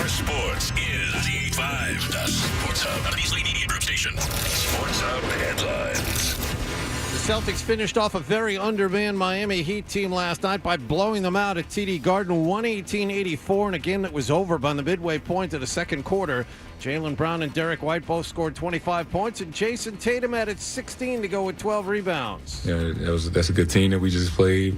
sports is 98.5, the Sports Hub, the Easily Media Group station. Sports Hub headlines. The Celtics finished off a very undermanned Miami Heat team last night by blowing them out at TD Garden 118-84 in a game that was over by the midway point of the second quarter. Jaylen Brown and Derek White both scored 25 points, and Jason Tatum added 16 to go with 12 rebounds. Yeah, that's a good team that we just played.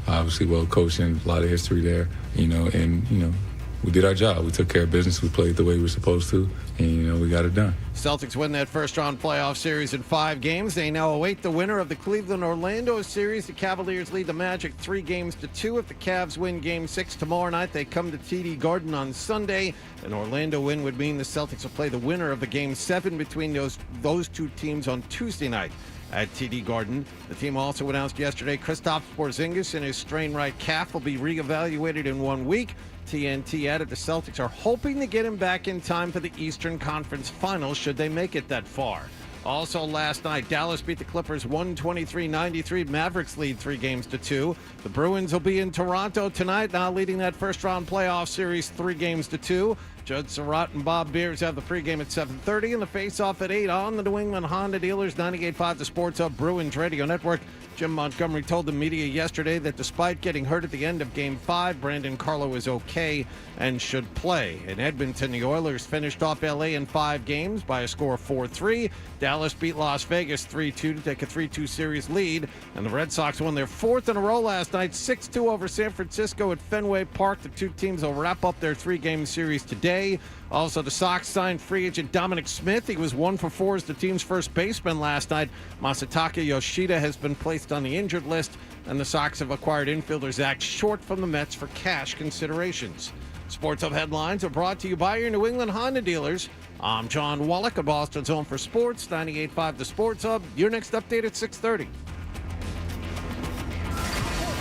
Obviously well coached and a lot of history there, and we did our job. We took care of business. We played the way we were supposed to, and, we got it done. Celtics win that first-round playoff series in 5 games. They now await the winner of the Cleveland-Orlando series. The Cavaliers lead the Magic 3-2. If the Cavs win Game 6 tomorrow night, they come to TD Garden on Sunday. An Orlando win would mean the Celtics will play the winner of the Game 7 between those two teams on Tuesday night at TD Garden. The team also announced yesterday Kristaps Porzingis and his strained right calf will be reevaluated in 1 week. TNT added the Celtics are hoping to get him back in time for the Eastern Conference Finals should they make it that far. Also last night, Dallas beat the Clippers 123-93. Mavericks lead 3-2. The Bruins will be in Toronto tonight, now leading that first-round playoff series 3-2. Judd Surratt and Bob Beers have the pregame at 7:30 and the face-off at 8 on the New England Honda Dealers 98.5 The Sports Hub Bruins Radio Network. Jim Montgomery told the media yesterday that despite getting hurt at the end of Game 5, Brandon Carlo is okay and should play. In Edmonton, the Oilers finished off L.A. in 5 games by a score of 4-3. Dallas beat Las Vegas 3-2 to take a 3-2 series lead. And the Red Sox won their 4th in a row last night, 6-2 over San Francisco at Fenway Park. The two teams will wrap up their 3-game series today. Also, the Sox signed free agent Dominic Smith. He was 1 for 4 as the team's first baseman last night. Masataka Yoshida has been placed on the injured list, and the Sox have acquired infielder Zach Short from the Mets for cash considerations. Sports Hub headlines are brought to you by your New England Honda dealers. I'm John Wallach of Boston's Home for Sports, 98.5 The Sports Hub. Your next update at 6:30.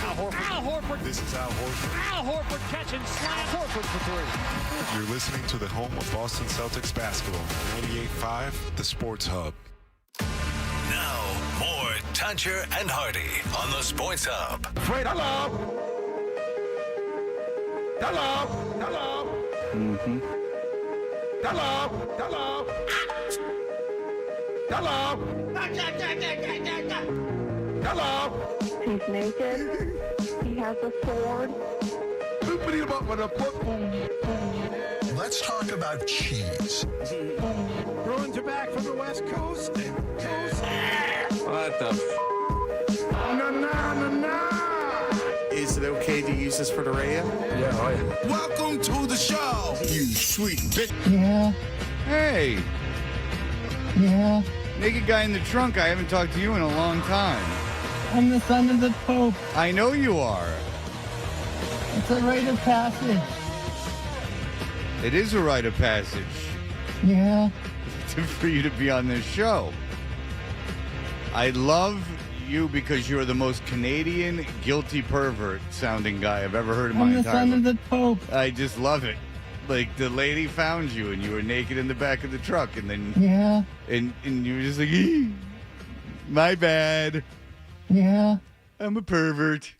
Al Horford. This is Al Horford. Al Horford catching slam. Horford for 3. You're listening to the home of Boston Celtics basketball. 98.5 The Sports Hub. Now, more Toucher and Hardy on the Sports Hub. Fred, hello. Hello. Hello. Mm-hmm. Hello. Hello. Hello. Hello. He's naked. He has a sword. Let's talk about cheese. Bruins are back from the West Coast. What the Is it okay to use this for the radio? Yeah, oh yeah. Welcome to the show, you sweet bitch. Yeah, Hey, yeah. naked guy in the trunk. I haven't talked to you in a long time. I'm the son of the Pope. I know you are. It's a rite of passage. It is a rite of passage Yeah. for you to be on this show. I love you because you're the most Canadian guilty pervert sounding guy I've ever heard in my I'm the entire son life. of the Pope. I just love it. Like the lady found you and you were naked in the back of the truck and then Yeah, and you were just like, "Ee, my bad. yeah. I'm a pervert."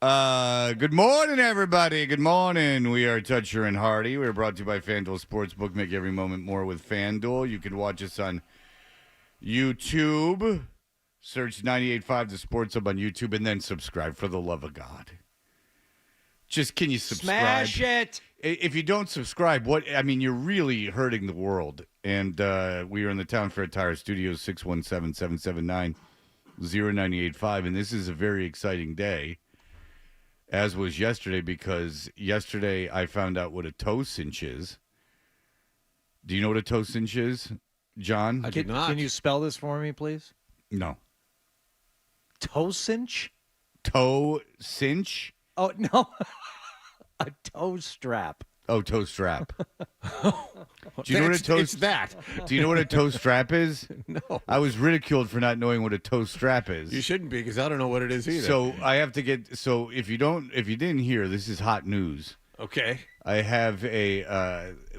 Good morning, everybody. Good morning. We are Toucher and Hardy. We're brought to you by FanDuel Sportsbook. Make every moment more with FanDuel. You can watch us on YouTube. Search 98.5 The Sports Hub on YouTube and then subscribe for the love of God. Just can you subscribe? Smash it. If you don't subscribe, you're really hurting the world. And we are in the Town Fair Tire Studios, 617-779-0985. And this is a very exciting day, as was yesterday, because yesterday I found out what a toe cinch is. Do you know what a toe cinch is, John? I did not. Can you spell this for me, please? No. Toe cinch? Toe cinch? Oh, no. A toe strap. Oh, toe strap. Do you know what a toe? It's that. Do you know what a toe strap is? No. I was ridiculed for not knowing what a toe strap is. You shouldn't be, because I don't know what it is either. So I have to get. So if you didn't hear, this is hot news. Okay. I have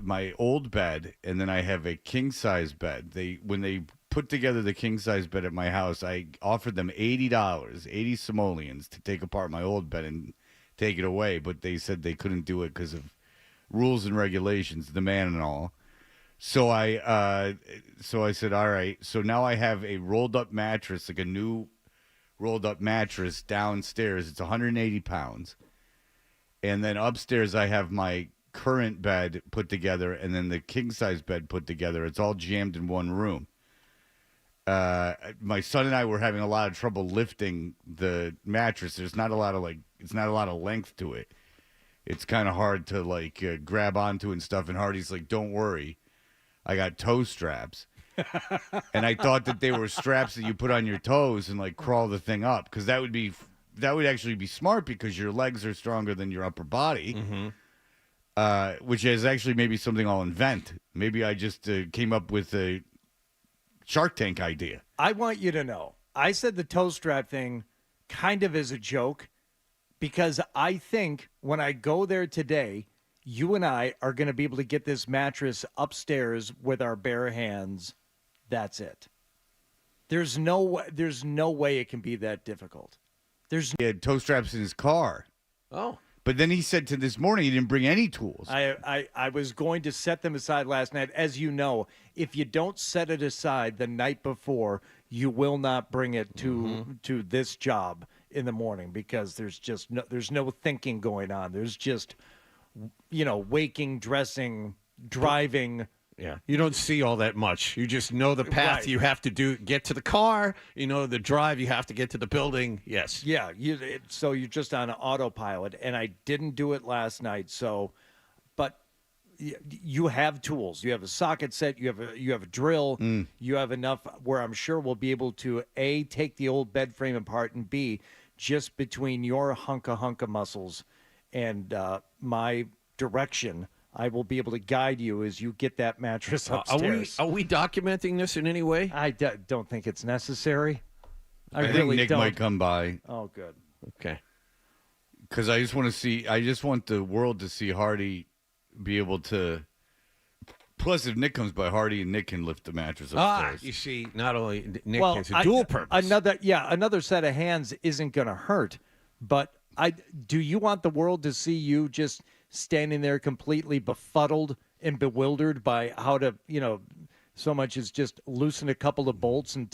my old bed, and then I have a king size bed. When they put together the king size bed at my house, I offered them $80, 80 simoleons, to take apart my old bed and take it away, but they said they couldn't do it because of rules and regulations, the man and all. So I said, all right. So now I have a rolled up mattress, like a new rolled up mattress downstairs. It's 180 pounds. And then upstairs I have my current bed put together and then the king size bed put together. It's all jammed in one room. My son and I were having a lot of trouble lifting the mattress. There's not a lot of it's not a lot of length to it. It's kind of hard to grab onto and stuff. And Hardy's like, don't worry. I got toe straps. And I thought that they were straps that you put on your toes and crawl the thing up. Cause that would actually be smart because your legs are stronger than your upper body. Mm-hmm. Which is actually maybe something I'll invent. Maybe I just came up with a Shark Tank idea. I want you to know, I said the toe strap thing kind of as a joke because I think when I go there today, you and I are going to be able to get this mattress upstairs with our bare hands. That's it. There's no way it can be that difficult. He had toe straps in his car. Oh. But then he said to this morning he didn't bring any tools. I was going to set them aside last night. As you know, if you don't set it aside the night before, you will not bring it to this job in the morning because there's no thinking going on. There's just waking, dressing, driving. Yeah, you don't see all that much. You just know the path you have to get to the car. You know the drive you have to get to the building. Yes. Yeah, so you're just on autopilot, and I didn't do it last night. But you have tools. You have a socket set. You have a drill. You have enough where I'm sure we'll be able to A, take the old bed frame apart, and B, just between your hunka muscles and my direction, I will be able to guide you as you get that mattress upstairs. Are we documenting this in any way? I don't think it's necessary. I think really Nick don't. might come by. Oh, good. Okay. Because I just want the world to see Hardy be able to. Plus, if Nick comes by, Hardy and Nick can lift the mattress upstairs. You see, not only Nick has a dual purpose. Another set of hands isn't going to hurt. But do you want the world to see you just standing there completely befuddled and bewildered by how to, so much as just loosen a couple of bolts and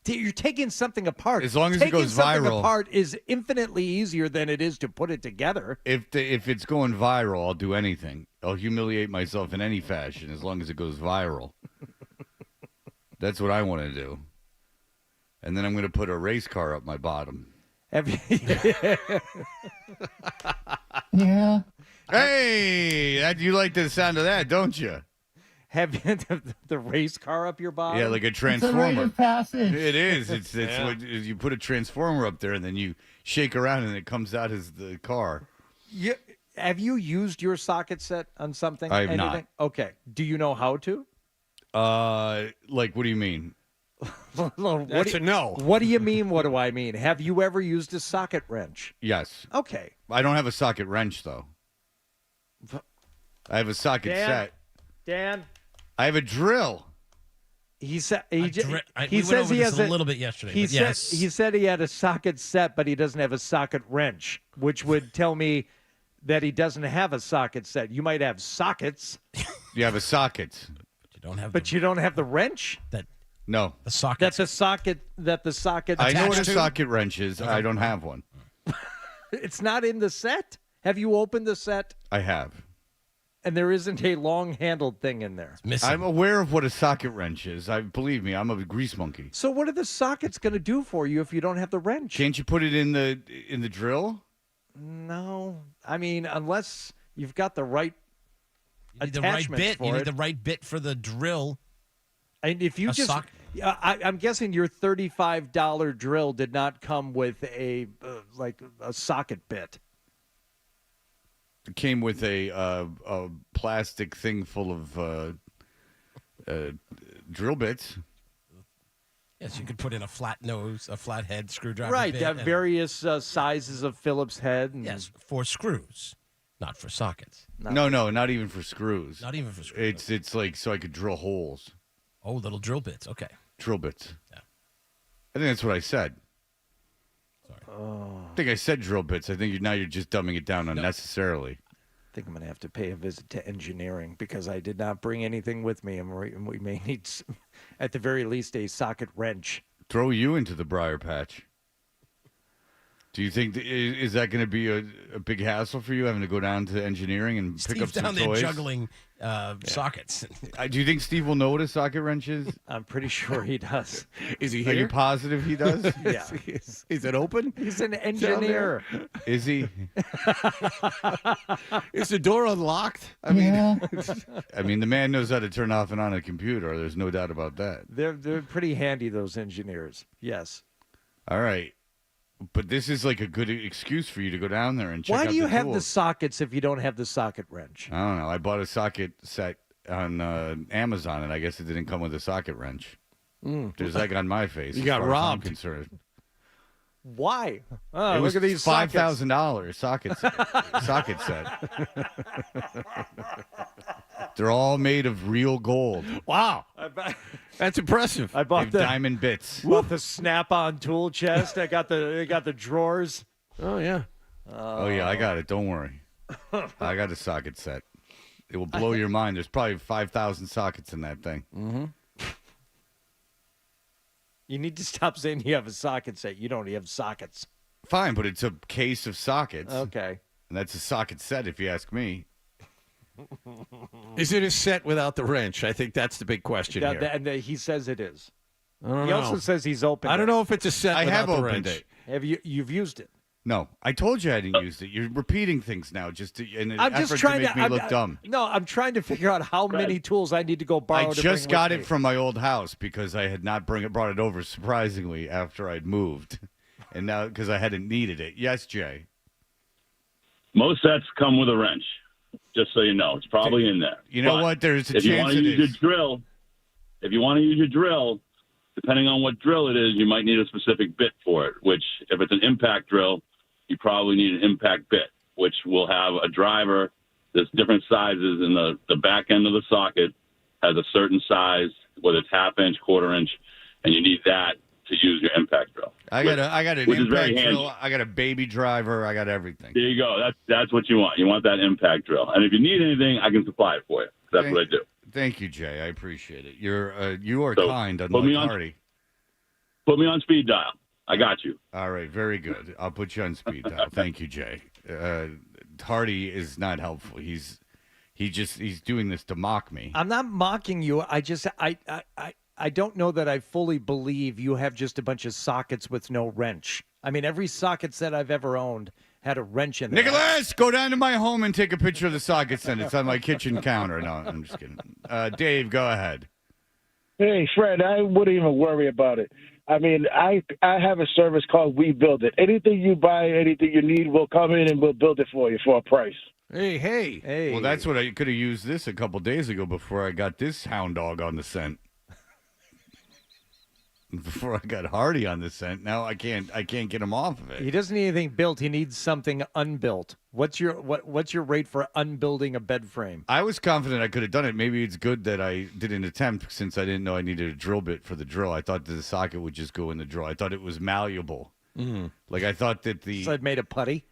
you're taking something apart. As long as it goes viral. Taking something apart is infinitely easier than it is to put it together. If it's going viral, I'll do anything. I'll humiliate myself in any fashion as long as it goes viral. That's what I want to do. And then I'm going to put a race car up my bottom. Yeah. Hey, you like the sound of that, don't you? Have the race car up your bottom? Yeah, like a transformer. It's a rite of passage. It is. It's what you put a transformer up there and then you shake around and it comes out as the car. Yeah. Have you used your socket set on something? I have not. Okay. Do you know how to? What do you mean? That's a no. What do you mean? What do I mean? Have you ever used a socket wrench? Yes. Okay. I don't have a socket wrench though. I have a socket set. Dan. I have a drill. He said we went over this a little bit yesterday. He said he had a socket set, but he doesn't have a socket wrench, which would tell me that he doesn't have a socket set. You might have sockets. You have a socket. But you don't have the wrench? No. The socket. That's a socket that the socket I know what a to? socket wrench is. Okay. I don't have one. It's not in the set? Have you opened the set? I have. And there isn't a long-handled thing in there. It's missing. I'm aware of what a socket wrench is. Believe me, I'm a grease monkey. So what are the sockets going to do for you if you don't have the wrench? Can't you put it in the drill? No. I mean, unless you've got the right attachments for it. You need the right bit for the drill. And if you I'm guessing your $35 drill did not come with a socket bit. It came with a plastic thing full of drill bits. Yes, you could put in a flat nose, a flat head screwdriver. Right, bit various sizes of Phillips head. And yes, for screws, not for sockets. No, not even for screws. Not even for screws. It's like so I could drill holes. Oh, little drill bits. Okay. Drill bits. Yeah. I think that's what I said. Sorry. I think I said drill bits. I think now you're just dumbing it down unnecessarily. think I'm going to have to pay a visit to engineering because I did not bring anything with me, and we may need, at the very least, a socket wrench. Throw you into the briar patch. Do you think is that going to be a big hassle for you having to go down to engineering and pick up some down there toys? juggling sockets. Do you think Steve will know what a socket wrench is? I'm pretty sure he does. Is he Are here? you positive he does? Yeah. Is it open? He's an engineer. Is he? Is the door unlocked? I mean, Yeah. I mean, the man knows how to turn off and on a computer. There's no doubt about that. They're pretty handy, those engineers. Yes. All right. But this is like a good excuse for you to go down there and check out Why the do you have tools. the sockets if you don't have the socket wrench? I don't know. I bought a socket set on Amazon, and I guess it didn't come with a socket wrench. There's egg on my face. You as got far as I'm robbed. concerned. Why? Oh, It was look at these sockets. $5,000 socket set. They're all made of real gold. wow, that's impressive. I They bought have the diamond bits. bought the snap-on tool chest. I got the drawers. Oh yeah. Oh yeah, I got it. Don't worry. I got a socket set. It will blow your mind. There's probably 5,000 sockets in that thing. You need to stop saying you have a socket set. You don't. You have sockets. Fine, but it's a case of sockets. Okay. And that's a socket set, if you ask me. Is it a set without the wrench? I think that's the big question here. And he says it is. I don't He know. also says he's opened. I don't it. know if it's a set. I without have the opened wrench. it. Have you've used it? No, I told you I didn't use it. You're repeating things now just to, in an I'm effort just trying to make me look I'm- dumb. No, I'm trying to figure out how many tools I need to go borrow. I to just bring got with it me. from my old house because I had not brought it over, surprisingly, after I'd moved. And now, because I hadn't needed it. Yes, Jay. Most sets come with a wrench, just so you know. It's probably in there. You know But what? There's a if you chance want to it use is. your drill, if you want to use your drill, depending on what drill it is, you might need a specific bit for it, which if it's an impact drill, you probably need an impact bit, which will have a driver. There's different sizes, and the back end of the socket has a certain size, whether it's half inch, quarter inch, and you need that to use your impact drill. I got an which is very impact drill. handy. I got a baby driver. I got everything. There you go. That's what you want. You want that impact drill. And if you need anything, I can supply it for you. That's what I do. Thank you, Jay. I appreciate it. You are So, kind, put unlike me on- Hardy. Put me on speed dial. I got you. All right, very good. I'll put you on speed dial. Thank you, Jay. Hardy is not helpful. He's doing this to mock me. I'm not mocking you. I don't know that I fully believe you have just a bunch of sockets with no wrench. I mean, every socket set I've ever owned had a wrench in it. Nicholas, go down to my home and take a picture of the socket set. It's on my kitchen counter. No, I'm just kidding. Dave, go ahead. Hey, Fred, I wouldn't even worry about it. I mean, I have a service called We Build It. Anything you buy, anything you need, we'll come in and we'll build it for you for a price. Hey. Well, that's what I could have used this a couple days ago before I got this hound dog on the scent. Before I got Hardy on the scent. Now I can't get him off of it. He doesn't need anything built. He needs something unbuilt. What's your rate for unbuilding a bed frame? I was confident I could have done it. Maybe it's good that I did an attempt since I didn't know I needed a drill bit for the drill. I thought that the socket would just go in the drill. I thought it was malleable. Mm-hmm. Like I thought that the So it made a putty?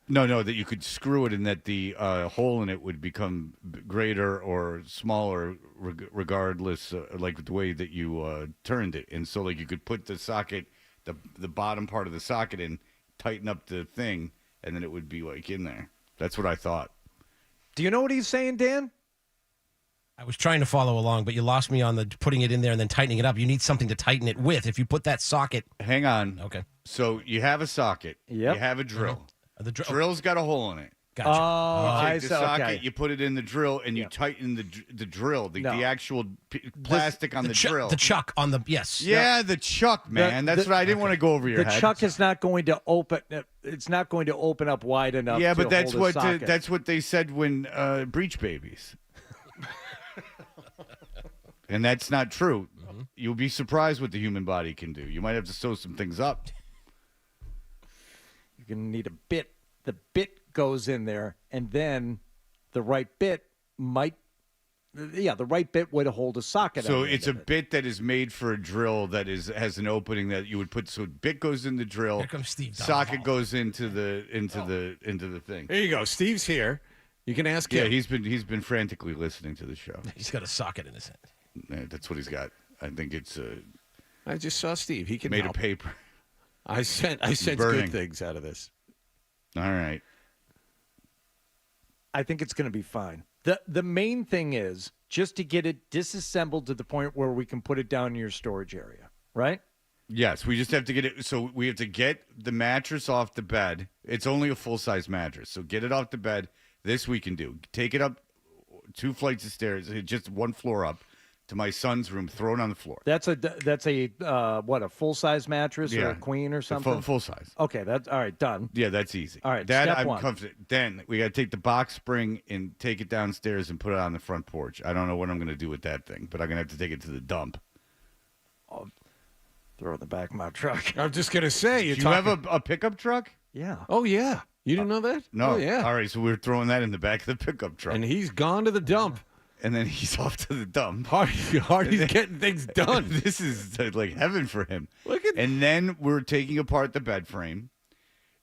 No, that you could screw it and that the hole in it would become greater or smaller regardless, like the way that you turned it. And so, like, you could put the socket, the bottom part of the socket in, tighten up the thing, and then it would be, like, in there. That's what I thought. Do you know what he's saying, Dan? I was trying to follow along, but you lost me on the putting it in there and then tightening it up. You need something to tighten it with. If you put that socket... Hang on. Okay. So you have a socket. Yep. You have a drill. The drill's got a hole in it. Gotcha. Oh, You I take the see. socket, Okay. you put it in the drill, and you tighten the drill, the actual plastic on the drill. The chuck on the... Yes. Yeah, the chuck, man. That's what I didn't want to go over your The head. chuck is not going to open. It's not going to open up wide enough. Yeah, to but that's hold a what socket. that's what they said when breech babies, and that's not true. Mm-hmm. You'll be surprised what the human body can do. You might have to sew some things up. You're going to need a bit. The bit goes in there, and then the right bit might. Yeah, the right bit would hold a socket. So on the it's a end of it. bit that is made for a drill that has an opening that you would put. So bit goes in the drill. Here comes Steve. Socket goes into the thing. There you go. Steve's here. You can ask Yeah, him. he's been frantically listening to the show. He's got a socket in his hand. Yeah, that's what he's got. I think it's I just saw Steve. He can made help. of paper. I sense good burning. things out of this. All right. I think it's going to be fine. The main thing is just to get it disassembled to the point where we can put it down in your storage area, right? Yes, we just have to get it. So we have to get the mattress off the bed. It's only a full-size mattress. So get it off the bed. This we can do. Take it up 2 flights of stairs, just 1 floor up to my son's room, throw it on the floor. That's a what, a full-size mattress or a queen or something? Full size. Okay, that's all right, done. Yeah, that's easy. All right, that step I'm one. confident. Then we got to take the box spring and take it downstairs and put it on the front porch. I don't know what I'm going to do with that thing, but I'm going to have to take it to the dump. Throw it in the back of my truck. I'm just gonna say. Do you have a pickup truck? Yeah. Oh yeah. You didn't know that? No. Oh yeah. All right, so we're throwing that in the back of the pickup truck. And he's gone to the dump. And then he's off to the dump. Hardy's getting things done. This is like heaven for him. Look at. And then we're taking apart the bed frame.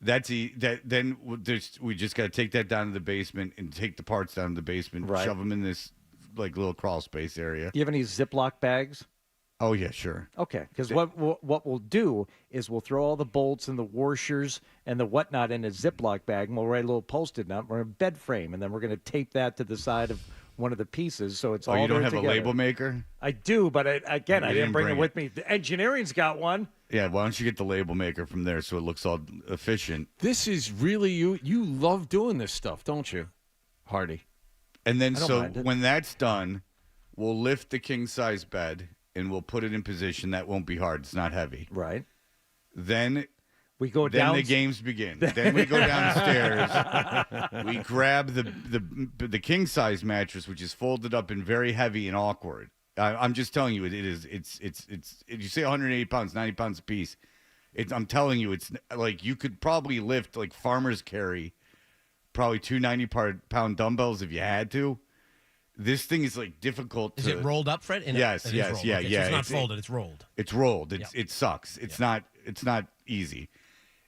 Then we just got to take that down to the basement and take the parts down to the basement, Right. shove them in this like little crawl space area. Do you have any Ziploc bags? Oh yeah, sure. Okay, because what we'll do is we'll throw all the bolts and the washers and the whatnot in a Ziploc bag, and we'll write a little Post-it note. We're in a bed frame, and then we're going to tape that to the side of one of the pieces, so it's all. Oh, you don't there have together. a label maker? I do, but I didn't bring bring it it. with me. The engineering's got one. Yeah, why don't you get the label maker from there so it looks all efficient? This is really you. You love doing this stuff, don't you, Hardy? And then I don't so mind it. when that's done, we'll lift the king size bed and we'll put it in position. That won't be hard. It's not heavy. Right. Then we go then down. the games begin. Then we go downstairs. We grab the king size mattress, which is folded up and very heavy and awkward. I'm just telling you, it is. It's. You say 180 pounds, 90 pounds a piece. I'm telling you, it's like you could probably lift like farmers carry, probably 2 90-pound dumbbells if you had to. This thing is like difficult. Is it rolled up, Fred? Yes, It is yes, rolled. yeah, Okay, yeah. So it's not folded. It's rolled. It's rolled. It sucks. It's not easy.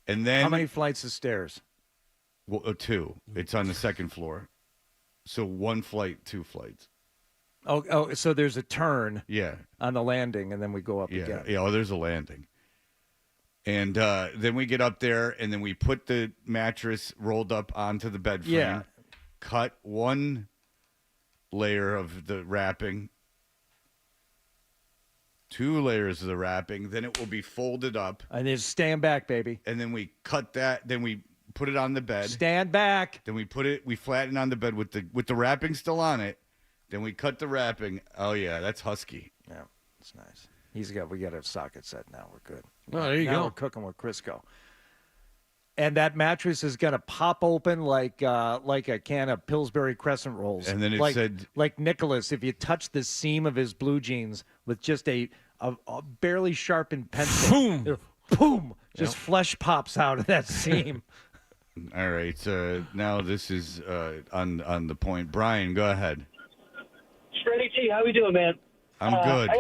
And then How many flights of stairs? Well, 2. It's on the second floor. So 1 flight, 2 flights. Oh, so there's a turn. Yeah. On the landing, and then we go up again. Yeah. Oh, there's a landing. And then we get up there, and then we put the mattress rolled up onto the bed frame. Yeah. Cut 1 layer of the wrapping, 2 layers of the wrapping. Then it will be folded up. And then stand back, baby. And then we cut that. Then we put it on the bed. Stand back. Then we flatten it on the bed with the wrapping still on it. Then we cut the wrapping. Oh yeah, that's husky. Yeah, it's nice. We got a socket set now. We're good. Oh, there you now go. We're cooking with Crisco. And that mattress is gonna pop open like a can of Pillsbury Crescent rolls. And then it said, like Nicholas, if you touch the seam of his blue jeans with just a barely sharpened pencil, boom, just flesh pops out of that seam. All right. Now this is on the point. Brian, go ahead. Freddie T, how we doing, man? I'm good. I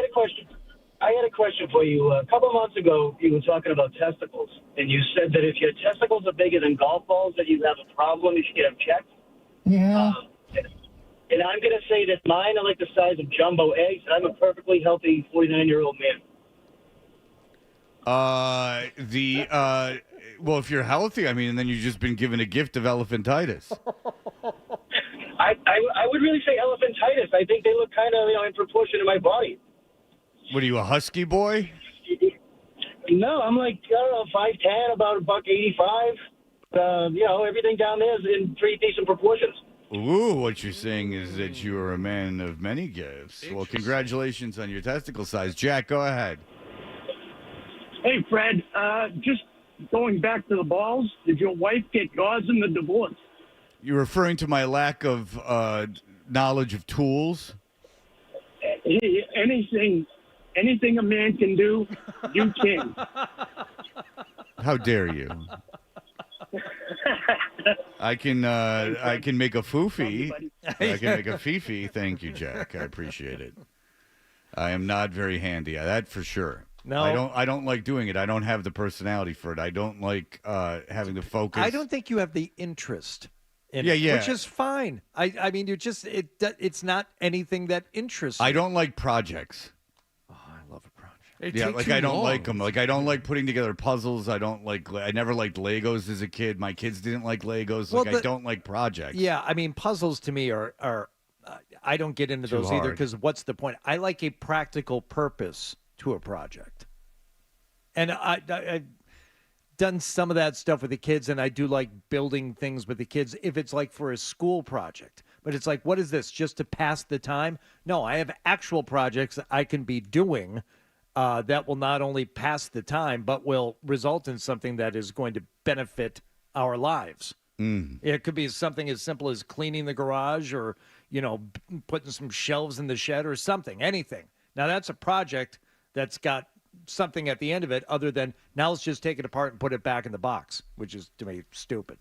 had a question for you. A couple months ago, you were talking about testicles, and you said that if your testicles are bigger than golf balls, that you have a problem. You should get them checked. Yeah. And I'm going to say that mine are like the size of jumbo eggs, and I'm a perfectly healthy 49-year-old man. Well, if you're healthy, I mean, and then you've just been given a gift of elephantitis. I would really say elephantitis. I think they look kind of, in proportion to my body. What are you, a husky boy? No, I'm like, I don't know, 5'10", about $185. Everything down there is in pretty decent proportions. Ooh, what you're saying is that you are a man of many gifts. Well, congratulations on your testicle size. Jack, go ahead. Hey, Fred, just going back to the balls, did your wife get yours in the divorce? You're referring to my lack of knowledge of tools? Anything a man can do, you can. How dare you? I can make a foofy. I can make a fifi. Thank you, Jack. I appreciate it. I am not very handy. That for sure. No, I don't like doing it. I don't have the personality for it. I don't like having to focus. I don't think you have the interest in Yeah, it, yeah. which is fine. I mean, it's not anything that interests I you. don't like projects. I love a project. They take too I don't long. like them. Like I don't like putting together puzzles. I never liked Legos as a kid. My kids didn't like Legos. Like I don't like projects. Yeah, I mean, puzzles to me are I don't get into Too those either hard. because what's the point? I like a practical purpose to a project, and I've done some of that stuff with the kids, and I do like building things with the kids if it's like for a school project. But it's like, what is this? Just to pass the time? No, I have actual projects that I can be doing that will not only pass the time, but will result in something that is going to benefit our lives. It could be something as simple as cleaning the garage or, putting some shelves in the shed or something, anything. Now, that's a project that's got something at the end of it other than now let's just take it apart and put it back in the box, which is, to me, stupid.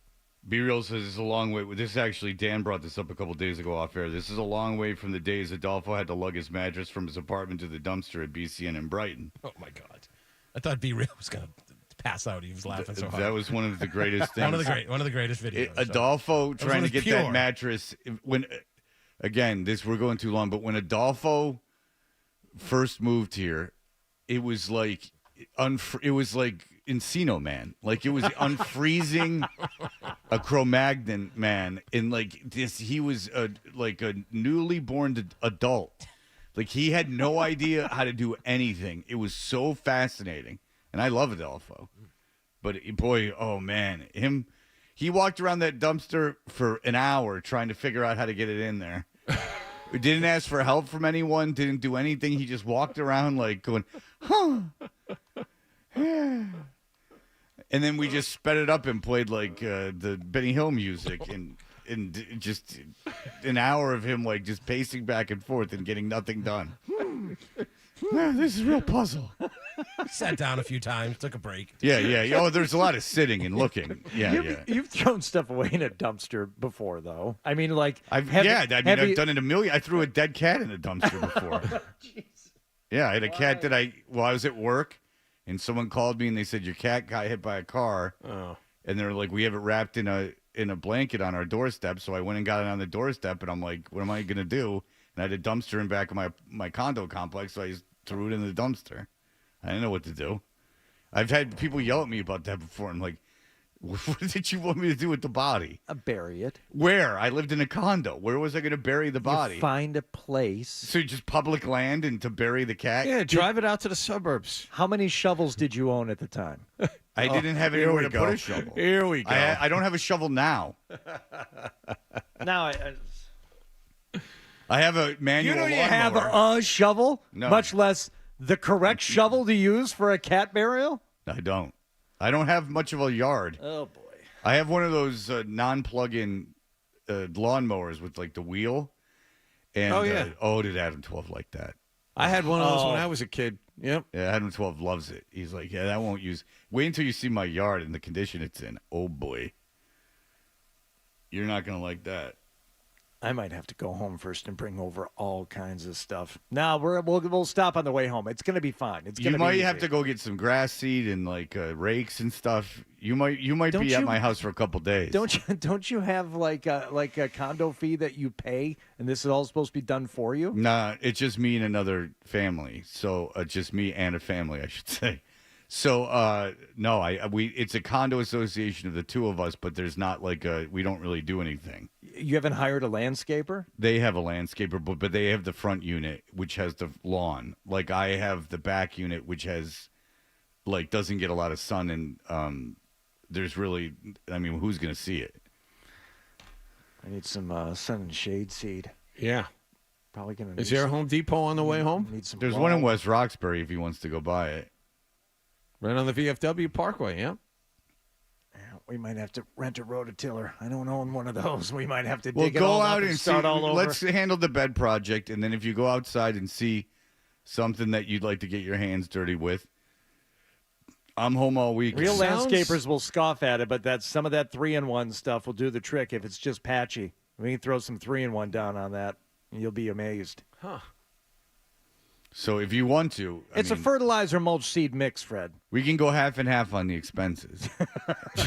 B Real says it's a long way. This actually, Dan brought this up a couple days ago off air. This is a long way from the days Adolfo had to lug his mattress from his apartment to the dumpster at BCN in Brighton. Oh my God! I thought B Real was gonna pass out. He was laughing so hard. That was one of the greatest things. one of the greatest videos. Adolfo trying to get pure. that mattress. When again, we're going too long. But when Adolfo first moved here, it was like Encino Man. Like it was unfreezing a Cro-Magnon man. And like this, he was like a newly born adult. Like he had no idea how to do anything. It was so fascinating. And I love Adolfo. But boy, oh man, he walked around that dumpster for an hour trying to figure out how to get it in there. Didn't ask for help from anyone, didn't do anything. He just walked around like going, huh. And then we just sped it up and played like the Benny Hill music and just an hour of him like just pacing back and forth and getting nothing done. This is a real puzzle. Sat down a few times, took a break. Yeah. Oh, there's a lot of sitting and looking. You've thrown stuff away in a dumpster before, though. I mean, like I've done it a million. I threw a dead cat in a dumpster before. Yeah, I had a cat that I was at work, and someone called me and they said your cat got hit by a car. Oh. And they're like, we have it wrapped in a blanket on our doorstep. So I went and got it on the doorstep, and I'm like, what am I gonna do? And I had a dumpster in back of my condo complex, so I just threw it in the dumpster. I didn't know what to do. I've had people yell at me about that before. I'm like, what did you want me to do with the body? Bury it. Where? I lived in a condo. Where was I going to bury the body? You find a place. So just public land and to bury the cat? Yeah, drive it out to the suburbs. How many shovels did you own at the time? I didn't have anywhere to put a shovel. Here we go. I don't have a shovel now. Now I have a manual you lawnmower. have a shovel, No. much less the correct shovel to use for a cat burial? I don't. I don't have much of a yard. Oh, boy. I have one of those non-plug-in lawnmowers with like the wheel. And, did Adam 12 like that? I had one of those when I was a kid. Yep. Yeah, Adam 12 loves it. He's like, yeah, that won't use. Wait until you see my yard and the condition it's in. Oh, boy. You're not going to like that. I might have to go home first and bring over all kinds of stuff. No, we'll stop on the way home. It's going to be fine. It's You gonna might be have easy. to go get some grass seed and like rakes and stuff. You might Don't be at you- my house for a couple days. Don't you have like a condo fee that you pay, and this is all supposed to be done for you? Nah, it's just me and another family. So just me and a family, I should say. So no, it's a condo association of the two of us, but there's not like we don't really do anything. You haven't hired a landscaper? They have a landscaper, but they have the front unit, which has the lawn. Like I have the back unit, which has like doesn't get a lot of sun, and there's really, I mean, who's gonna see it? I need some sun and shade seed. Yeah. Probably gonna. Is there a Home Depot on the way home? Need some. There's one in West Roxbury if he wants to go buy it. Right on the VFW Parkway, yeah. We might have to rent a rototiller. I don't own one of those. We might have to Well, dig it go all out up and start see. all over. Let's handle the bed project, and then if you go outside and see something that you'd like to get your hands dirty with, I'm home all week. Real landscapers will scoff at it, but that's some of that 3-in-1 stuff will do the trick if it's just patchy. We can throw some 3-in-1 down on that, and you'll be amazed. Huh. So if you want to, It's a fertilizer mulch seed mix, Fred. we can go half and half on the expenses,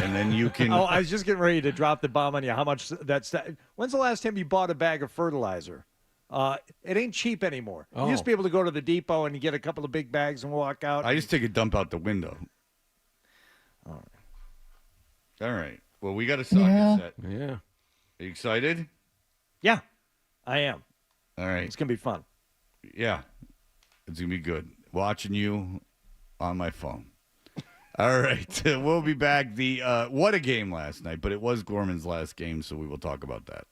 and then you can. Oh, I was just getting ready to drop the bomb on you. How much that's that? When's the last time you bought a bag of fertilizer? It ain't cheap anymore. You used to be able to go to the depot and you get a couple of big bags and walk out. I just take a dump out the window. All right. Well, we got a socket set. Yeah. Are you excited? Yeah, I am. All right. It's gonna be fun. Yeah. It's going to be good. Watching you on my phone. All right. We'll be back. What a game last night, but it was Gorman's last game, so we will talk about that.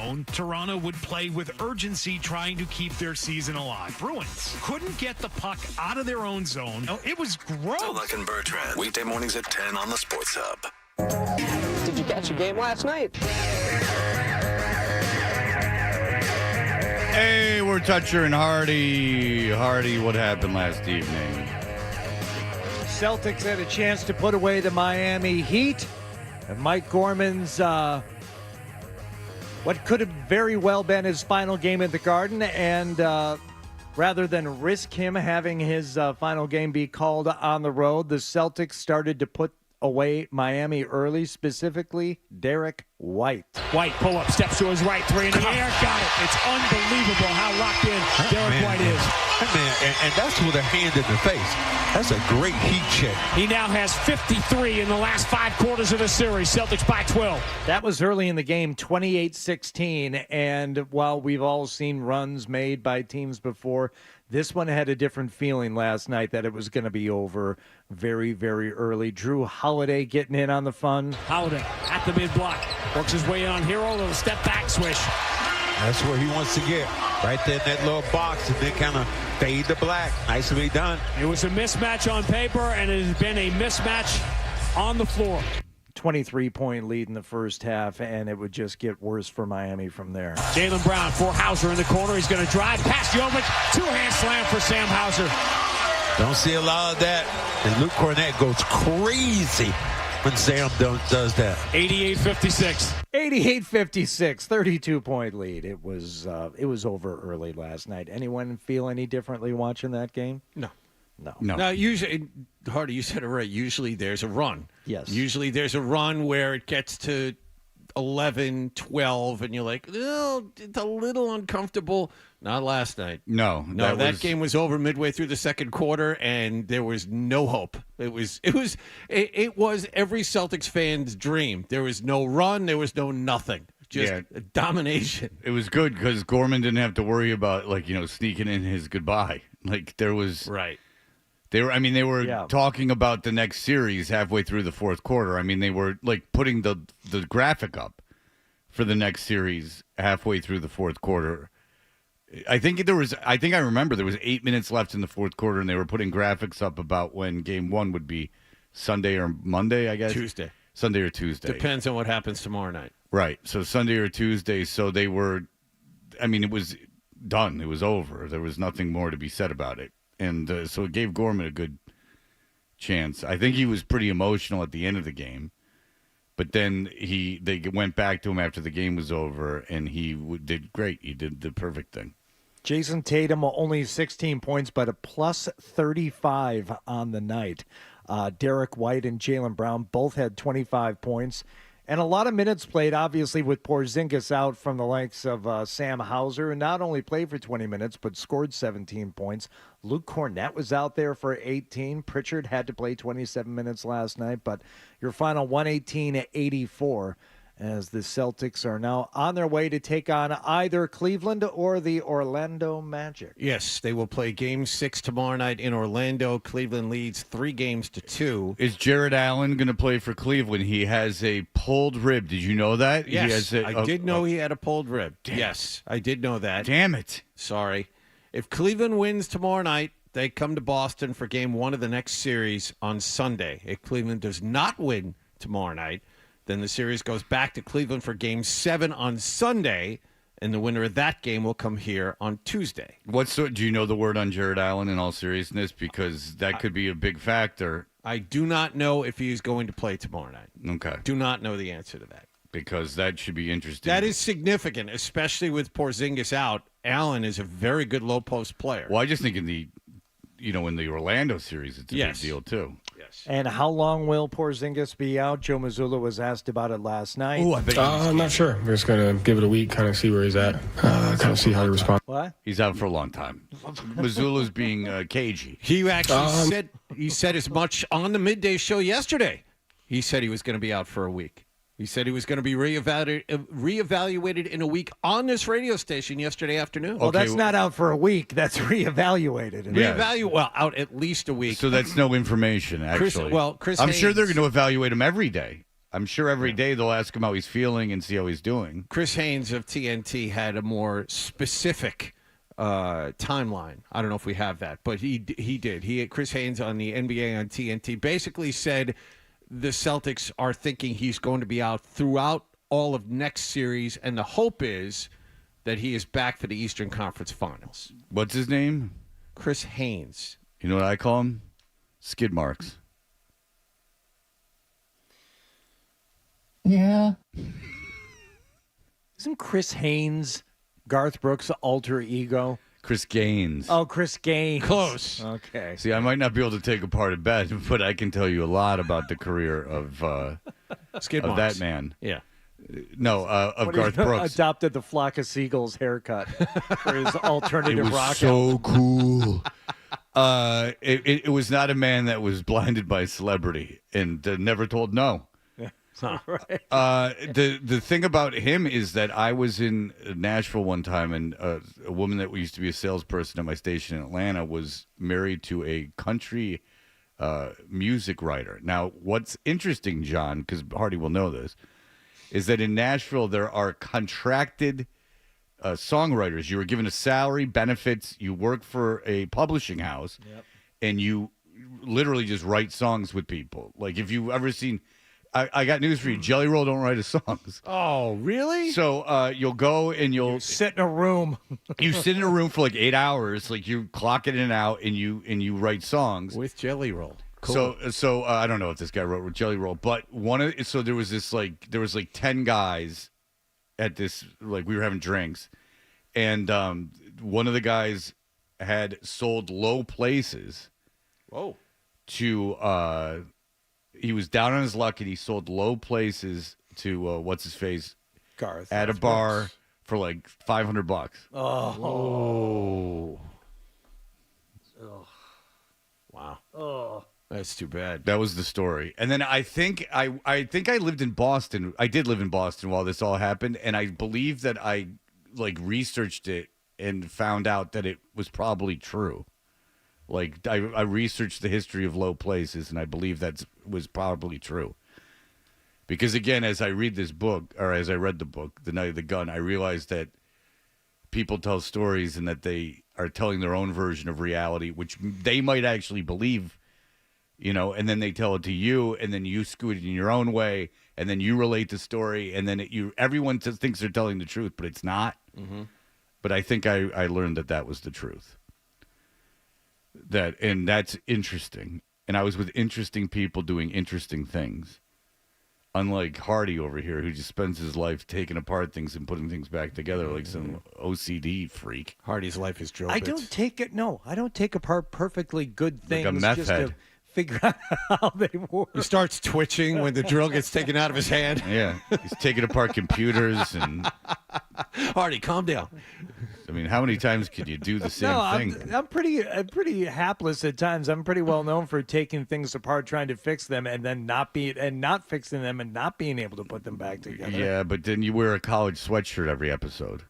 zone, Toronto would play with urgency trying to keep their season alive. Bruins couldn't get the puck out of their own zone. Oh, it was gross. Luck and Bertrand, weekday mornings at 10 on the Sports Hub. Did you catch a game last night? Hey, we're Toucher and Hardy. Hardy, what happened last evening? Celtics had a chance to put away the Miami Heat. And Mike Gorman's what could have very well been his final game at the Garden. And rather than risk him having his final game be called on the road, the Celtics started to put away Miami early, specifically Derek White. White pull-up, steps to his right, three in the air, got it. It's unbelievable how locked in Derek White is. And that's with a hand in the face. That's a great heat check. He now has 53 in the last 5 quarters of the series. Celtics by 12. That was early in the game, 28-16. And while we've all seen runs made by teams before, this one had a different feeling last night that it was going to be over very, very early. Drew Holiday getting in on the fun. Holiday at the mid-block. Works his way on Hero, little step back swish. That's where he wants to get. Right there in that little box and then kind of fade to black. Nicely done. It was a mismatch on paper, and it has been a mismatch on the floor. 23-point lead in the first half, and it would just get worse for Miami from there. Jaylen Brown for Hauser in the corner. He's going to drive past Jovic. Two-hand slam for Sam Hauser. Don't see a lot of that. And Luke Cornett goes crazy when Sam does that. 88-56. 88-56, 32-point lead. It was over early last night. Anyone feel any differently watching that game? No. No. Now, usually, Hardy, you said it right. Usually there's a run. Yes. Usually there's a run where it gets to 11, 12, and you're like, oh, it's a little uncomfortable. Not last night. No, that game was over midway through the second quarter, and there was no hope. It was every Celtics fan's dream. There was no run. There was no nothing. Just domination. It was good because Gorman didn't have to worry about sneaking in his goodbye. Like there was right. They were talking about the next series halfway through the fourth quarter. I mean, they were like putting the graphic up for the next series halfway through the fourth quarter. I think I remember there was 8 minutes left in the fourth quarter, and they were putting graphics up about when game one would be Sunday or Monday, I guess. Tuesday. Sunday or Tuesday. Depends on what happens tomorrow night. Right. So Sunday or Tuesday. So they were, it was done. It was over. There was nothing more to be said about it. And so it gave Gorman a good chance. I think he was pretty emotional at the end of the game. But then they went back to him after the game was over, and he did great. He did the perfect thing. Jason Tatum, only 16 points, but a plus 35 on the night. Derek White and Jaylen Brown both had 25 points. And a lot of minutes played, obviously, with Porzingis out from the likes of Sam Hauser, who not only played for 20 minutes, but scored 17 points. Luke Cornett was out there for 18. Pritchard had to play 27 minutes last night, but your final 118-84 as the Celtics are now on their way to take on either Cleveland or the Orlando Magic. Yes, they will play Game 6 tomorrow night in Orlando. Cleveland leads 3-2. Is Jared Allen going to play for Cleveland? He has a pulled rib. Did you know that? Yes, I did know he had a pulled rib. Yes, I did know that. Damn it. Sorry. If Cleveland wins tomorrow night, they come to Boston for Game 1 of the next series on Sunday. If Cleveland does not win tomorrow night, then the series goes back to Cleveland for Game 7 on Sunday, and the winner of that game will come here on Tuesday. Do you know the word on Jared Allen in all seriousness? Because that could be a big factor. I do not know if he is going to play tomorrow night. Okay. Do not know the answer to that. Because that should be interesting. That is significant, especially with Porzingis out. Allen is a very good low post player. Well, I just think in the Orlando series, it's a big deal too. Yes. And how long will Porzingis be out? Joe Mazzulla was asked about it last night. I'm not sure. We're just going to give it a week, kind of see where he's at, kind of see how he responds. What? He's out for a long time. Mazzulla's being cagey. He actually said as much on the midday show yesterday. He said he was going to be out for a week. He said he was going to be reevaluated in a week on this radio station yesterday afternoon. Well, that's not out for a week. That's reevaluated. Well, out at least a week. So that's no information, actually. Chris I'm Haynes, sure they're going to evaluate him every day. I'm sure every day they'll ask him how he's feeling and see how he's doing. Chris Haynes of TNT had a more specific timeline. I don't know if we have that, but he did. Chris Haynes on the NBA on TNT basically said the Celtics are thinking he's going to be out throughout all of next series, and the hope is that he is back for the Eastern Conference Finals. What's his name? Chris Haynes. You know what I call him? Skid marks. Yeah. Isn't Chris Haynes Garth Brooks' alter ego? Chris Gaines. Oh, Chris Gaines. Close. Okay. See, I might not be able to take apart a bet, but I can tell you a lot about the career of Skid of marks. that man. Yeah. No, of Garth Brooks. Adopted the Flock of Seagulls haircut for his alternative It was rock so album. cool. It was not a man that was blinded by celebrity and never told no. Right. The thing about him is that I was in Nashville one time, and a woman that used to be a salesperson at my station in Atlanta was married to a country music writer. Now, what's interesting, John, because Hardy will know this, is that in Nashville there are contracted songwriters. You are given a salary, benefits. You work for a publishing house, and you literally just write songs with people. Like if you've ever seen. I got news for you. Jelly Roll don't write his songs. Oh, really? So you'll go and you'll sit in a room. You sit in a room for like 8 hours, like you clock it in and out, and you write songs with Jelly Roll. Cool. So I don't know if this guy wrote with Jelly Roll, but there was 10 guys at this, like we were having drinks, and one of the guys had sold Low Places. Whoa. To he was down on his luck, and he sold Low Places to what's his face, Garth, at a bar for like $500. Oh. Wow. Oh. That's too bad. That was the story. And then I think I lived in Boston. I did live in Boston while this all happened, and I believe that I like researched it and found out that it was probably true. Like I researched the history of Low Places, and I believe that was probably true. Because again, as I read this book, or as I read the book, The Night of the Gun, I realized that people tell stories and that they are telling their own version of reality, which they might actually believe, and then they tell it to you, and then you scoot it in your own way, and then you relate the story, and then everyone just thinks they're telling the truth, but it's not. Mm-hmm. But I think I learned that was the truth. And that's interesting. And I was with interesting people doing interesting things. Unlike Hardy over here, who just spends his life taking apart things and putting things back together like some OCD freak. Hardy's life is drill I bits. don't take apart perfectly good things. Like a meth just head. to figure out how they work. He starts twitching when the drill gets taken out of his hand. Yeah, he's taking apart computers and. Hardy, calm down. I mean, how many times could you do the same thing? I'm pretty hapless at times. I'm pretty well known for taking things apart, trying to fix them, and then not fixing them and not being able to put them back together. Yeah, but then you wear a college sweatshirt every episode.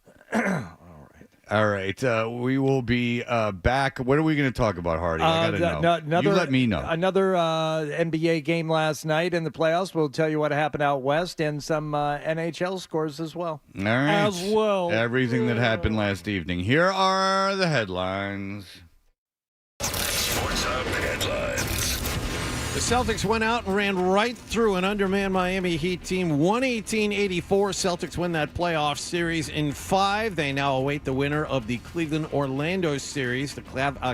All right. We will be back. What are we going to talk about, Hardy? I got to know. You let me know. Another NBA game last night in the playoffs. We'll tell you what happened out west and some NHL scores as well. All right. As well. Everything that happened last evening. Here are the headlines. Sports Hub headlines. The Celtics went out and ran right through an undermanned Miami Heat team. 118-84. Celtics win that playoff series in 5. They now await the winner of the Cleveland-Orlando series. The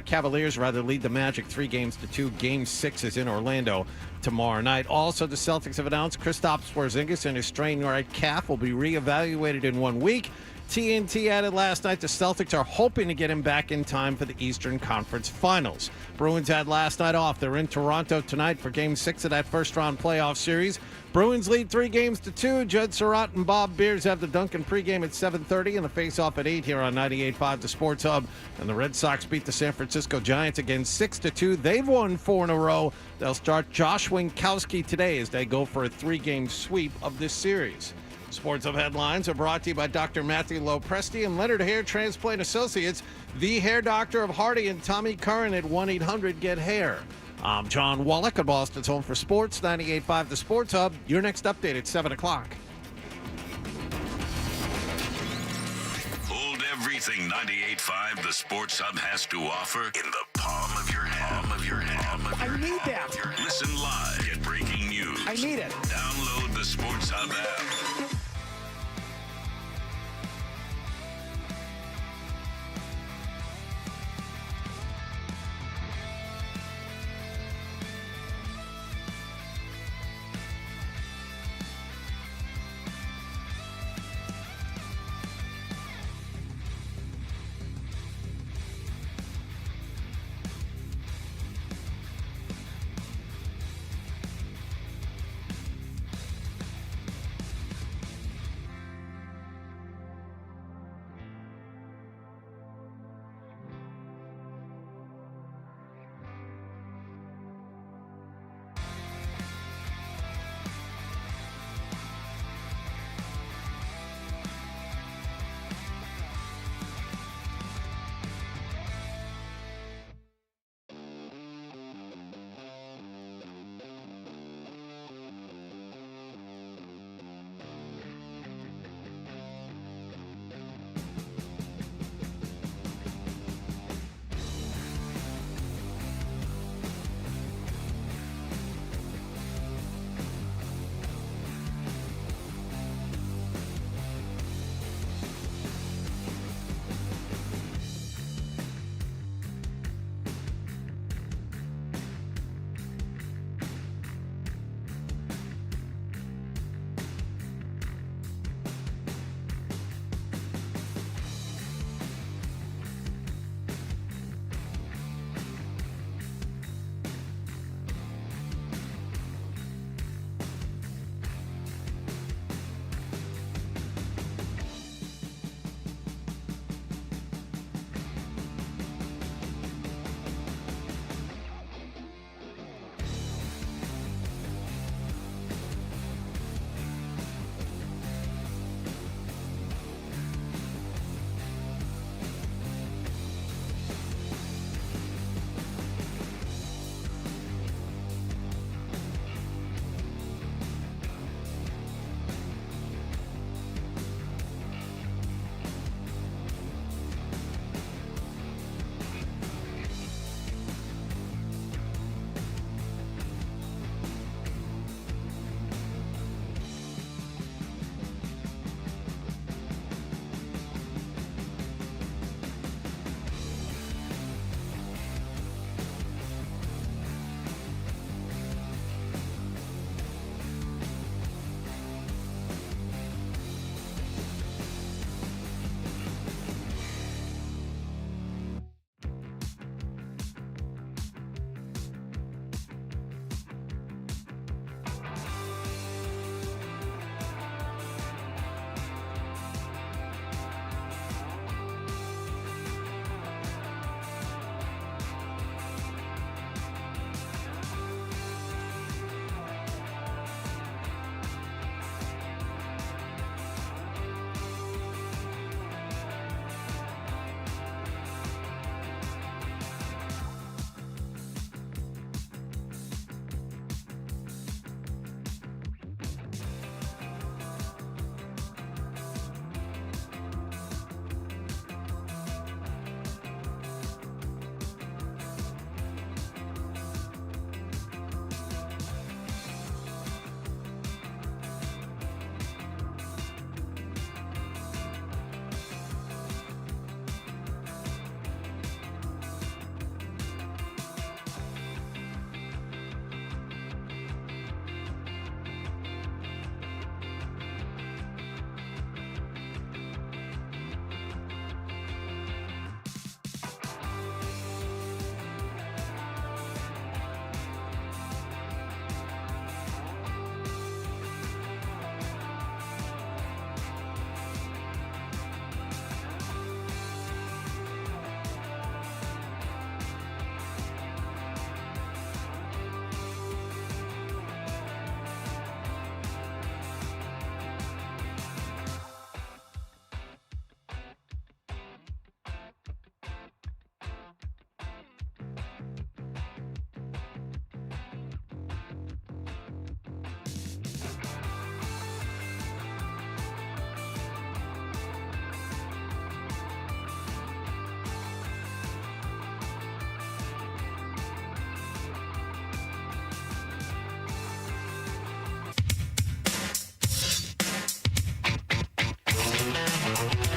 Cavaliers lead the Magic 3-2. Game 6 is in Orlando tomorrow night. Also, the Celtics have announced Kristaps Porzingis and his strained right calf will be reevaluated in 1 week. TNT added last night the Celtics are hoping to get him back in time for the Eastern Conference Finals. Bruins had last night off. They're in Toronto tonight for Game 6 of that first-round playoff series. Bruins lead 3-2. Judd Surratt and Bob Beers have the Duncan pregame at 7:30 and the face-off at 8 here on 98.5 The Sports Hub. And the Red Sox beat the San Francisco Giants again 6-2. They've won 4 in a row. They'll start Josh Winkowski today as they go for a 3-game sweep of this series. Sports Hub headlines are brought to you by Dr. Matthew Lopresti and Leonard Hair Transplant Associates, the hair doctor of Hardy and Tommy Curran at 1-800-GET-HAIR. I'm John Wallach at Boston's Home for Sports, 98.5 The Sports Hub. Your next update at 7 o'clock. Hold everything 98.5 The Sports Hub has to offer in the palm of your hand. I need that. Listen live. Get breaking news. I need it. Download the Sports Hub app.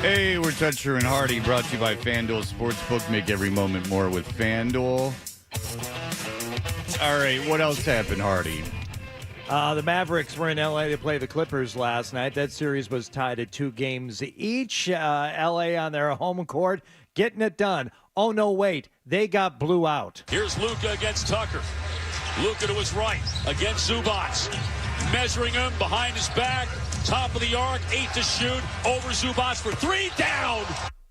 Hey, we're Toucher and Hardy, brought to you by FanDuel Sportsbook. Make every moment more with FanDuel. All right, what else happened, Hardy? The Mavericks were in L.A. to play the Clippers last night. That series was tied at 2 games each. L.A. on their home court, getting it done. Oh, no, wait. They got blew out. Here's Luka against Tucker. Luka to his right against Zubac. Measuring him behind his back. Top of the arc, 8 to shoot. Over Zubac for 3, down.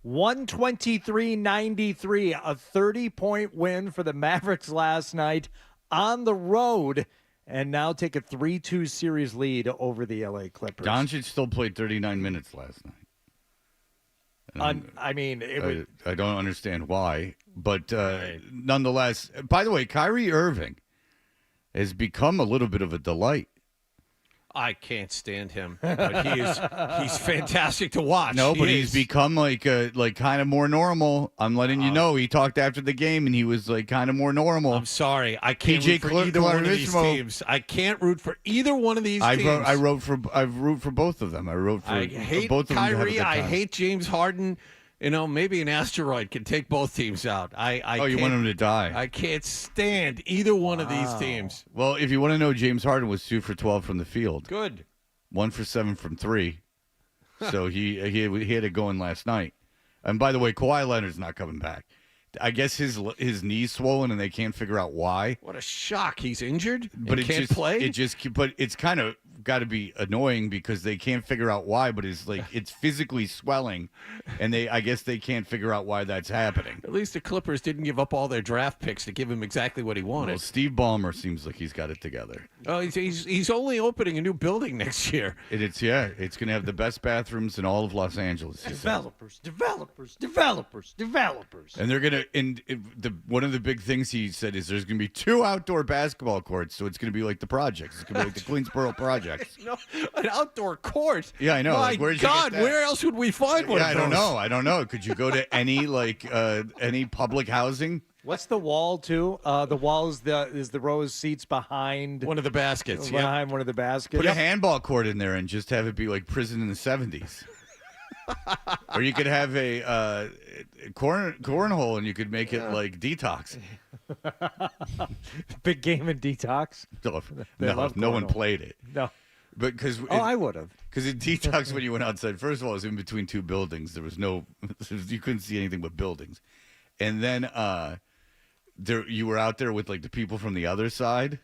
123-93, a 30-point win for the Mavericks last night on the road, and now take a 3-2 series lead over the L.A. Clippers. Doncic still played 39 minutes last night. I don't understand why, but nonetheless, by the way, Kyrie Irving has become a little bit of a delight. I can't stand him. But he's fantastic to watch. No, but he's become like kind of more normal. I'm letting you know. He talked after the game and he was like kind of more normal. I'm sorry. I can't root for either one of these teams. I can't root for either one of these teams. I root for both of them. I hate both of them. Kyrie. I hate James Harden. You know, maybe an asteroid can take both teams out. You want him to die? I can't stand either one of these teams. Well, if you want to know, James Harden was 2 for 12 from the field. Good. 1 for 7 from 3. So he had it going last night. And by the way, Kawhi Leonard's not coming back. I guess his knee's swollen and they can't figure out why. What a shock! He's injured, but and can't play. But it's kind of got to be annoying because they can't figure out why. But it's physically swelling, and I guess they can't figure out why that's happening. At least the Clippers didn't give up all their draft picks to give him exactly what he wanted. Well, Steve Ballmer seems like he's got it together. Oh, he's only opening a new building next year. It's going to have the best bathrooms in all of Los Angeles. Developers. And they're gonna. And one of the big things he said is there's going to be 2 outdoor basketball courts, so it's going to be like the projects. It's going to be like the Queensboro projects. No, an outdoor court. Yeah, I know. My God, where else would we find one? Yeah, I don't know. Could you go to any any public housing? What's the wall too? The wall is the row of seats behind one of the baskets. Behind one of the baskets. Put a handball court in there and just have it be like prison in the 70s. Or you could have a cornhole and you could make it like detox. Big game in detox. No one played it. No, but because I would have. Because in detox, when you went outside, first of all, it was in between 2 buildings. There was you couldn't see anything but buildings, and then you were out there with like the people from the other side.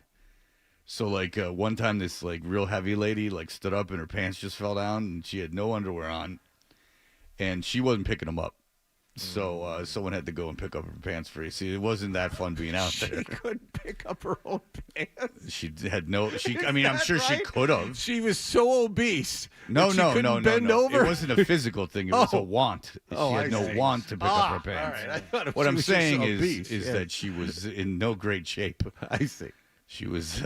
So like one time, this like real heavy lady like stood up and her pants just fell down and she had no underwear on. And she wasn't picking them up. So someone had to go and pick up her pants for you. See, it wasn't that fun being out there. She couldn't pick up her own pants. She had no. I'm sure she could have. She was so obese. No. Bend over. It wasn't a physical thing. It was a want. She had no want to pick up her pants. All right. I thought what I'm saying is that she was in no great shape. I see. She was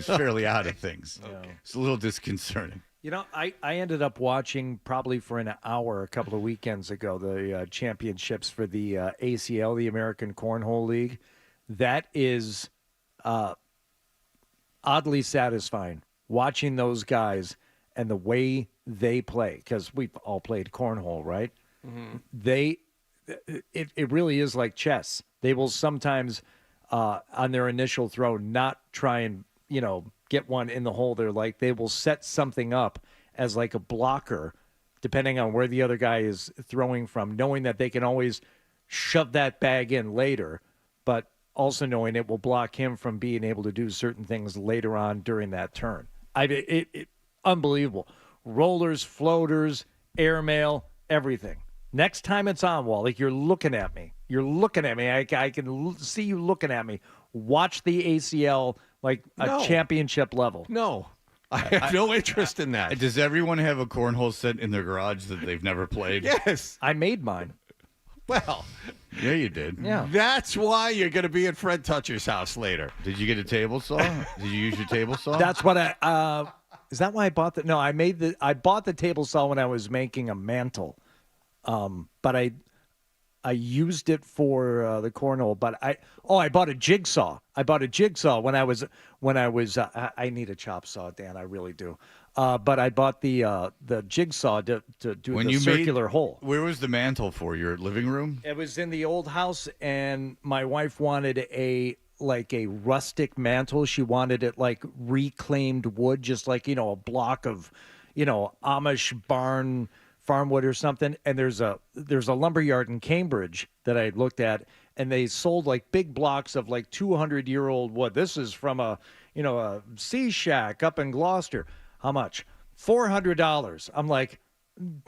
fairly out of things. Okay. It's a little disconcerting. You know, I ended up watching probably for an hour a couple of weekends ago the championships for the ACL, the American Cornhole League. That is oddly satisfying, watching those guys and the way they play, because we've all played cornhole, right? Mm-hmm. It really is like chess. They will sometimes, on their initial throw, not try and, get one in the hole. They will set something up as like a blocker, depending on where the other guy is throwing from, knowing that they can always shove that bag in later, but also knowing it will block him from being able to do certain things later on during that turn. Unbelievable. Rollers, floaters, airmail, everything. Next time it's on, Wally, you're looking at me. I can see you looking at me. Watch the ACL like a championship level. No, I have no interest in that. Does everyone have a cornhole set in their garage that they've never played? Yes. I made mine. Well, yeah, you did. Yeah. That's why you're going to be at Fred Toucher's house later. Did you get a table saw? Did you use your table saw? That's what is that why I bought the? No, I bought the table saw when I was making a mantle. But I used it for the cornhole, but I bought a jigsaw. I bought a jigsaw when I was I need a chop saw, Dan. I really do. But I bought the jigsaw to do When the you circular hole. Where was the mantle for your living room? It was in the old house, and my wife wanted a rustic mantle. She wanted it like reclaimed wood, just like, a block of, Amish barn farm wood or something. And there's a lumberyard in Cambridge that I looked at, and they sold like big blocks of like 200-year-old wood. This is from a sea shack up in Gloucester. How much? $400. I'm like,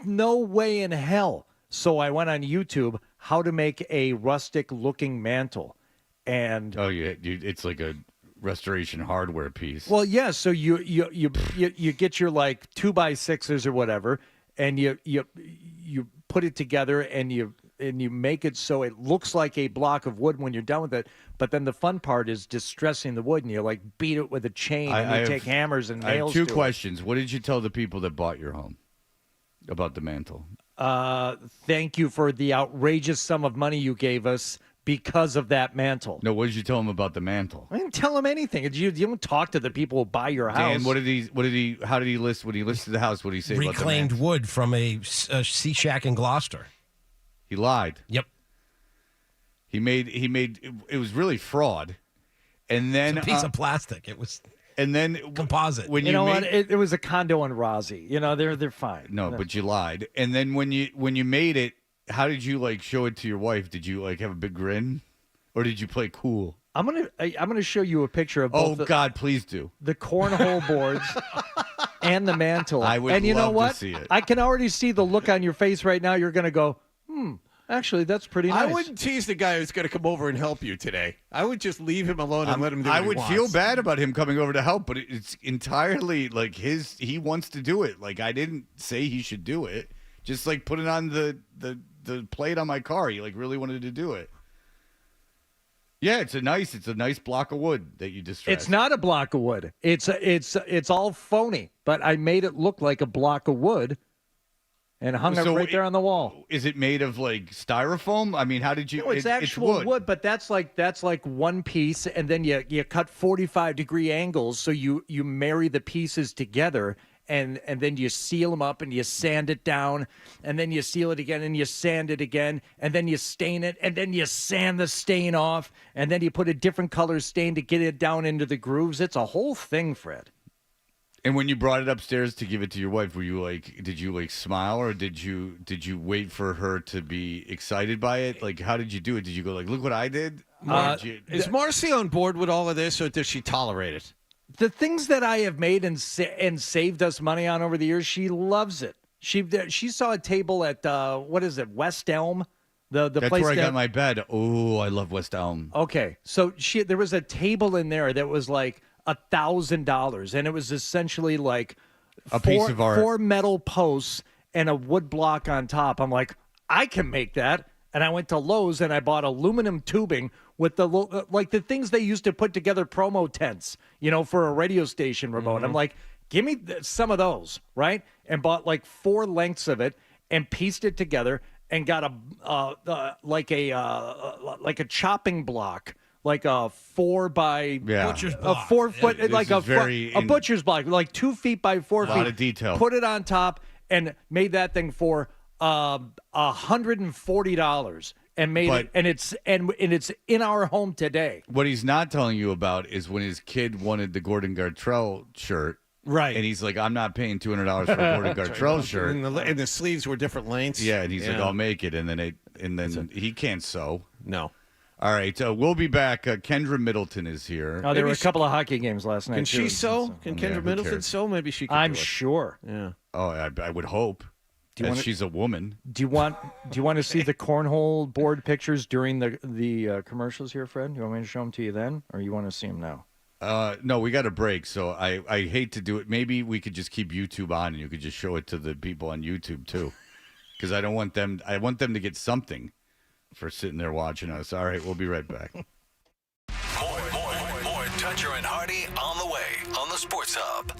no way in hell. So I went on YouTube, how to make a rustic looking mantle. And it's like a restoration hardware piece. Well, yeah. So you get your like 2x6s or whatever, and you put it together, and you make it so it looks like a block of wood when you're done with it. But then the fun part is distressing the wood, and you like beat it with a chain, and you take hammers and nails. I have two to questions. What did you tell the people that bought your home about the mantle? Thank you for the outrageous sum of money you gave us because of that mantle. No, what did you tell them about the mantle? I didn't tell him anything. You don't talk to the people who buy your house. Dan, how did he list when he listed the house? What did he say about the reclaimed mantle? wood from a sea shack in Gloucester. He lied. Yep. He made it was really fraud. And then it's a piece of plastic. It was and then composite. When what? It was a condo in Rossi. They're fine. No, but you lied. And then when you made it, how did you like show it to your wife? Did you like have a big grin, or did you play cool? I'm gonna show you a picture of both. Oh God, please do. The cornhole boards and the mantle. I would and you love know what? to see it. I can already see the look on your face right now. You're gonna go, actually, that's pretty nice. I wouldn't tease the guy who's going to come over and help you today. I would just leave him alone and let him do what I he would wants. feel bad about him coming over to help, but it's entirely like he wants to do it. Like I didn't say he should do it. Just like put it on the plate on my car. He like really wanted to do it. Yeah, it's a nice block of wood that you distressed. It's not a block of wood. It's all phony, but I made it look like a block of wood and hung it right there on the wall. Is it made of like styrofoam? I mean, how did you? No, it's actual wood, but that's like one piece, and then you cut 45-degree angles, so you marry the pieces together, and then you seal them up, and you sand it down, and then you seal it again, and you sand it again, and then you stain it, and then you sand the stain off, and then you put a different color stain to get it down into the grooves. It's a whole thing, Fred. And when you brought it upstairs to give it to your wife, were you like, did you like smile, or did you wait for her to be excited by it? Like, how did you do it? Did you go like, look what I did? Is Marcy on board with all of this, or does she tolerate it? The things that I have made and saved us money on over the years, she loves it. She saw a table at what is it, West Elm? The That's place where I got my bed. Oh, I love West Elm. Okay, so there was a table in there that was like $1,000, and it was essentially like piece of art, 4 metal posts and a wood block on top. I'm like, I can make that. And I went to Lowe's and I bought aluminum tubing with the things they used to put together promo tents, for a radio station remote. Mm-hmm. I'm like, give me some of those, right? And bought like 4 lengths of it and pieced it together and got a chopping block. Like a 4 by butcher's block. A 4 foot, Yeah, like a butcher's block, like 2 feet by 4 feet. A lot of detail. Put it on top and made that thing for $140 and made it, and it's in our home today. What he's not telling you about is when his kid wanted the Gordon Gartrell shirt. Right. And he's like, I'm not paying $200 for a Gordon Gartrell shirt. And the sleeves were different lengths. Yeah, and he's like, I'll make it. And then he can't sew. No. All right, we'll be back. Kendra Middleton is here. Oh, there were a couple of hockey games last night. Can she too. sew? Can Kendra Middleton sew? Maybe she can. I'm do it. sure. Yeah. Oh, I would hope. She's a woman. Do you want to see the cornhole board pictures during the commercials here, Fred? Do you want me to show them to you then, or you want to see them now? No, we got a break, so I hate to do it. Maybe we could just keep YouTube on, and you could just show it to the people on YouTube too, because I want them to get something for sitting there watching us. All right, we'll be right back. More Toucher and Hardy on the way on the Sports Hub.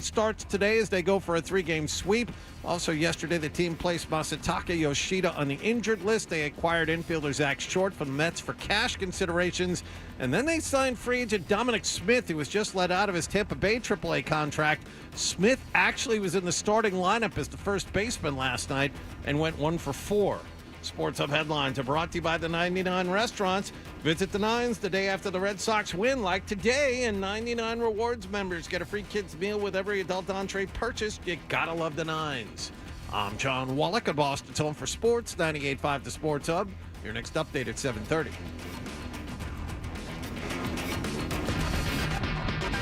starts today as they go for a 3-game sweep. Also yesterday, the team placed Masataka Yoshida on the injured list. They acquired infielder Zach Short from the Mets for cash considerations. And then they signed free agent Dominic Smith, who was just let out of his Tampa Bay AAA contract. Smith actually was in the starting lineup as the first baseman last night and went 1 for 4. Sports Hub headlines are brought to you by the 99 Restaurants. Visit the Nines the day after the Red Sox win, like today, and 99 Rewards members get a free kids meal with every adult entree purchase. You gotta love the Nines. I'm John Wallach at Boston's Home for Sports, 98.5 The Sports Hub. Your next update at 7:30.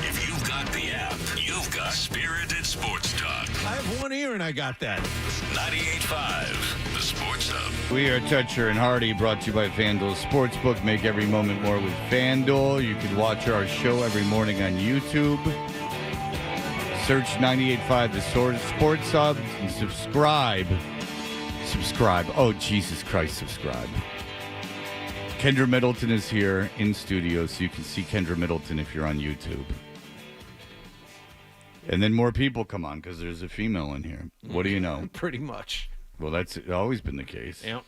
If you've got the app, you've got Spirited Sports Talk. I have one ear and I got that. 98.5 The Sports Hub. We are Toucher and Hardy, brought to you by FanDuel Sportsbook. Make every moment more with FanDuel. You can watch our show every morning on YouTube. Search 98.5 The Sports Hub and subscribe. Subscribe. Oh, Jesus Christ, subscribe. Kendra Middleton is here in studio, so you can see Kendra Middleton if you're on YouTube. And then more people come on because there's a female in here. What do you know? Pretty much. Well, that's always been the case. Yep.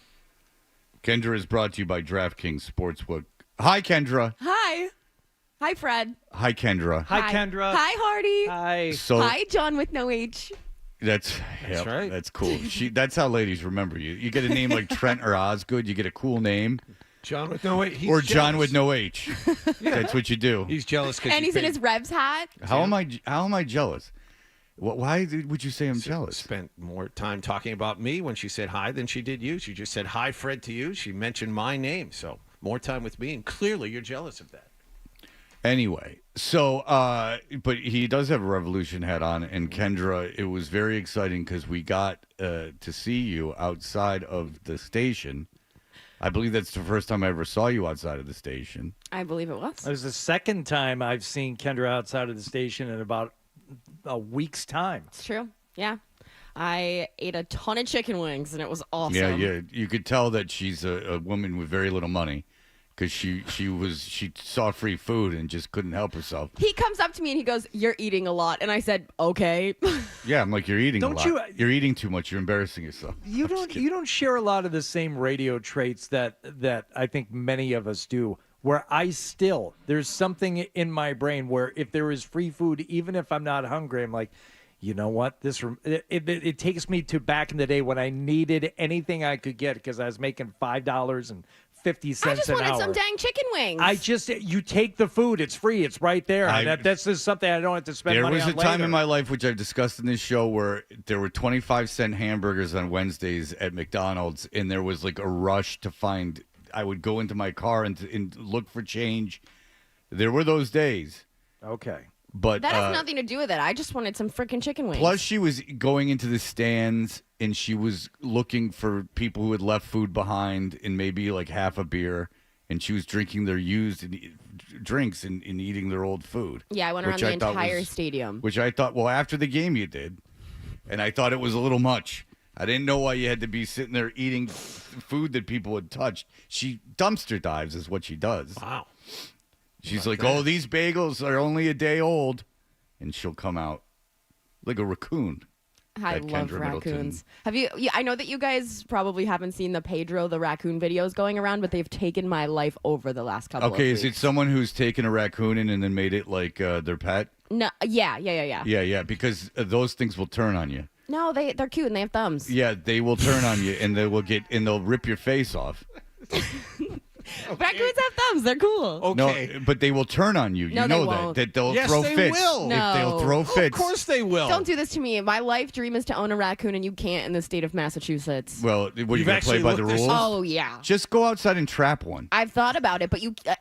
Kendra is brought to you by DraftKings Sportsbook. Hi, Kendra. Hi. Hi, Fred. Hi, Kendra. Hi, Kendra. Hi, Hardy. Hi. So Hi, John with no H. That's right. That's cool. That's how ladies remember you. You get a name like Trent or Osgood, you get a cool name. John with no H. Or John with no H. That's what you do. He's jealous because And he's in his Revs hat. How am I jealous? Why would you say I'm jealous? Spent more time talking about me when she said hi than she did you. She just said hi, Fred, to you. She mentioned my name, so more time with me, and clearly you're jealous of that. Anyway, so, but he does have a Revolution hat on, and Kendra, it was very exciting because we got to see you outside of the station. I believe that's the first time I ever saw you outside of the station. I believe it was. It was the second time I've seen Kendra outside of the station in about a week's time. It's true. Yeah. I ate a ton of chicken wings, and it was awesome. Yeah. You could tell that she's a woman with very little money because she saw free food and just couldn't help herself. He comes up to me, and he goes, "You're eating a lot." And I said, "Okay." Yeah, I'm like, you're eating Don't a lot. You're eating too much. You're embarrassing yourself. You don't share a lot of the same radio traits that I think many of us do. Where there's something in my brain where if there is free food, even if I'm not hungry, I'm like, you know what? It takes me to back in the day when I needed anything I could get because I was making $5.50 an hour. I just wanted some dang chicken wings. You take the food, it's free, it's right there. That's just something I don't have to spend money on later. There was a time in my life, which I've discussed in this show, where there were 25-cent hamburgers on Wednesdays at McDonald's, and there was like a rush to find. I would go into my car and look for change. There were those days. Okay. But that has nothing to do with it. I just wanted some freaking chicken wings. Plus, she was going into the stands, and she was looking for people who had left food behind and maybe like half a beer, and she was drinking their used drinks and eating their old food. Yeah, I went around the entire stadium. Which I thought, well, after the game you did, and I thought it was a little much. I didn't know why you had to be sitting there eating food that people had touched. She dumpster dives is what she does. Wow. She's like, oh, these bagels are only a day old. And she'll come out like a raccoon. I love raccoons. Have you? Yeah, I know that you guys probably haven't seen the Pedro the raccoon videos going around, but they've taken my life over the last couple of weeks. Okay, is it someone who's taken a raccoon in and then made it like their pet? No, yeah. Yeah, because those things will turn on you. No, they're cute and they have thumbs. Yeah, they will turn on you and they'll rip your face off. Raccoons have thumbs. They're cool. Okay. No, but they will turn on you. No, you they know won't. that they'll yes, throw they fits. will. No. They'll throw fits. Of course they will. Don't do this to me. My life dream is to own a raccoon, and you can't in the state of Massachusetts. Well, what, you going to play by the rules? Oh, yeah. Just go outside and trap one. I've thought about it, but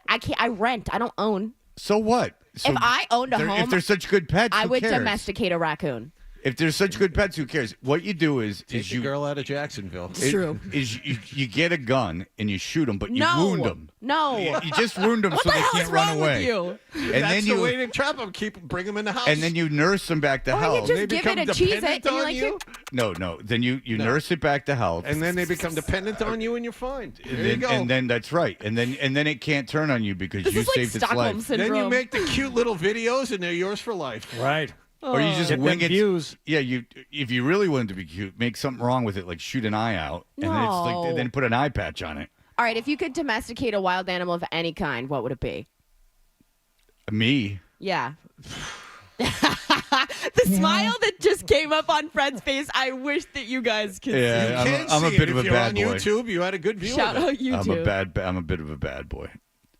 I can't. I rent. I don't own. So what? So if I owned a home, if they're such good pets, I who would cares? domesticate a raccoon. If they're such good pets, who cares? What you do is Take you the girl out of Jacksonville. It's true. You get a gun and you shoot them, but you wound them. No, you just wound them so they can't run away. You? And that's then the way to trap them. Bring them in the house. And then you nurse them back to or health. you just give it a cheese it, and you're like, you? No. Then you nurse it back to health, and then they become dependent on you, and you're fine. There you go. And then that's right. And then it can't turn on you because this you is like saved its Stockholm life. Syndrome. Then you make the cute little videos, and they're yours for life. Right. Or you just Get them wing it. views. Yeah, if you really wanted to be cute, make something wrong with it, like shoot an eye out, and then it's No. like then put an eye patch on it. All right, if you could domesticate a wild animal of any kind, what would it be? Me. Yeah. The smile that just came up on Fred's face, I wish that you guys could Yeah, see. I'm a bit of a If you're bad on boy. YouTube, you had a good view Shout of it. out YouTube. I'm a bit of a bad boy.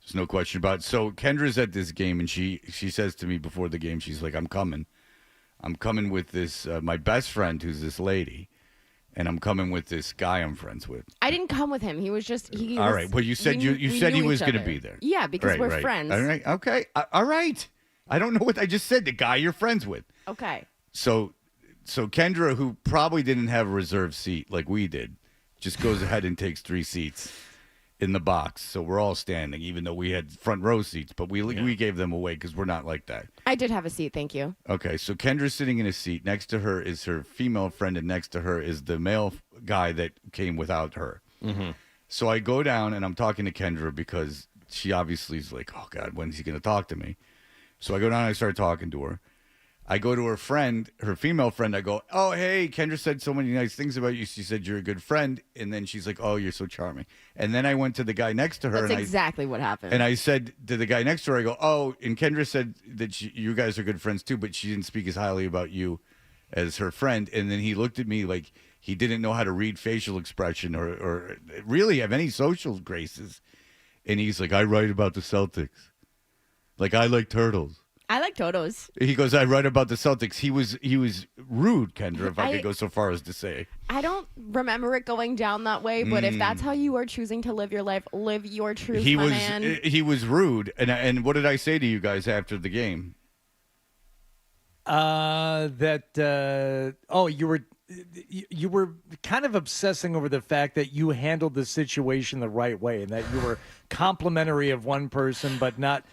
There's no question about it. So Kendra's at this game, and she says to me before the game, she's like, I'm coming with this, my best friend, who's this lady, and I'm coming with this guy I'm friends with. I didn't come with him. He was just. All right. Well, you said we said he knew was each going to other. be there. Yeah, because we're friends. All right. Okay. All right. I don't know what I just said. The guy you're friends with. Okay. So Kendra, who probably didn't have a reserved seat like we did, just goes ahead and takes 3 seats in the box. So we're all standing, even though we had front row seats, but we gave them away because we're not like that. I did have a seat, thank you. Okay, so Kendra's sitting in a seat. Next to her is her female friend, and next to her is the male guy that came without her. Mm-hmm. So I go down, and I'm talking to Kendra because she obviously is like, oh, God, when's he going to talk to me? So I go down and I start talking to her. I go to her friend, her female friend. I go, oh, hey, Kendra said so many nice things about you. She said you're a good friend. And then she's like, oh, you're so charming. And then I went to the guy next to her. That's and exactly what happened. And I said to the guy next to her, I go, oh, and Kendra said that you guys are good friends too, but she didn't speak as highly about you as her friend. And then he looked at me like he didn't know how to read facial expression or really have any social graces. And he's like, I write about the Celtics. Like, I like turtles. I like Totos. He goes, I write about the Celtics. He was rude, Kendra, if I could go so far as to say. I don't remember it going down that way, but if that's how you are choosing to live your life, live your truth, He my was man. he was rude. And what did I say to you guys after the game? You were kind of obsessing over the fact that you handled the situation the right way, and that you were complimentary of one person, but not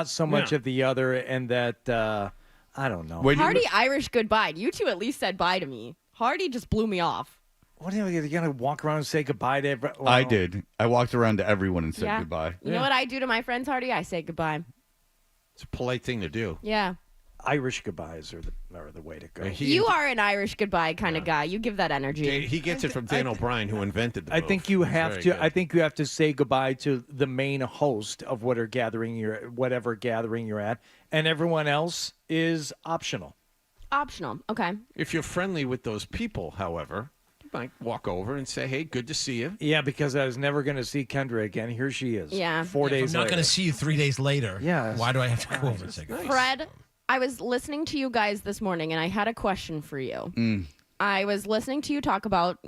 so much of the other, and that I don't know. Hardy Irish goodbye. You two at least said bye to me. Hardy just blew me off. What are you gonna walk around and say goodbye to everyone? I did. I walked around to everyone and said Yeah. goodbye. You know what I do to my friends, Hardy? I say goodbye. It's a polite thing to do. Yeah. Irish goodbyes are the way to go. You are an Irish goodbye kind of guy. You give that energy. He gets it from Dan O'Brien, who invented the I move. think you It's have very to. good. I think you have to say goodbye to the main host of whatever gathering you're at, and everyone else is optional. Optional. Okay. If you're friendly with those people, however, you might walk over and say, hey, good to see you. Yeah, because I was never going to see Kendra again. Here she is. Yeah. 4 days. I'm not later. going to see you 3 days later. Yes. Why do I have to go over and say goodbye? Fred, I was listening to you guys this morning, and I had a question for you. I was listening to you talk about,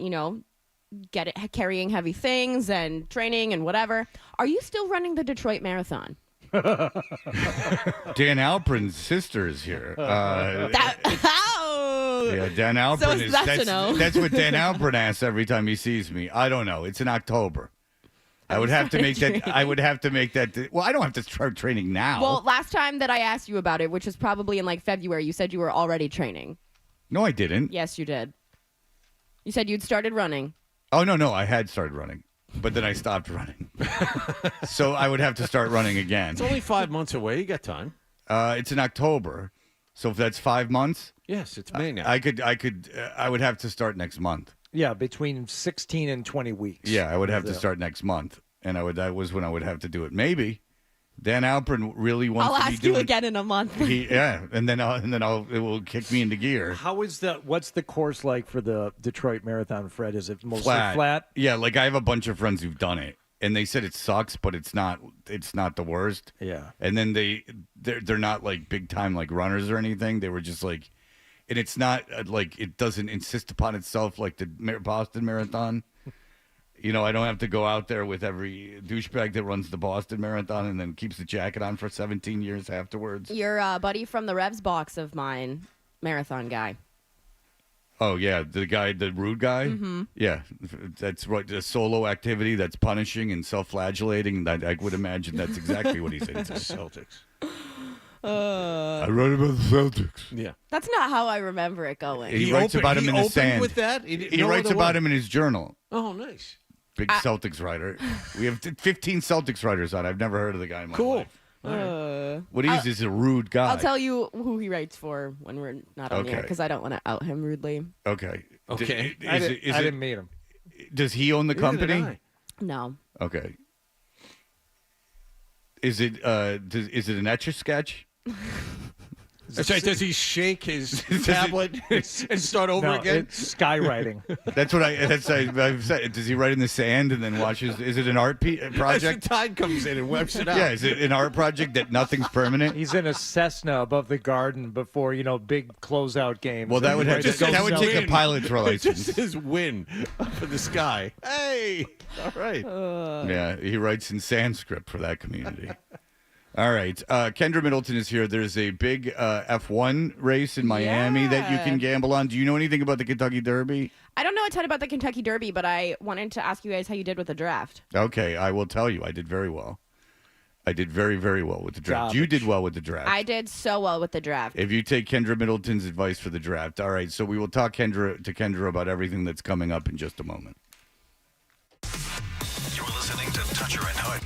carrying heavy things and training and whatever. Are you still running the Detroit Marathon? Dan Alperin's sister is here. Yeah, Dan Alperin So is. that's a no. That's what Dan Alperin asks every time he sees me. I don't know. It's in October. I would have to make that. I would have to make that. Well, I don't have to start training now. Well, last time that I asked you about it, which was probably in February, you said you were already training. No, I didn't. Yes, you did. You said you'd started running. Oh no, I had started running, but then I stopped running. So I would have to start running again. It's only 5 months away. You got time. It's in October, so if that's 5 months. Yes, it's May now. I would have to start next month. Yeah, between 16 and 20 weeks. Yeah, I would have to start next month, and that was when I would have to do it. Maybe Dan Alperin really wants I'll to be ask you doing. again in a month. And then it will kick me into gear. What's the course like for the Detroit Marathon, Fred? Is it mostly flat? Yeah, like I have a bunch of friends who've done it, and they said it sucks, but it's not the worst. Yeah. And then they're not like big time like runners or anything. They were just like, and it's not like it doesn't insist upon itself like the Boston Marathon. I don't have to go out there with every douchebag that runs the Boston Marathon and then keeps the jacket on for 17 years afterwards. Your buddy from the Revs box of mine, marathon guy. Oh, yeah, the rude guy? Mm-hmm. Yeah, that's right. A solo activity that's punishing and self-flagellating. I would imagine that's exactly what he's into. Celtics. I wrote about the Celtics. Yeah. That's not how I remember it going. He writes about him in the sand. with that? He writes about him in his journal. Oh, nice. Big Celtics writer. We have 15 Celtics writers on. I've never heard of the guy in my life. What is a rude guy? I'll tell you who he writes for when we're not on the air because I don't want to out him rudely. Okay. Okay. I didn't meet him. Does he own the company? No. Okay. Is it is it an Etch-a-Sketch? That's right. Does he shake his tablet and start over No, again? it's skywriting. That's what I've said. Does he write in the sand and then watches? Is it an art As project? the tide comes in and wipes it out. Yeah, is it an art project that nothing's permanent? He's in a Cessna above the garden before big closeout games. Well, that would have that would take a pilot's license. Just his win up in the sky. Hey, all right. Yeah, he writes in Sanskrit for that community. All right. Kendra Middleton is here. There's a big F1 race in Miami that you can gamble on. Do you know anything about the Kentucky Derby? I don't know a ton about the Kentucky Derby, but I wanted to ask you guys how you did with the draft. Okay, I will tell you. I did very well. I did very, very well with the draft. You did well with the draft. I did so well with the draft. If you take Kendra Middleton's advice for the draft. All right, so we will talk to Kendra about everything that's coming up in just a moment. You're listening to Toucher and Hood.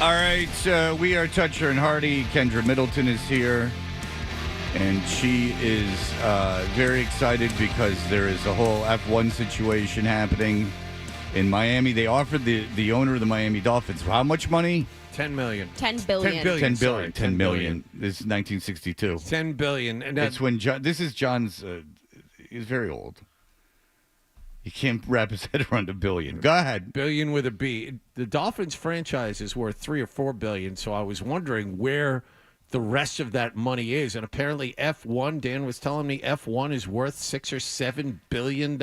All right, we are Toucher and Hardy. Kendra Middleton is here, and she is very excited because there is a whole F1 situation happening in Miami. They offered the owner of the Miami Dolphins how much money? $10 million. $10 billion. $10 billion. This is 1962. $10 billion. And that's when this is John's. He's very old. He can't wrap his head around a billion. Go ahead. Billion with a B. The Dolphins franchise is worth $3 or $4 billion. So I was wondering where the rest of that money is. And apparently F1, Dan was telling me F1 is worth $6 or $7 billion.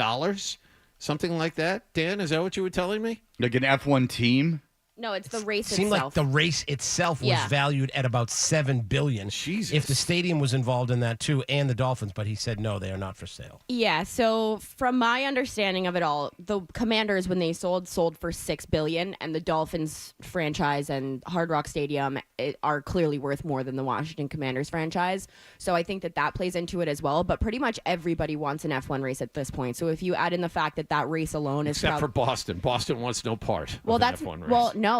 Something like that. Dan, is that what you were telling me? Like an F1 team? No, it's the race Seemed itself. like the race itself was valued at about $7 billion. Jesus. If the stadium was involved in that too, and the Dolphins, but he said no, they are not for sale. Yeah, so from my understanding of it all, the Commanders, when they sold for $6 billion, and the Dolphins franchise and Hard Rock Stadium are clearly worth more than the Washington Commanders franchise. So I think that plays into it as well. But pretty much everybody wants an F1 race at this point. So if you add in the fact that race alone is except for Boston. Boston wants no part of an F1 race. Well, no,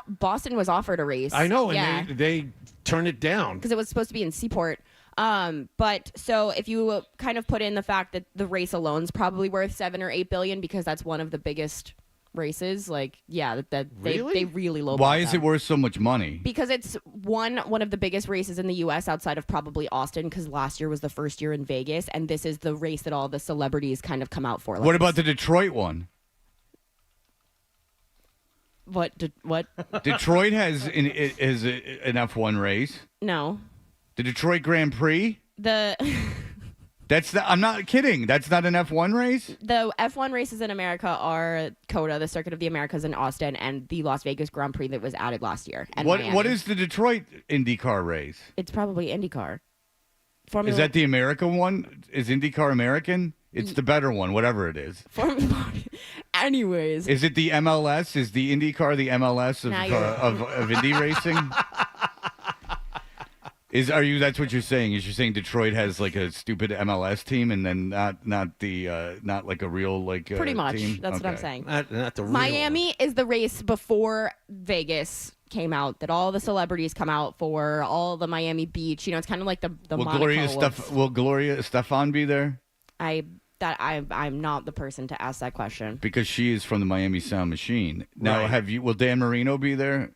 Boston was offered a race. I know, and they turned it down because it was supposed to be in Seaport. But so if you kind of put in the fact that the race alone is probably worth $7 or $8 billion because that's one of the biggest races, like they really low. Why is it worth so much money? Because it's one of the biggest races in the U.S. outside of probably Austin, because last year was the first year in Vegas, and this is the race that all the celebrities kind of come out for. What about the Detroit one? What? Detroit has an F1 race. No. The Detroit Grand Prix? I'm not kidding. That's not an F1 race? The F1 races in America are COTA, the Circuit of the Americas in Austin, and the Las Vegas Grand Prix that was added last year. And what is the Detroit IndyCar race? It's probably IndyCar. Is that the American one? Is IndyCar American? It's the better one, whatever it is. Anyways. Is it the MLS? Is the IndyCar the MLS of Indy racing? That's what you're saying? Is you're saying Detroit has like a stupid MLS team and then not like a real pretty much team? That's what I'm saying. Not the real Miami is the race before Vegas came out that all the celebrities come out for, all the Miami Beach. It's kind of like the Will Gloria Estefan be there? I'm not the person to ask that question because she is from the Miami Sound Machine. Now, will Dan Marino be there?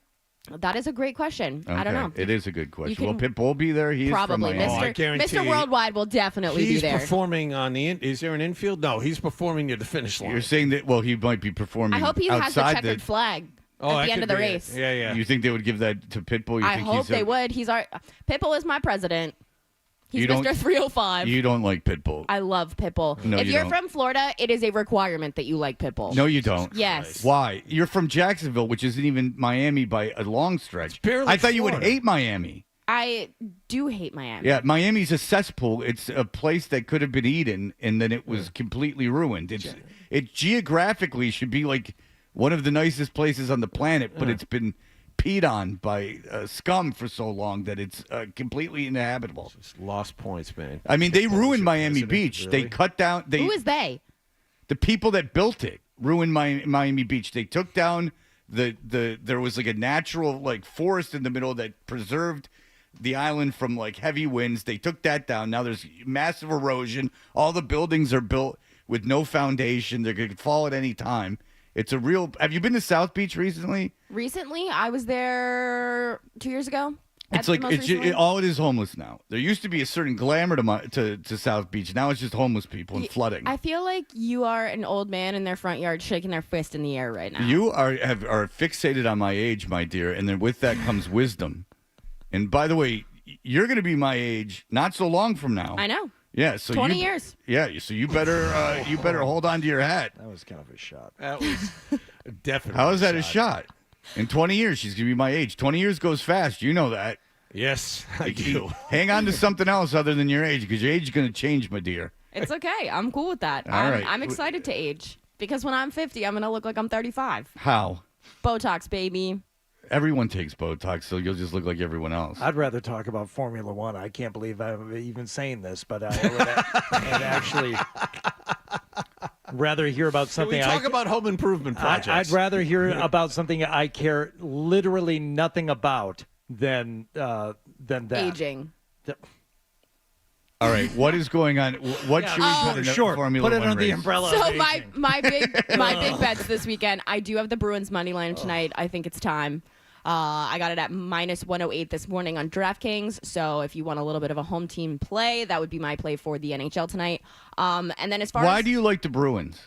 That is a great question. Okay. I don't know. It is a good question. Will Pitbull be there? He probably. Is from Miami. I guarantee Mr. Worldwide will definitely be there. He's performing on the. Is there an infield? No, he's performing near the finish line. You're saying that? Well, he might be performing. I hope he has the checkered flag at the end of the race. Yeah. You think they would give that to Pitbull? I hope they would. Pitbull is my president. He's Mr. 305. You don't like Pitbull. I love Pitbull. No, if you're don't. from Florida, it is a requirement that you like Pitbull. No, you don't. Yes. Why? You're from Jacksonville, which isn't even Miami by a long stretch. I thought you would hate Miami. I do hate Miami. Yeah, Miami's a cesspool. It's a place that could have been Eden, and then it was completely ruined. It geographically should be like one of the nicest places on the planet, but it's been peed on by scum for so long that it's completely uninhabitable. Just lost points, man. I mean, they ruined Miami Beach. Really? They cut down. Who is they? The people that built it ruined Miami Beach. They took down there was like a natural forest in the middle that preserved the island from heavy winds. They took that down. Now there's massive erosion. All the buildings are built with no foundation. They could fall at any time. It's a real. Have you been to South Beach recently? Recently, I was there 2 years ago. It's all it is homeless now. There used to be a certain glamour to South Beach. Now it's just homeless people and flooding. I feel like you are an old man in their front yard shaking their fist in the air right now. You are fixated on my age, my dear, and then with that comes wisdom. And by the way, you're going to be my age not so long from now. I know. Yeah, so 20 years. Yeah, so you better hold on to your hat. That was kind of a shot. That was definitely. How is that a shot? In 20 years, she's going to be my age. 20 years goes fast. You know that. Yes, I do. Hang on to something else other than your age, because your age is going to change, my dear. It's okay. I'm cool with that. All right. I'm excited to age, because when I'm 50, I'm going to look like I'm 35. How? Botox, baby. Everyone takes Botox, so you'll just look like everyone else. I'd rather talk about Formula One. I can't believe I'm even saying this, but it actually rather hear about Can something. we talk about home improvement projects? I'd rather hear about something I care literally nothing about than that. Aging. All right, what is going on? What should we put in the Formula Put it One on the race? umbrella. So of my aging. my big bets this weekend. I do have the Bruins money line tonight. I think it's time. I got it at minus 108 this morning on DraftKings. So if you want a little bit of a home team play, that would be my play for the NHL tonight. And then as far Why as do you like the Bruins?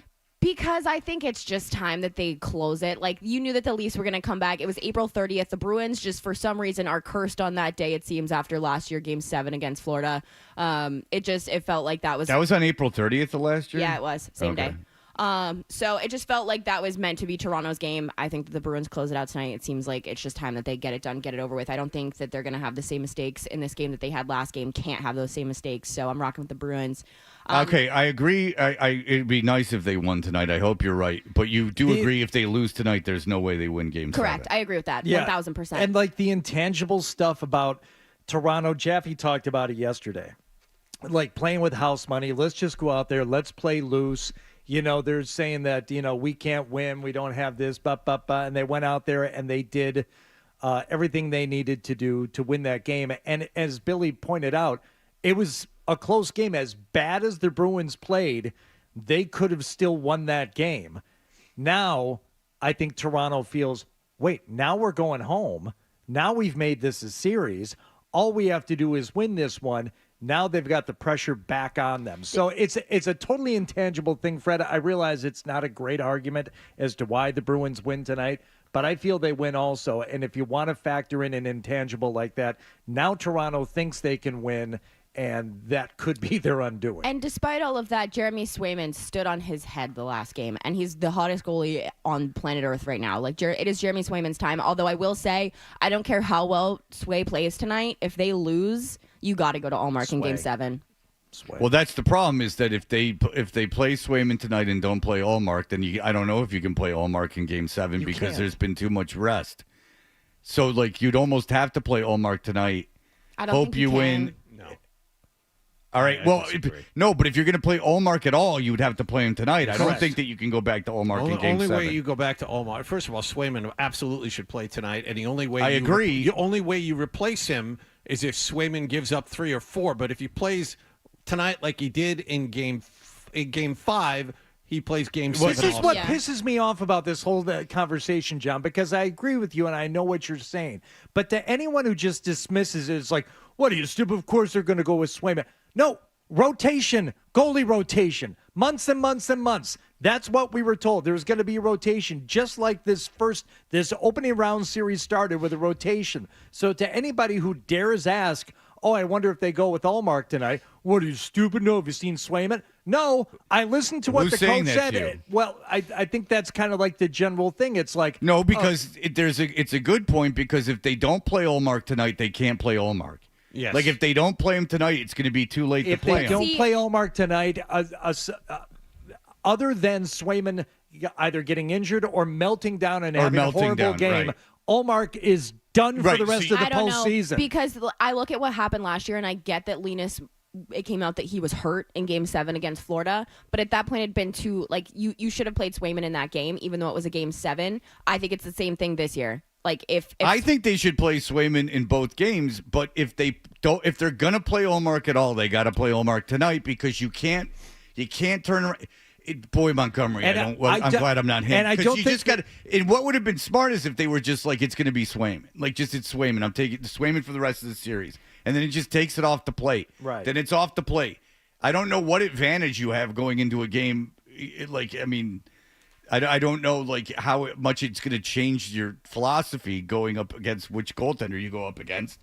because I think it's just time that they close it. Like, you knew that the Leafs were going to come back. It was April 30th. The Bruins, just for some reason, are cursed on that day, it seems, after last year, Game 7 against Florida. It felt like that was... That was on April 30th of last year? Yeah, it was. Same day. So it just felt like that was meant to be Toronto's game. I think that the Bruins close it out tonight. It seems like it's just time that they get it done, get it over with. I don't think that they're going to have the same mistakes in this game that they had last game. Can't have those same mistakes. So I'm rocking with the Bruins. Okay, I agree. It'd be nice if they won tonight. I hope you're right. But you do agree if they lose tonight, there's no way they win Game 7. Correct. I agree with that. 1,000%. And like the intangible stuff about Toronto, Jaffe talked about it yesterday. Like playing with house money. Let's just go out there. Let's play loose. You know, they're saying that, you know, we can't win. We don't have this, and they went out there and they did everything they needed to do to win that game. And as Billy pointed out, it was a close game. As bad as the Bruins played, they could have still won that game. Now, I think Toronto feels, wait, now we're going home. Now we've made this a series. All we have to do is win this one. Now they've got the pressure back on them. So it's a totally intangible thing, Fred. I realize it's not a great argument as to why the Bruins win tonight, but I feel they win also. And if you want to factor in an intangible like that, now Toronto thinks they can win, and that could be their undoing. And despite all of that, Jeremy Swayman stood on his head the last game, and he's the hottest goalie on planet Earth right now. Like, it is Jeremy Swayman's time. Although I will say, I don't care how well Sway plays tonight. If they lose, you got to go to Allmark in Game 7. Well, that's the problem, is that if they play Swayman tonight and don't play Allmark, then I don't know if you can play Allmark in Game 7 because there's been too much rest. So, like, you'd almost have to play Allmark tonight. I don't hope think you win. No. All right. Well, no, but if you're going to play Allmark at all, you would have to play him tonight. I don't Correct. think that you can go back to Allmark in Game 7. Only way you go back to Allmark. First of all, Swayman absolutely should play tonight, and the only way I agree. The only way you replace him is if Swayman gives up 3 or 4. But if he plays tonight like he did in Game 5, he plays Game 7. This is what pisses me off about this whole conversation, John, because I agree with you and I know what you're saying. But to anyone who just dismisses it, it's like, what are you, stupid? Of course they're going to go with Swayman. No, rotation, goalie rotation, months and months and months. That's what we were told. There's going to be a rotation, just like this opening round series started with a rotation. So to anybody who dares ask, oh, I wonder if they go with Allmark tonight. What are you, stupid? No, have you seen Swayman? No, I listened to what the coach said. Well, I think that's kind of like the general thing. It's like no, because it's a good point, because if they don't play Allmark tonight, they can't play Allmark. Yes. Like if they don't play him tonight, it's going to be too late to play him. If they don't play Allmark tonight, other than Swayman either getting injured or melting down and having a horrible game, right. Allmark is done for the rest of the postseason. Because I look at what happened last year, and I get that Linus, it came out that he was hurt in Game 7 against Florida. But at that point, it had been too, like, you should have played Swayman in that game, even though it was a Game 7. I think it's the same thing this year. Like if I think they should play Swayman in both games, but if they're gonna play Allmark at all, they got to play Allmark tonight, because you can't turn around. Boy, Montgomery, I'm glad I'm not him. And I don't you think just got. And what would have been smart is if they were just like, it's going to be Swayman, like just it's Swayman. I'm taking the Swayman for the rest of the series, and then it just takes it off the plate. Right. Then it's off the plate. I don't know what advantage you have going into a game. I don't know like how much it's going to change your philosophy going up against which goaltender you go up against.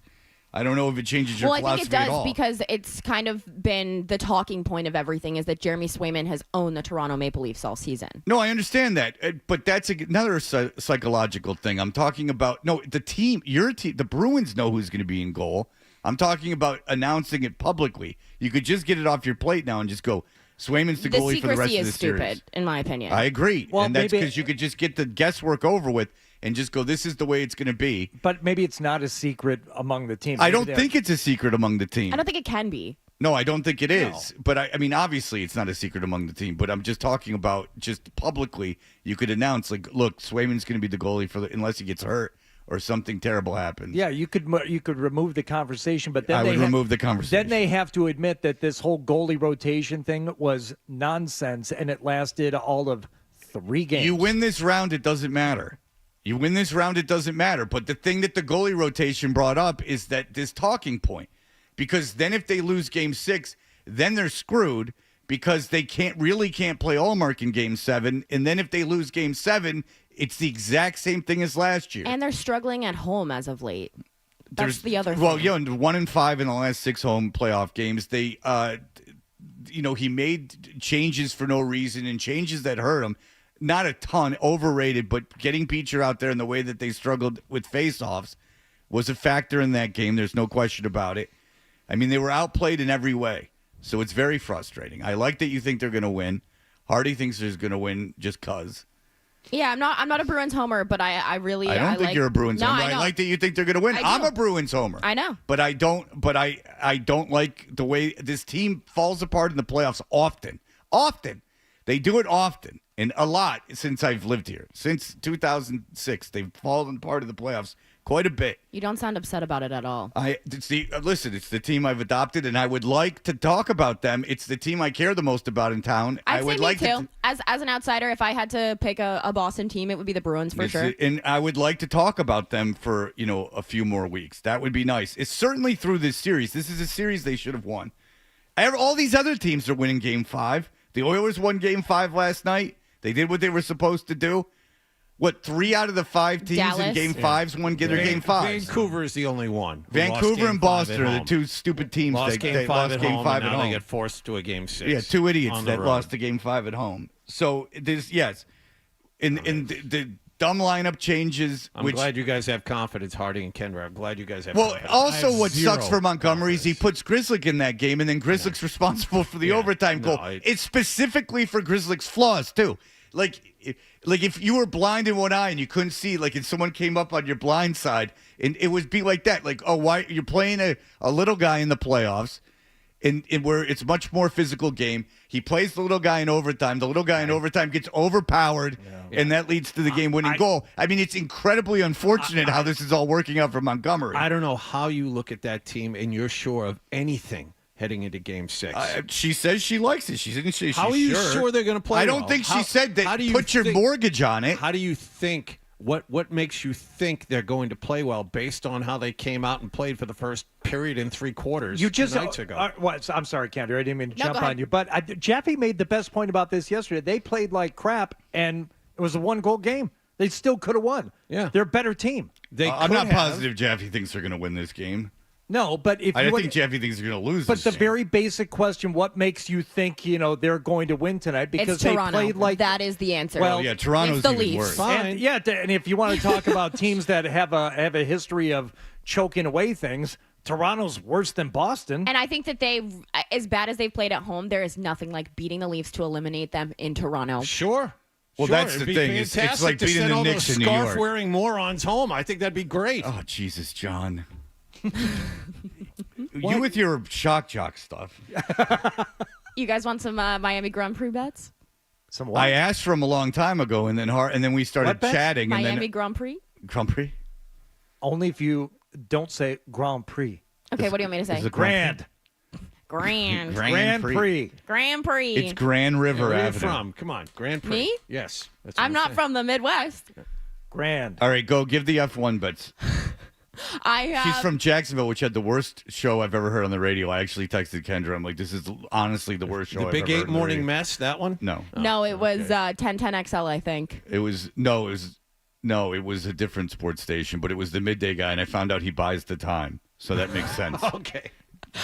I don't know if it changes your philosophy at all. Well, I think it does, because it's kind of been the talking point of everything is that Jeremy Swayman has owned the Toronto Maple Leafs all season. No, I understand that, but that's another psychological thing. I'm talking about the team. Your team, the Bruins, know who's going to be in goal. I'm talking about announcing it publicly. You could just get it off your plate now and just go, Swayman's the goalie for the rest of the series. The secrecy is stupid, in my opinion. I agree, well, and that's because you could just get the guesswork over with and just go, this is the way it's going to be. But maybe it's not a secret among the team. I don't think it's a secret among the team. I don't think it can be. No, I don't think it is. But I mean, obviously, it's not a secret among the team. But I'm just talking about just publicly. You could announce like, look, Swayman's going to be the goalie unless he gets hurt or something terrible happens. Yeah, you could remove the conversation, but then I would remove the conversation. Then they have to admit that this whole goalie rotation thing was nonsense, and it lasted all of 3 games. You win this round, it doesn't matter. You win this round, it doesn't matter. But the thing that the goalie rotation brought up is that this talking point. Because then if they lose Game 6, then they're screwed because they can't play Allmark in Game 7. And then if they lose Game 7, it's the exact same thing as last year. And they're struggling at home as of late. That's the other thing. Well, 1-5 in the last 6 home playoff games. They, he made changes for no reason and changes that hurt him. Not a ton, overrated, but getting Beecher out there in the way that they struggled with faceoffs was a factor in that game. There's no question about it. I mean, they were outplayed in every way, so it's very frustrating. I like that you think they're going to win. Hardy thinks they're going to win just because. Yeah, I'm not a Bruins homer, but I really I don't think you're a Bruins homer. I like that you think they're going to win. I'm a Bruins homer. I know. But I don't like the way this team falls apart in the playoffs often. Often. They do it often and a lot since I've lived here. Since 2006, they've fallen apart in the playoffs quite a bit. You don't sound upset about it at all. Listen, it's the team I've adopted, and I would like to talk about them. It's the team I care the most about in town. I would like to. As an outsider, if I had to pick a Boston team, it would be the Bruins for sure. And I would like to talk about them for a few more weeks. That would be nice. It's certainly through this series. This is a series they should have won. All these other teams are winning Game 5. The Oilers won Game 5 last night. They did what they were supposed to do. What, 3 out of the 5 teams Dallas? in Game 5s won their Game 5s? Vancouver is the only one. Vancouver and Boston are the 2 stupid teams. Lost Game 5 at home, and now they get forced to a Game 6. Yeah, 2 idiots that road. lost the Game 5 at home. So, yes. And the dumb lineup changes. I'm glad you guys have confidence, Hardy and Kendra. I'm glad you guys have confidence. Also what sucks for Montgomery is he puts Grzelcyk in that game, and then Grzelcyk's responsible for the overtime goal. It's specifically for Grzelcyk's flaws, too. Like if you were blind in one eye and you couldn't see, like if someone came up on your blind side, and it would be like that. Like, oh, why you're playing a little guy in the playoffs, and where it's much more physical game. He plays the little guy in overtime. The little guy in overtime gets overpowered, and that leads to the game-winning goal. I mean, it's incredibly unfortunate how this is all working out for Montgomery. I don't know how you look at that team and you're sure of anything heading into Game 6. She says she likes it. She didn't say she's sure. How are you sure they're going to play I don't think she said that. Put your mortgage on it. How do you think? What makes you think they're going to play well based on how they came out and played for the first period in 3 quarters 2 nights ago? I'm sorry, Kendra. I didn't mean to jump on you. But Jaffe made the best point about this yesterday. They played like crap, and it was a 1-goal game. They still could have won. Yeah. They're a better team. I'm not positive Jaffe thinks they're going to win this game. No, but if I think Jaffe thinks they're going to lose. But this the game. very basic question: what makes you think they're going to win tonight? Because it's they Toronto. played like that is the answer. Well, yeah, Toronto's it's the even Leafs. worse. And, and if you want to talk about teams that have a history of choking away things, Toronto's worse than Boston. And I think that as bad as they've played at home, there is nothing like beating the Leafs to eliminate them in Toronto. Sure. Well, that's the thing. It's like beating the Knicks in New York. Scarf-wearing morons home. I think that'd be great. Oh, Jesus, John. You with your shock jock stuff. You guys want some Miami Grand Prix bets? Some what? I asked for him a long time ago, and then we started chatting. Miami Grand Prix? Grand Prix? Only if you don't say Grand Prix. Okay, what do you want me to say? It's a Grand. Grand. Grand Prix. Grand Prix. It's Grand River Where are you Avenue. from? Come on, Grand Prix. Me? Yes. That's I'm not from the Midwest. Grand. All right, go give the F1 bets. She's from Jacksonville, which had the worst show I've ever heard on the radio. I actually texted Kendra. I'm like, this is honestly the worst show I've Big ever heard. Eight Morning Mess, that one? No. No, it was 1010XL, I think. It was a different sports station, but it was the midday guy, and I found out he buys the time. So that makes sense. Okay.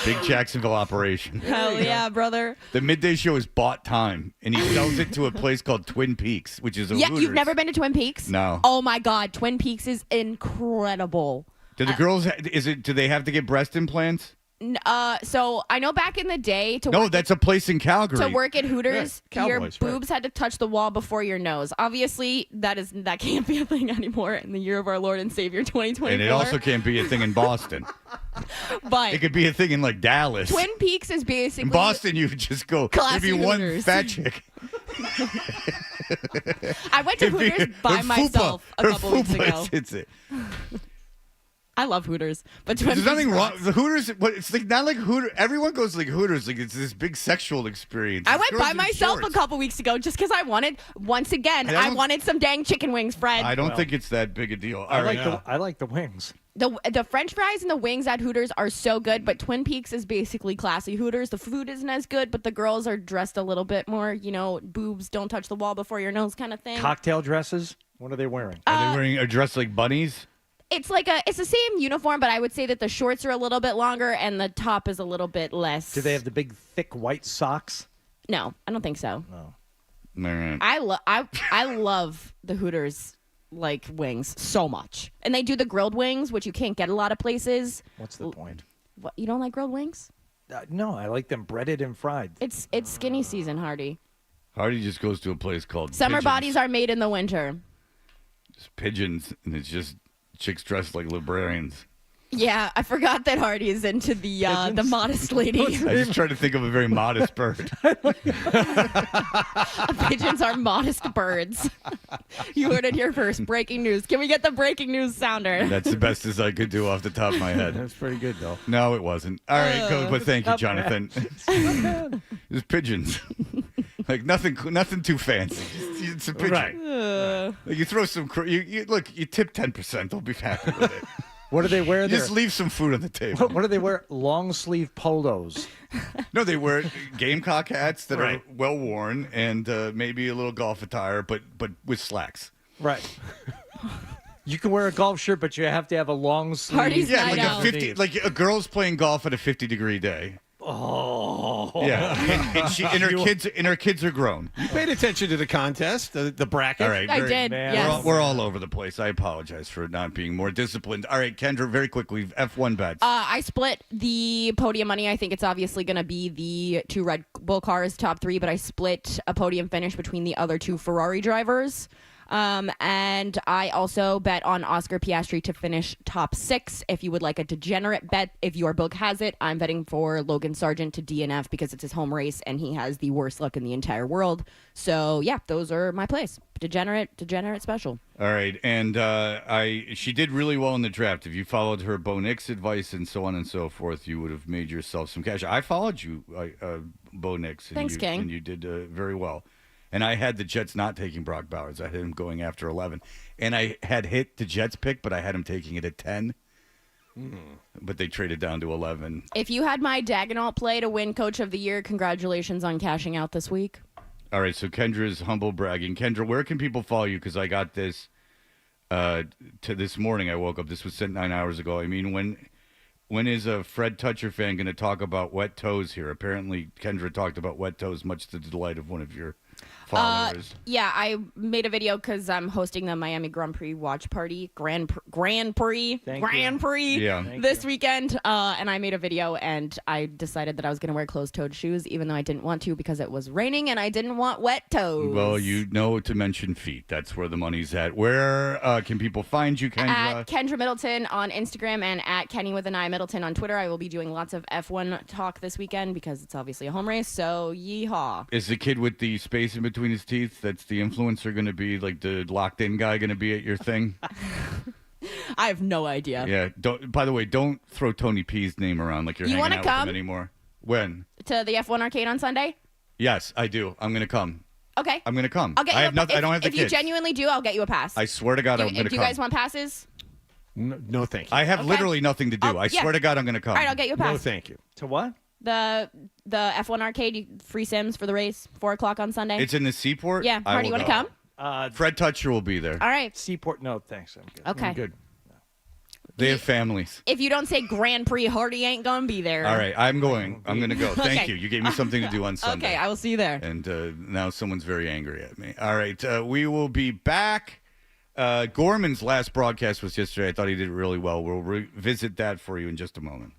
Big Jacksonville operation. Hell yeah, brother. The midday show is bought time, and he sells it to a place called Twin Peaks, which is a Yeah, Hooters. you've never been to Twin Peaks? No. Oh my God, Twin Peaks is incredible. Do the girls? Do they have to get breast implants? So I know back in the day that's a place in Calgary. to work at Hooters, Yeah, your Cowboys, right. boobs had to touch the wall before your nose. Obviously, that can't be a thing anymore in the year of our Lord and Savior 2024. And it also can't be a thing in Boston. But It could be a thing in like Dallas. Twin Peaks is basically In Boston, you would just go. Classy There'd be one Hooters. fat chick. I went to Hooters by myself a couple weeks ago. It's it. I love Hooters, but Twin There's nothing Peaks wrong. rocks. The Hooters, it's like not like Hooters. Everyone goes like Hooters, like it's this big sexual experience. I It's went girls by in myself a shorts. couple weeks ago just because I wanted, once again, And I I don't- wanted some dang chicken wings, Fred. I don't think it's that big a deal. I All right. like the wings. The French fries and the wings at Hooters are so good, but Twin Peaks is basically classy Hooters. The food isn't as good, but the girls are dressed a little bit more, boobs don't touch the wall before your nose kind of thing. Cocktail dresses. What are they wearing? Are they wearing a dress like bunnies? It's the same uniform, but I would say that the shorts are a little bit longer and the top is a little bit less. Do they have the big, thick white socks? No, I don't think so. No. All right. I love the Hooters wings so much, and they do the grilled wings, which you can't get a lot of places. What's the point? What, you don't like grilled wings? No, I like them breaded and fried. It's skinny season, Hardy. Hardy just goes to a place called Summer Pigeons. bodies are made in the winter. It's pigeons, and it's just chicks dressed like librarians. Yeah, I forgot that Hardy is into the modest lady. I just tried to think of a very modest bird. Pigeons are modest birds. You heard it here first. Breaking news. Can we get the breaking news sounder? That's the best as I could do off the top of my head. That's pretty good, though. No, it wasn't. All right, go, but thank you, not Jonathan. It was pigeons. Like nothing too fancy. Just, it's a pigeon. Right. Like you throw some. You tip 10%. They'll be happy with it. What do they wear there? Just leave some food on the table. What do they wear? Long sleeve polos. No, they wear gamecock hats that are well worn and maybe a little golf attire, but with slacks. Right. You can wear a golf shirt, but you have to have a long sleeve. Hardy's Yeah, night like out. like a girl's playing golf at a 50-degree day. Oh. Yeah, and her kids are grown. You paid attention to the contest, the bracket. All right, I did. man. Yes. We're all over the place. I apologize for not being more disciplined. All right, Kendra, very quickly, F1 bets. I split the podium money. I think it's obviously going to be the two Red Bull cars, top three, but I split a podium finish between the other two Ferrari drivers. And I also bet on Oscar Piastri to finish top 6. If you would like a degenerate bet, if your book has it, I'm betting for Logan Sargent to DNF because it's his home race and he has the worst luck in the entire world. So yeah, those are my plays. Degenerate special. All right, and she did really well in the draft. If you followed her Bo Nix advice and so on and so forth, you would have made yourself some cash. I followed you, Bo Nix. And Thanks, King. And you did very well. And I had the Jets not taking Brock Bowers. I had him going after 11. And I had hit the Jets pick, but I had him taking it at 10. But they traded down to 11. If you had my Dagenhalt play to win Coach of the Year, congratulations on cashing out this week. All right, so Kendra's humble bragging. Kendra, where can people follow you? Because I got this to this morning. I woke up. This was sent 9 hours ago. I mean, when is a Fred Toucher fan going to talk about wet toes here? Apparently, Kendra talked about wet toes, much to the delight of one of your followers. Yeah, I made a video because I'm hosting the Miami Grand Prix watch party, Grand Prix this weekend, and I made a video and I decided that I was going to wear closed-toed shoes, even though I didn't want to because it was raining and I didn't want wet toes. Well, you know to mention feet. That's where the money's at. Where can people find you, Kendra? At Kendra Middleton on Instagram and at Kenny with an I Middleton on Twitter. I will be doing lots of F1 talk this weekend because it's obviously a home race, so yeehaw. Is the kid with the space in between his teeth, that's the influencer, going to be like the locked-in guy going to be at your thing? I have no idea. Yeah. By the way, don't throw Tony P's name around like you're You hanging wanna out come? with him anymore. When? To the F1 arcade on Sunday? Yes, I do. I'm going to come. Okay. I'm going to come. I'll get you I have nothing. I don't have the If you kids. genuinely do, I'll get you a pass. I swear to God, I'm going to come. Do you guys want passes? No, thank you. I have literally nothing to do. I yeah. swear to God, I'm going to come. All right, I'll get you a pass. No, thank you. To what? The F1 arcade, free sims for the race, 4 o'clock on Sunday. It's in the Seaport? Yeah. I Hardy, you will want to go. come? Fred Toucher will be there. All right. Seaport? No, thanks. I'm good. Okay. I'm good. They have families. If you don't say Grand Prix, Hardy ain't going to be there. All right, I'm going. I'm going to go. Thank Okay. you. You gave me something to do on Sunday. Okay, I will see you there. And now someone's very angry at me. All right, we will be back. Gorman's last broadcast was yesterday. I thought he did really well. We'll revisit that for you in just a moment.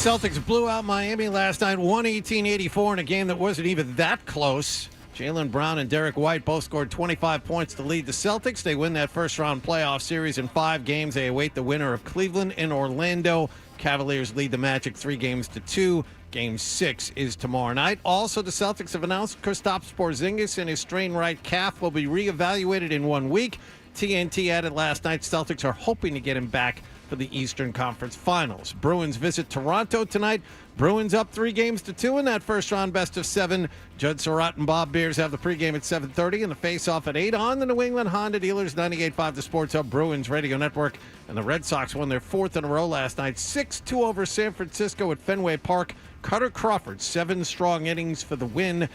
Celtics blew out Miami last night, 118-84 in a game that wasn't even that close. Jaylen Brown and Derek White both scored 25 points to lead the Celtics. They win that first-round playoff series in 5 games. They await the winner of Cleveland and Orlando. Cavaliers lead the Magic 3-2. Game 6 is tomorrow night. Also, the Celtics have announced Kristaps Porzingis and his strained right calf will be reevaluated in 1 week. TNT added last night Celtics are hoping to get him back for the Eastern Conference Finals. Bruins visit Toronto tonight. Bruins up 3-2 in that first-round best-of-7. Judd Surratt and Bob Beers have the pregame at 7:30 and the face-off at 8 on the New England Honda Dealers 98.5 The Sports Hub Bruins Radio Network. And the Red Sox won their 4th in a row last night, 6-2 over San Francisco at Fenway Park. Cutter Crawford, 7 strong innings for the win. The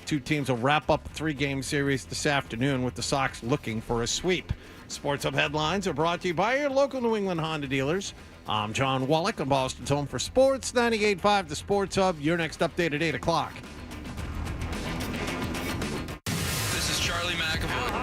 two teams will wrap up a 3-game series this afternoon with the Sox looking for a sweep. Sports Hub headlines are brought to you by your local New England Honda dealers. I'm John Wallach on Boston's Home for Sports, 98.5 The Sports Hub. Your next update at 8 o'clock. This is Charlie McAvoy.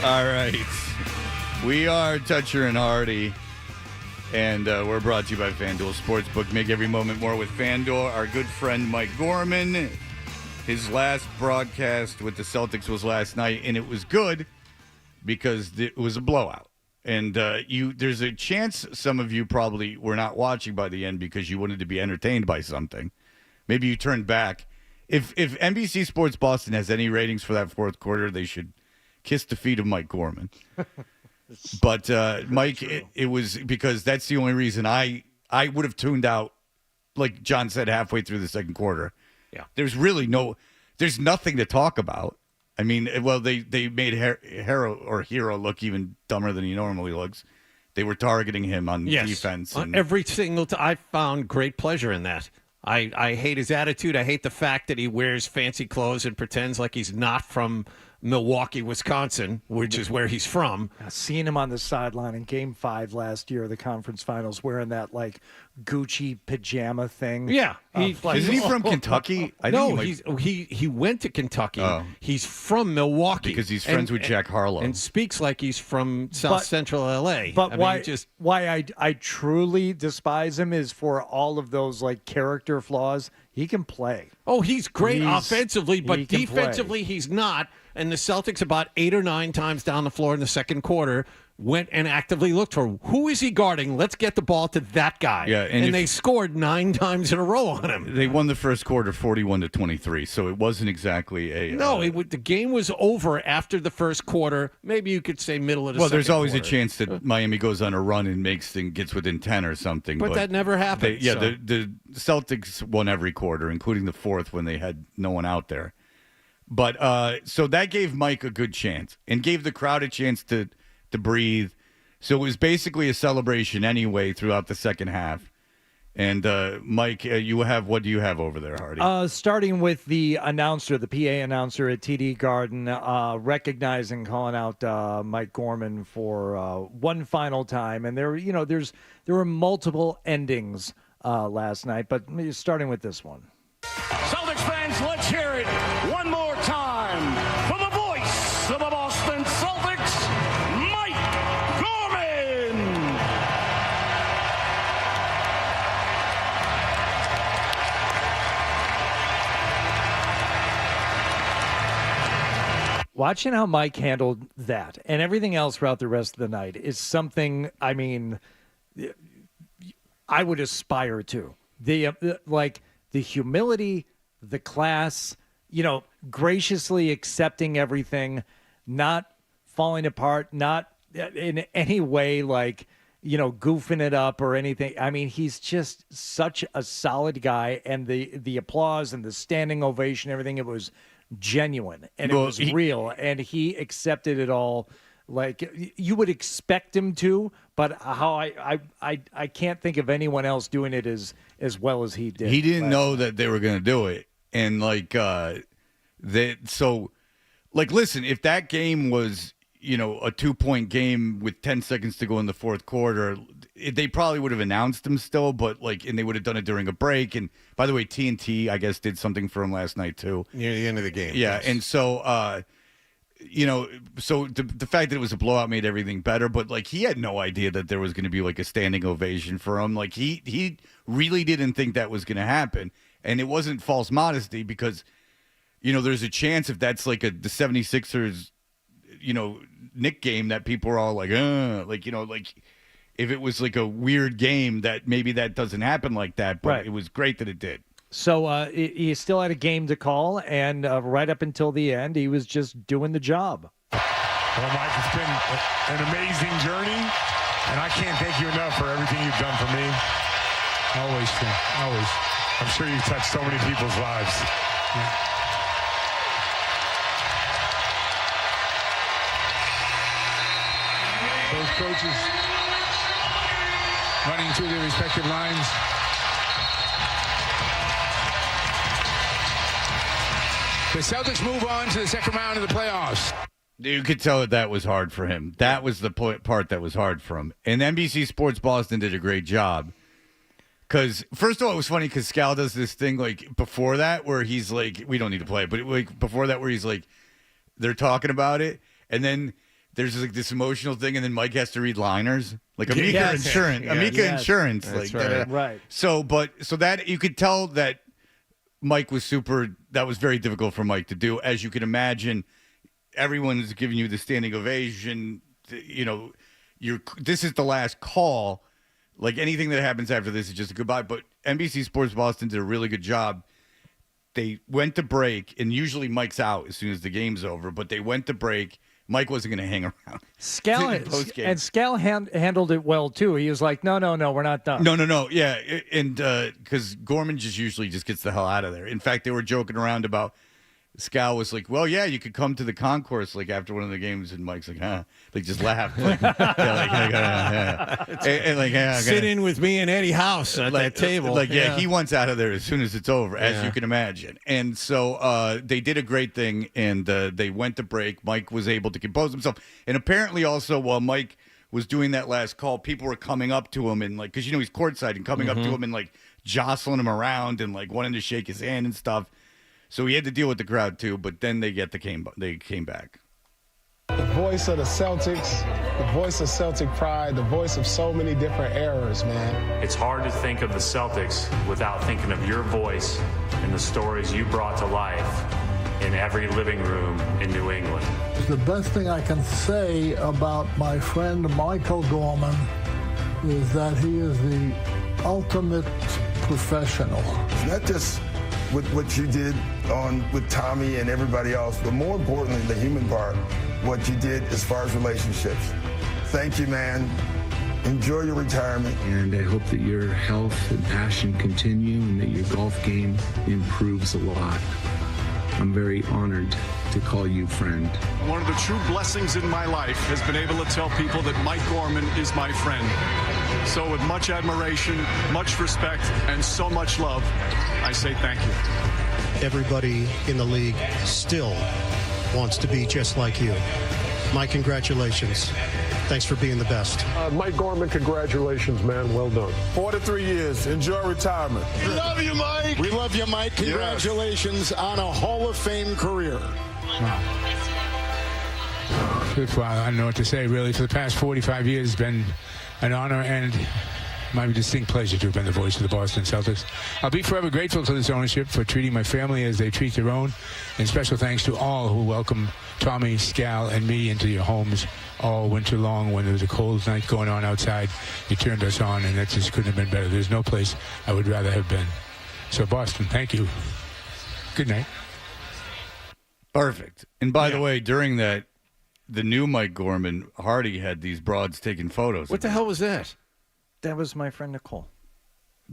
All right. We are Toucher and Hardy, and we're brought to you by FanDuel Sportsbook. Make every moment more with FanDuel. Our good friend Mike Gorman, his last broadcast with the Celtics was last night, and it was good because it was a blowout. And there's a chance some of you probably were not watching by the end because you wanted to be entertained by something. Maybe you turned back. If NBC Sports Boston has any ratings for that fourth quarter, they should kiss the feet of Mike Gorman. But Mike, it was because that's the only reason I would have tuned out, like John said, halfway through the second quarter. Yeah. There's nothing to talk about. I mean, well, they made Hero look even dumber than he normally looks. They were targeting him on defense. And Every single time. I found great pleasure in that. I hate his attitude. I hate the fact that he wears fancy clothes and pretends like he's not from Milwaukee, Wisconsin, which is where he's from. Seeing him on the sideline in Game 5 last year, the conference finals, wearing that like Gucci pajama thing. Yeah, isn't he from Kentucky? He went to Kentucky. Oh. He's from Milwaukee because he's friends with Jack Harlow and speaks like he's from South Central LA. But why I truly despise him is for all of those like character flaws. He can play. Oh, he's great offensively, but defensively he's not. And the Celtics, about 8 or 9 times down the floor in the second quarter, went and actively looked for who is he guarding? Let's get the ball to that guy. Yeah, and they scored 9 times in a row on him. They won the first quarter 41-23, so it wasn't exactly a... the game was over after the first quarter. Maybe you could say middle of the second Well, there's always quarter. a chance that Miami goes on a run and gets within 10 or something. But that never happened. The Celtics won every quarter, including the fourth when they had no one out there. But so that gave Mike a good chance and gave the crowd a chance to breathe. So it was basically a celebration anyway throughout the second half. And Mike, what do you have over there, Hardy? Starting with the announcer, the PA announcer at TD Garden, recognizing, calling out Mike Gorman for one final time. And there were multiple endings last night, but starting with this one. Celtics fans, let's hear it one more time for the voice of the Boston Celtics, Mike Gorman. Watching how Mike handled that and everything else throughout the rest of the night is something, I mean, I would aspire to. The humility, the class, graciously accepting everything, not falling apart, not in any way goofing it up or anything. I mean, he's just such a solid guy, and the applause and the standing ovation, everything, it was genuine and it was real, and he accepted it all like you would expect him to, but how I can't think of anyone else doing it as well as he did. He didn't know that they were going to do it. And listen, if that game was, a 2-point game with 10 seconds to go in the fourth quarter, they probably would have announced him still, but and they would have done it during a break. And by the way, TNT, I guess, did something for him last night too. Near the end of the game. Yeah. Yes. And so, so the fact that it was a blowout made everything better, but he had no idea that there was going to be a standing ovation for him. He really didn't think that was going to happen. And it wasn't false modesty because, there's a chance if that's the 76ers, Knick game that people are all if it was a weird game that maybe that doesn't happen like that, but right. It was great that it did. So he still had a game to call, and right up until the end, he was just doing the job. Well, Mike, it's been an amazing journey, and I can't thank you enough for everything you've done for me. Always, Tim, always. I'm sure you've touched so many people's lives. Yeah. Those coaches running through their respective lines. The Celtics move on to the second round of the playoffs. You could tell that was hard for him. That was the part that was hard for him. And NBC Sports Boston did a great job. Because, first of all, it was funny because Scal does this thing before that where he's we don't need to play it, but before that where he's they're talking about it. And then there's like this emotional thing, and then Mike has to read liners, like Amica Insurance. That's like right. So that you could tell that Mike was that was very difficult for Mike to do. As you can imagine, everyone's giving you the standing ovation. You know, this is the last call. Like anything that happens after this is just a goodbye. But NBC Sports Boston did a really good job. They went to break, and usually Mike's out as soon as the game's over, but they went to break. Mike wasn't going to hang around. Scal handled it well, too. He was like, no, we're not done. No. Yeah, and because Gorman usually just gets the hell out of there. In fact, they were joking around about Scal was like, well, yeah, you could come to the concourse like after one of the games, and Mike's like, huh? Like just laughed. Like, sit in with me and Eddie House at that table. He wants out of there as soon as it's over, as you can imagine. And so they did a great thing, and they went to break. Mike was able to compose himself, and apparently also while Mike was doing that last call, people were coming up to him and like, because he's courtside, and coming up to him and like jostling him around and like wanting to shake his hand and stuff. So he had to deal with the crowd too, but then they came back. The voice of the Celtics, the voice of Celtic pride, the voice of so many different eras, man. It's hard to think of the Celtics without thinking of your voice and the stories you brought to life in every living room in New England. The best thing I can say about my friend Michael Gorman is that he is the ultimate professional. It's not just with what you did with Tommy and everybody else, but more importantly, the human part, what you did as far as relationships. Thank you, man. Enjoy your retirement. And I hope that your health and passion continue and that your golf game improves a lot. I'm very honored to call you friend. One of the true blessings in my life has been able to tell people that Mike Gorman is my friend. So with much admiration, much respect, and so much love, I say thank you. Everybody in the league still wants to be just like you. My congratulations. Thanks for being the best. Mike Gorman, congratulations, man. Well done. 43 years. Enjoy retirement. We love you, Mike. We love you, Mike. Congratulations on a Hall of Fame career. Well, I don't know what to say, really. For the past 45 years, it's been an honor and my distinct pleasure to have been the voice of the Boston Celtics. I'll be forever grateful to this ownership for treating my family as they treat their own, and special thanks to all who welcomed Tommy, Scal, and me into your homes all winter long. When there was a cold night going on outside, you turned us on, and that just couldn't have been better. There's no place I would rather have been. So, Boston, thank you. Good night. Perfect. And by the way, during that, the new Mike Gorman, Hardy had these broads taking photos. What the hell was that? That was my friend Nicole.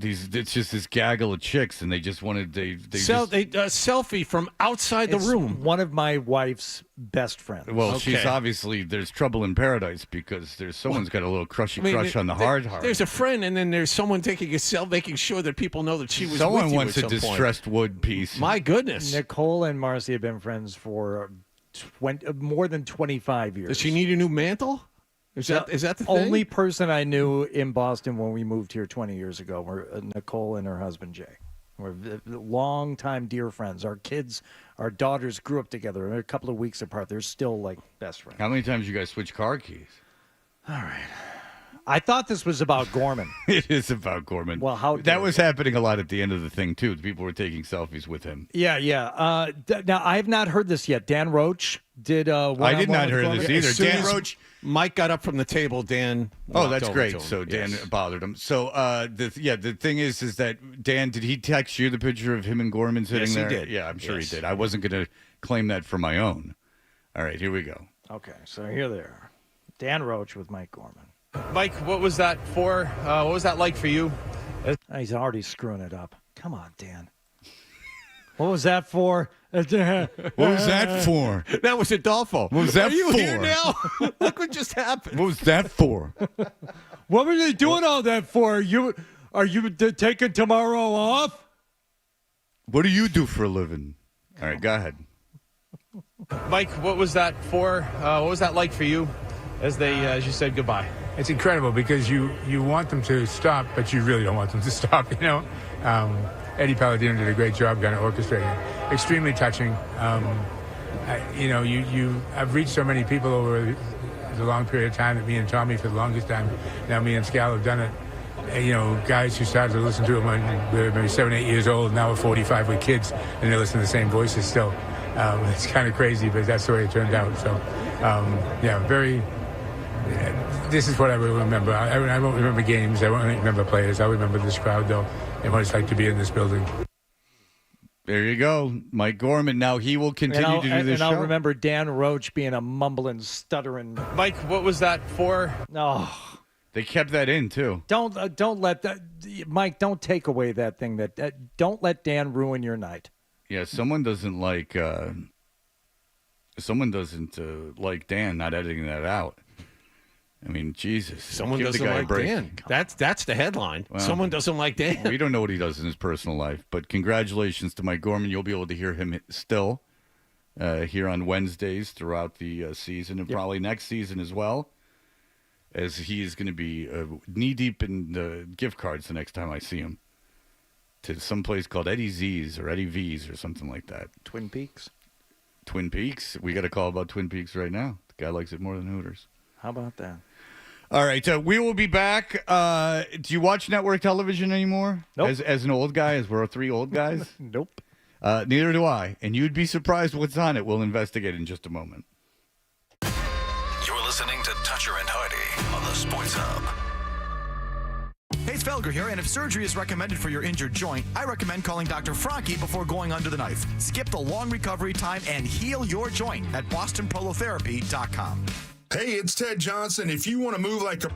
It's just this gaggle of chicks, and they just wanted selfie from outside the room. One of my wife's best friends. Well, she's obviously there's trouble in paradise because someone's got a little crush on the hard. There's a friend, and then there's someone taking a selfie, making sure that people know that she was. Someone with you wants at a some distressed point. wood piece. My goodness, Nicole and Marcy have been friends for more than 25 years. Does she need a new mantle? Is that the only thing? person I knew in Boston when we moved here 20 years ago were Nicole and her husband Jay. We're long-time dear friends. Our daughters grew up together. They're a couple of weeks apart. They're still like best friends. How many times you guys switch car keys? All right. I thought this was about Gorman. It is about Gorman. Well, that was happening a lot at the end of the thing too. People were taking selfies with him. Yeah. Now I have not heard this yet. Dan Roach did. I did not hear this either. Dan Roach. Mike got up from the table. Dan. Oh, that's great. So Dan bothered him. So the thing is that Dan, did he text you the picture of him and Gorman sitting there? Yes, he did. Yeah, I'm sure he did. I wasn't going to claim that for my own. All right, here we go. Okay, so here they are. Dan Roach with Mike Gorman. Mike, what was that for? What was that like for you? He's already screwing it up. Come on, Dan. What was that for? What was that for? That was Adolfo. What was that Are you for? here now? Look what just happened. What was that for? What were they doing all that for? Are you taking tomorrow off? What do you do for a living? All right, go ahead. Mike, what was that for? What was that like for you as you said goodbye? It's incredible because you want them to stop, but you really don't want them to stop, you know. Eddie Palladino did a great job kind of orchestrating it. Extremely touching. I've reached so many people over the long period of time that me and Tommy, for the longest time, now me and Scal have done it. And, guys who started to listen to him when they were maybe 7, 8 years old, now we're 45 with kids, and they listen to the same voices still. It's kind of crazy, but that's the way it turned out. So, very. This is what I will remember. I won't remember games. I won't remember players. I'll remember this crowd, though, and what it's like to be in this building. There you go, Mike Gorman. Now he will continue to do this show. And I'll remember Dan Roach being a mumbling, stuttering. Mike, what was that for? No. They kept that in, too. Don't let that, Mike, don't take away that thing. Don't let Dan ruin your night. Yeah, someone doesn't like Dan not editing that out. I mean, Jesus. Someone Give the doesn't guy a like break. Dan. That's the headline. Well, Someone doesn't like Dan. We don't know what he does in his personal life, but congratulations to Mike Gorman. You'll be able to hear him still here on Wednesdays throughout the season, and probably next season as well, as he is going to be knee-deep in the gift cards the next time I see him to some place called Eddie Z's or Eddie V's or something like that. Twin Peaks? Twin Peaks? We got a call about Twin Peaks right now. The guy likes it more than Hooters. How about that? All right, we will be back. Do you watch network television anymore? Nope. As an old guy, as we're 3 old guys? Nope. Neither do I. And you'd be surprised what's on it. We'll investigate in just a moment. You're listening to Toucher and Hardy on the Sports Hub. Hey, it's Felger here, and if surgery is recommended for your injured joint, I recommend calling Dr. Franke before going under the knife. Skip the long recovery time and heal your joint at BostonProlotherapy.com. Hey, it's Ted Johnson. If you want to move like a...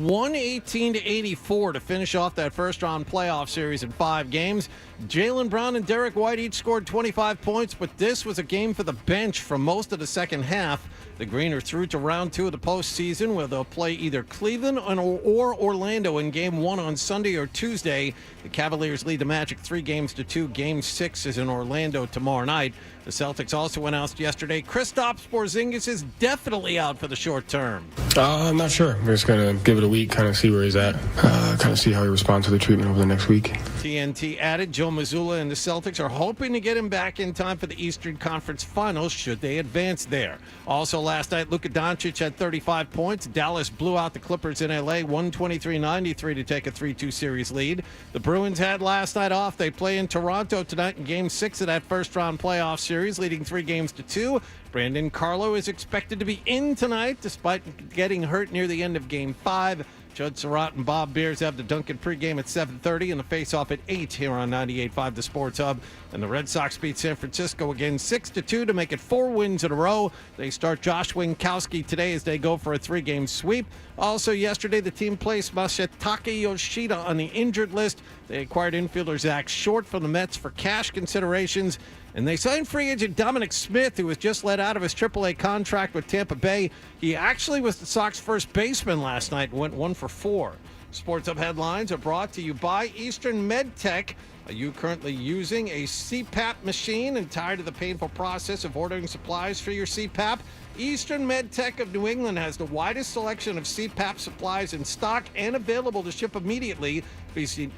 118-84 to finish off that first-round playoff series in 5 games. Jaylen Brown and Derek White each scored 25 points, but this was a game for the bench for most of the second half. The Green are through to round 2 of the postseason, where they'll play either Cleveland or Orlando in Game 1 on Sunday or Tuesday. The Cavaliers lead the Magic 3-2. Game 6 is in Orlando tomorrow night. The Celtics also announced yesterday Kristaps Porzingis is definitely out for the short term. I'm not sure. We're just going to give it a week, kind of see where he's at, kind of see how he responds to the treatment over the next week. TNT added Joe Mazzulla and the Celtics are hoping to get him back in time for the Eastern Conference Finals should they advance there. Also last night, Luka Doncic had 35 points. Dallas blew out the Clippers in L.A. 123-93 to take a 3-2 series lead. The Bruins had last night off. They play in Toronto tonight in Game 6 of that first-round playoff series, leading 3-2. Brandon Carlo is expected to be in tonight despite getting hurt near the end of Game 5. Judd Surratt and Bob Beers have the Duncan pregame at 7:30 and the face-off at 8 here on 98.5 The Sports Hub. And the Red Sox beat San Francisco again 6-2 to make it 4 wins in a row. They start Josh Winkowski today as they go for a 3-game sweep. Also yesterday, the team placed Masataka Yoshida on the injured list. They acquired infielder Zach Short from the Mets for cash considerations. And they signed free agent Dominic Smith, who was just let out of his AAA contract with Tampa Bay. He actually was the Sox first baseman last night and went 1 for 4. Sports Hub headlines are brought to you by Eastern MedTech. Are you currently using a CPAP machine and tired of the painful process of ordering supplies for your CPAP? Eastern MedTech of New England has the widest selection of CPAP supplies in stock and available to ship immediately. Visit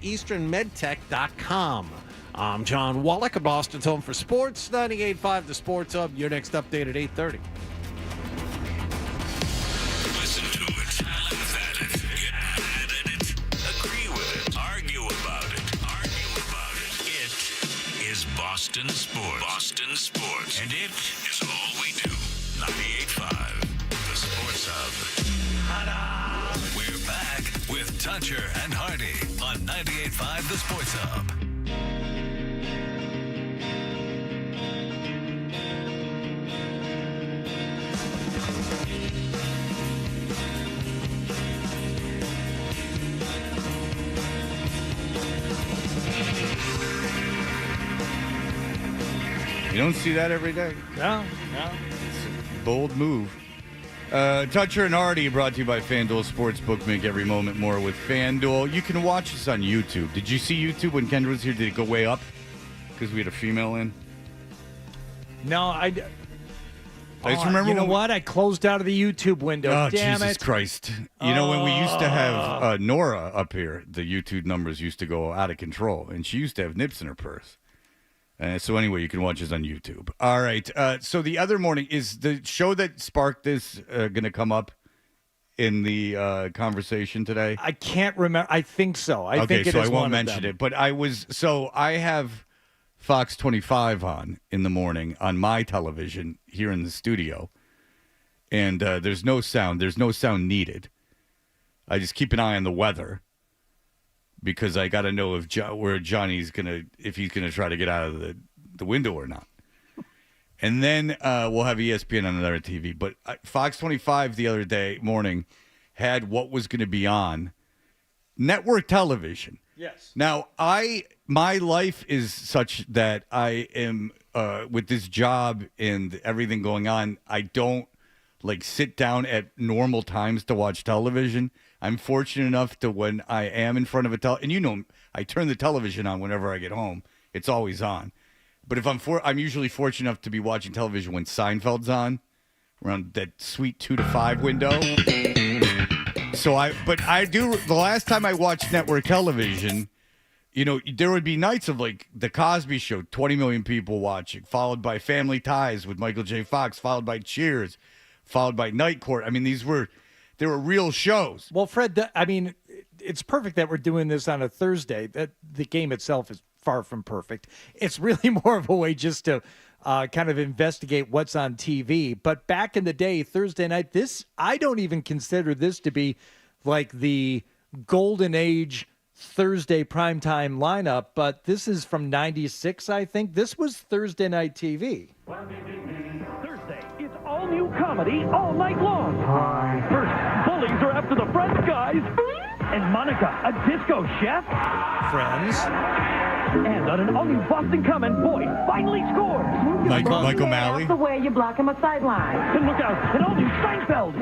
easternmedtech.com. I'm John Wallach of Boston's Home for Sports, 98.5 The Sports Hub. Your next update at 8:30. Listen to it, laugh at it, get mad at it, agree with it, argue about it. It is Boston Sports. Boston Sports. And it is all we do. 98.5 The Sports Hub. Ta-da! We're back with Toucher and Hardy on 98.5 The Sports Hub. You don't see that every day. No. It's a bold move. Toucher and Hardy brought to you by FanDuel Sportsbook. Make every moment more with FanDuel. You can watch us on YouTube. Did you see YouTube when Kendra was here? Did it go way up because we had a female in? No, I just remember. You know what? I closed out of the YouTube window. Oh, Damn Jesus it. Christ. You know, when we used to have Nora up here, the YouTube numbers used to go out of control, and she used to have nips in her purse. So anyway, you can watch us on YouTube. All right. So the other morning, is the show that sparked this going to come up in the conversation today? I can't remember. I think so. I think it so is I won't one mention of them. it. But I have Fox 25 on in the morning on my television here in the studio. And there's no sound. There's no sound needed. I just keep an eye on the weather, because I got to know if where Johnny's if he's gonna try to get out of the window or not. And then we'll have ESPN on another TV. But Fox 25 the other day morning had what was going to be on network television. Yes. Now my life is such that I am with this job and everything going on. I don't sit down at normal times to watch television. I'm fortunate enough to, when I am in front of and I turn the television on whenever I get home. It's always on. But if I'm usually fortunate enough to be watching television when Seinfeld's on, around that sweet 2 to 5 window. The last time I watched network television, there would be nights of The Cosby Show, 20 million people watching, followed by Family Ties with Michael J. Fox, followed by Cheers, followed by Night Court. I mean, they were real shows. Well, Fred, it's perfect that we're doing this on a Thursday. That the game itself is far from perfect. It's really more of a way just to kind of investigate what's on TV. But back in the day, Thursday night, I don't even consider this to be the golden age Thursday primetime lineup. But this is from '96, I think. This was Thursday night TV. All new comedy all night long. First, bullies are after the Friends, guys. And Monica, a disco chef. Friends. And on an all-new Boston comment, Boyd finally scores. Michael Malley. The way you block him a sideline. And look out, an all-new Seinfeld.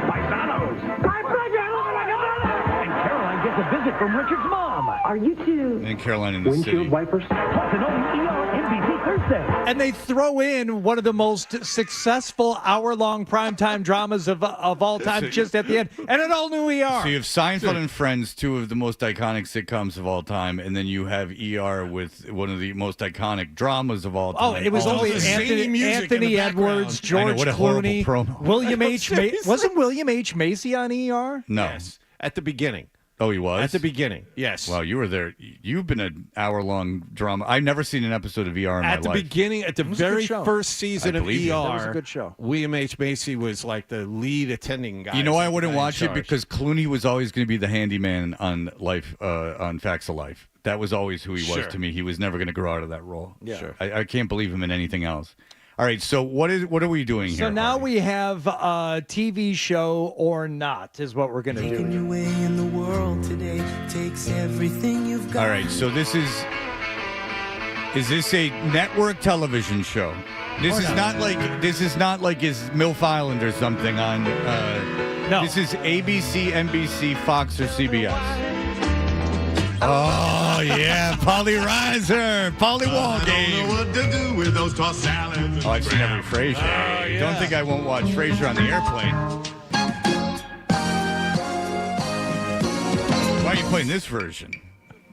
Paisanos. And Caroline gets a visit from Richard's mom. Are you two And Caroline in the city. wipers? Plus an all-new ER NBC Thursday. And they throw in one of the most successful hour-long primetime dramas of all time just at the end. And an all-new ER. So you have Seinfeld and Friends, two of the most iconic sitcoms of all time, and then you have ER with one of the most iconic dramas of all time. Oh, it was only Anthony Edwards, George what a horrible Clooney, promo. William H. Wasn't William H. Macy on ER? No. Yes, at the beginning. Oh, he was? At the beginning, yes. Wow, you were there. You've been an hour-long drama. I've never seen an episode of ER in my life. At the beginning, at the very first season of ER, That was a good show. William H. Macy was like the lead attending guy. You know why I wouldn't watch it? Because Clooney was always going to be the handyman on on Facts of Life. That was always who he was Sure. to me. He was never going to grow out of that role. Yeah. Sure. I can't believe him in anything else. All right, so what are we doing here? So now we have a TV show or not is what we're going to do. Your way in the world today takes everything you've got. All right, so is this a network television show? This is not like is MILF Island or something on No. This is ABC, NBC, Fox, or CBS. Oh yeah, Polly Reiser, Polly Wall game. What to do with those tossed salads? Oh, I've seen every Frasier. Don't think I won't watch Frasier on the airplane. Why are you playing this version?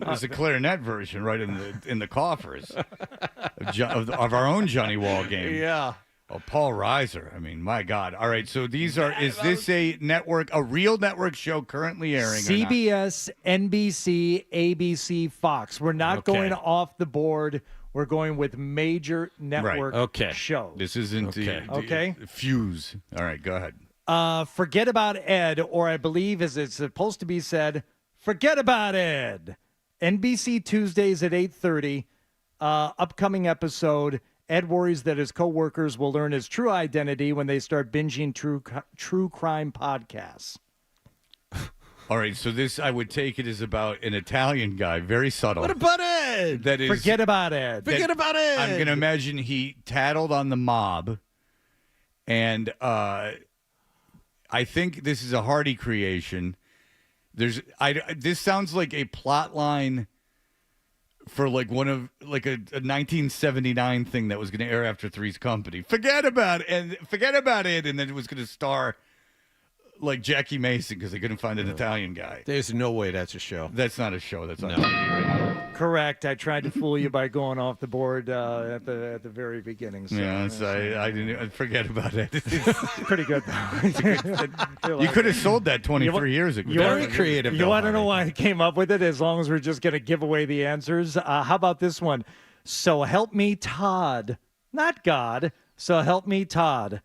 There's a clarinet version right in the coffers of our own Johnny Wall game. Yeah. Oh, Paul Reiser. I mean, my God. All right, so is this a network, a real network show currently airing? CBS, NBC, ABC, Fox. We're not going off the board. We're going with major network shows. This isn't Okay. Fuse. All right, go ahead. Forget About Ed, or I believe as it's supposed to be said, Forget About Ed. NBC Tuesdays at 8:30. Upcoming episode. Ed worries that his coworkers will learn his true identity when they start binging true crime podcasts. All right, so this, I would take it, is about an Italian guy, very subtle. What about Ed? That is, Forget About Ed. Forget about Ed. I'm going to imagine he tattled on the mob, and I think this is a Hardy creation. This sounds like a plot line for like a 1979 thing that was going to air after Three's Company. Forget about it, and then it was going to star like Jackie Mason because they couldn't find an Italian guy. There's no way that's a show. That's not a show. That's on TV right now. Correct. I tried to fool you by going off the board at the very beginning. So, I didn't forget about it. Pretty good though. You could have sold that 23 years ago. Very creative. You want to know why I came up with it? As long as we're just going to give away the answers. How about this one? So help me, Todd. Not God. So help me, Todd.